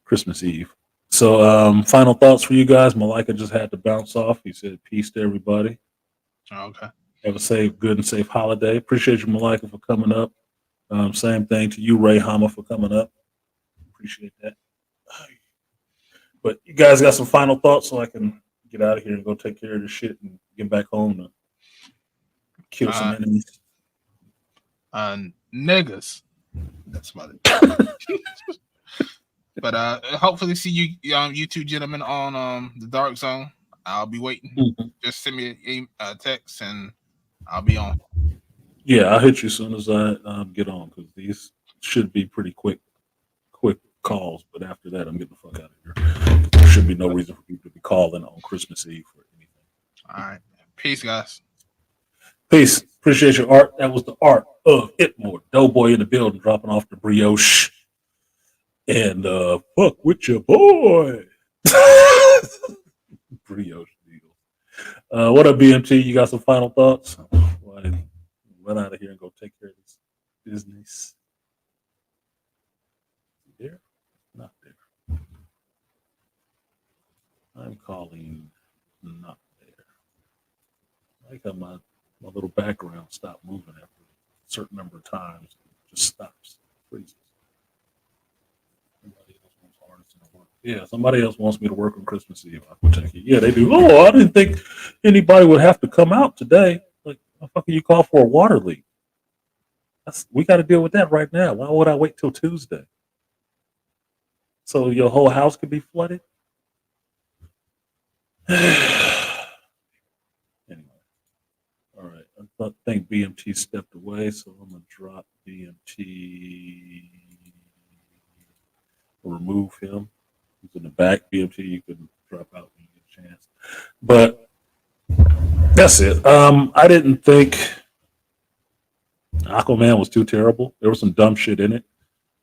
Christmas Eve. So final thoughts for you guys. Malika just had to bounce off. He said peace to everybody. Okay. Have a good and safe holiday. Appreciate you, Malika, for coming up. Same thing to you, Ray Hama, for coming up. Appreciate that. But you guys got some final thoughts so I can get out of here and go take care of this shit and get back home to kill some enemies. Niggas. That's about it. But hopefully see you two gentlemen on the Dark Zone. I'll be waiting. Mm-hmm. Just send me a text and I'll be on. Yeah, I'll hit you as soon as I get on because these should be pretty quick calls. But after that, I'm getting the fuck out of here. There should be no reason for people to be calling on Christmas Eve for anything. All right. Peace, guys. Peace. Appreciate your art. That was the art of Itmore. Doughboy in the building, dropping off the brioche. And fuck with your boy. Brioche deal. What up, BMT? You got some final thoughts? Run out of here and go take care of this business. There? Not there. I'm calling not there. I like how my little background stopped moving after a certain number of times. It just stops. Freezes. Somebody else wants artists to work. Yeah, somebody else wants me to work on Christmas Eve. Yeah, they do. Oh, I didn't think anybody would have to come out today. Like, how the fuck can you call for a water leak? We got to deal with that right now. Why would I wait till Tuesday? So your whole house could be flooded? Anyway. All right. I think BMT stepped away, so I'm going to drop BMT. Remove him. He's in the back. BMT, you can drop out when you get a chance. But that's it. I didn't think Aquaman was too terrible. There was some dumb shit in it,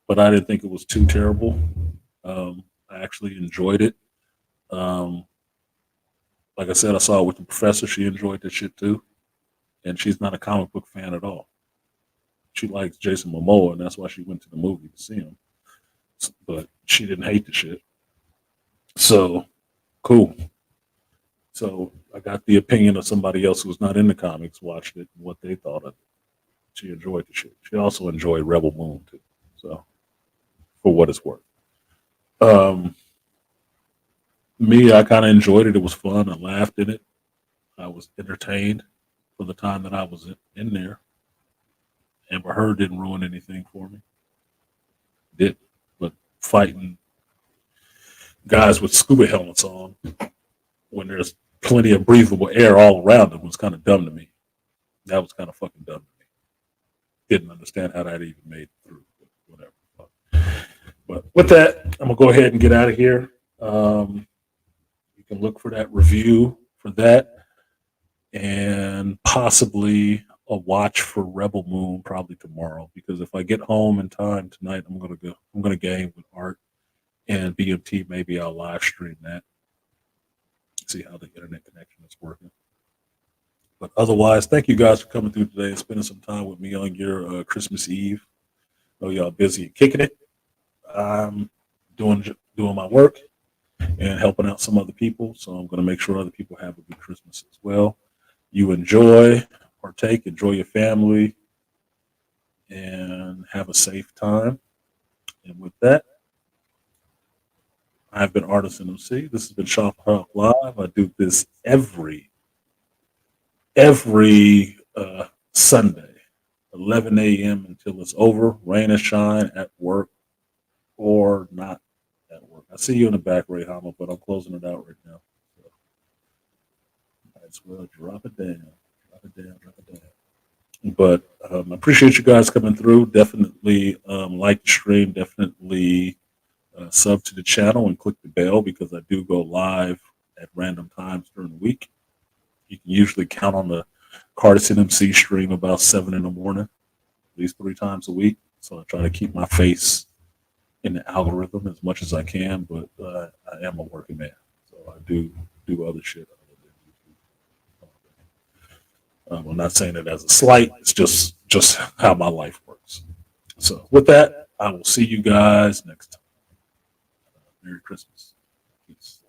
but I didn't think it was too terrible. I actually enjoyed it. Um, like I said, I saw it with the professor. She enjoyed that shit too, and she's not a comic book fan at all. She likes Jason Momoa, and that's why she went to the movie to see him. But she didn't hate the shit. So cool. So I got the opinion of somebody else who's not in the comics, watched it, and what they thought of it. She enjoyed the shit. She also enjoyed Rebel Moon too. So for what it's worth. Me, I kind of enjoyed it. It was fun. I laughed in it. I was entertained for the time that I was in there. Amber Heard didn't ruin anything for me. Did, but fighting guys with scuba helmets on when there's plenty of breathable air all around them was kind of dumb to me. That was kind of fucking dumb to me. Didn't understand how that even made it through. Whatever. But with that, I'm gonna go ahead and get out of here. You can look for that review for that, and possibly a watch for Rebel Moon probably tomorrow. Because if I get home in time tonight, I'm gonna game with Art and BMT. Maybe I'll live stream that. See how the internet connection is working. But otherwise, thank you guys for coming through today and spending some time with me on your Christmas Eve. I know y'all busy and kicking it. I'm doing my work and helping out some other people. So I'm going to make sure other people have a good Christmas as well. You enjoy, partake, enjoy your family, and have a safe time. And with that, I've been artisanmc. This has been Shop Talk Live. I do this every Sunday, 11 a.m. until it's over, rain or shine, at work or not at work. I see you in the back, Ray Hama, but I'm closing it out right now. So, might as well drop it down. But I appreciate you guys coming through. Definitely like the stream. Definitely sub to the channel and click the bell because I do go live at random times during the week. You can usually count on the artisanmc stream about 7 in the morning, at least 3 times a week. So I try to keep my face in the algorithm as much as I can, but I am a working man, so I do other shit. I'm not saying it as a slight. It's just how my life works. So with that, I will see you guys next time. Merry Christmas. Peace.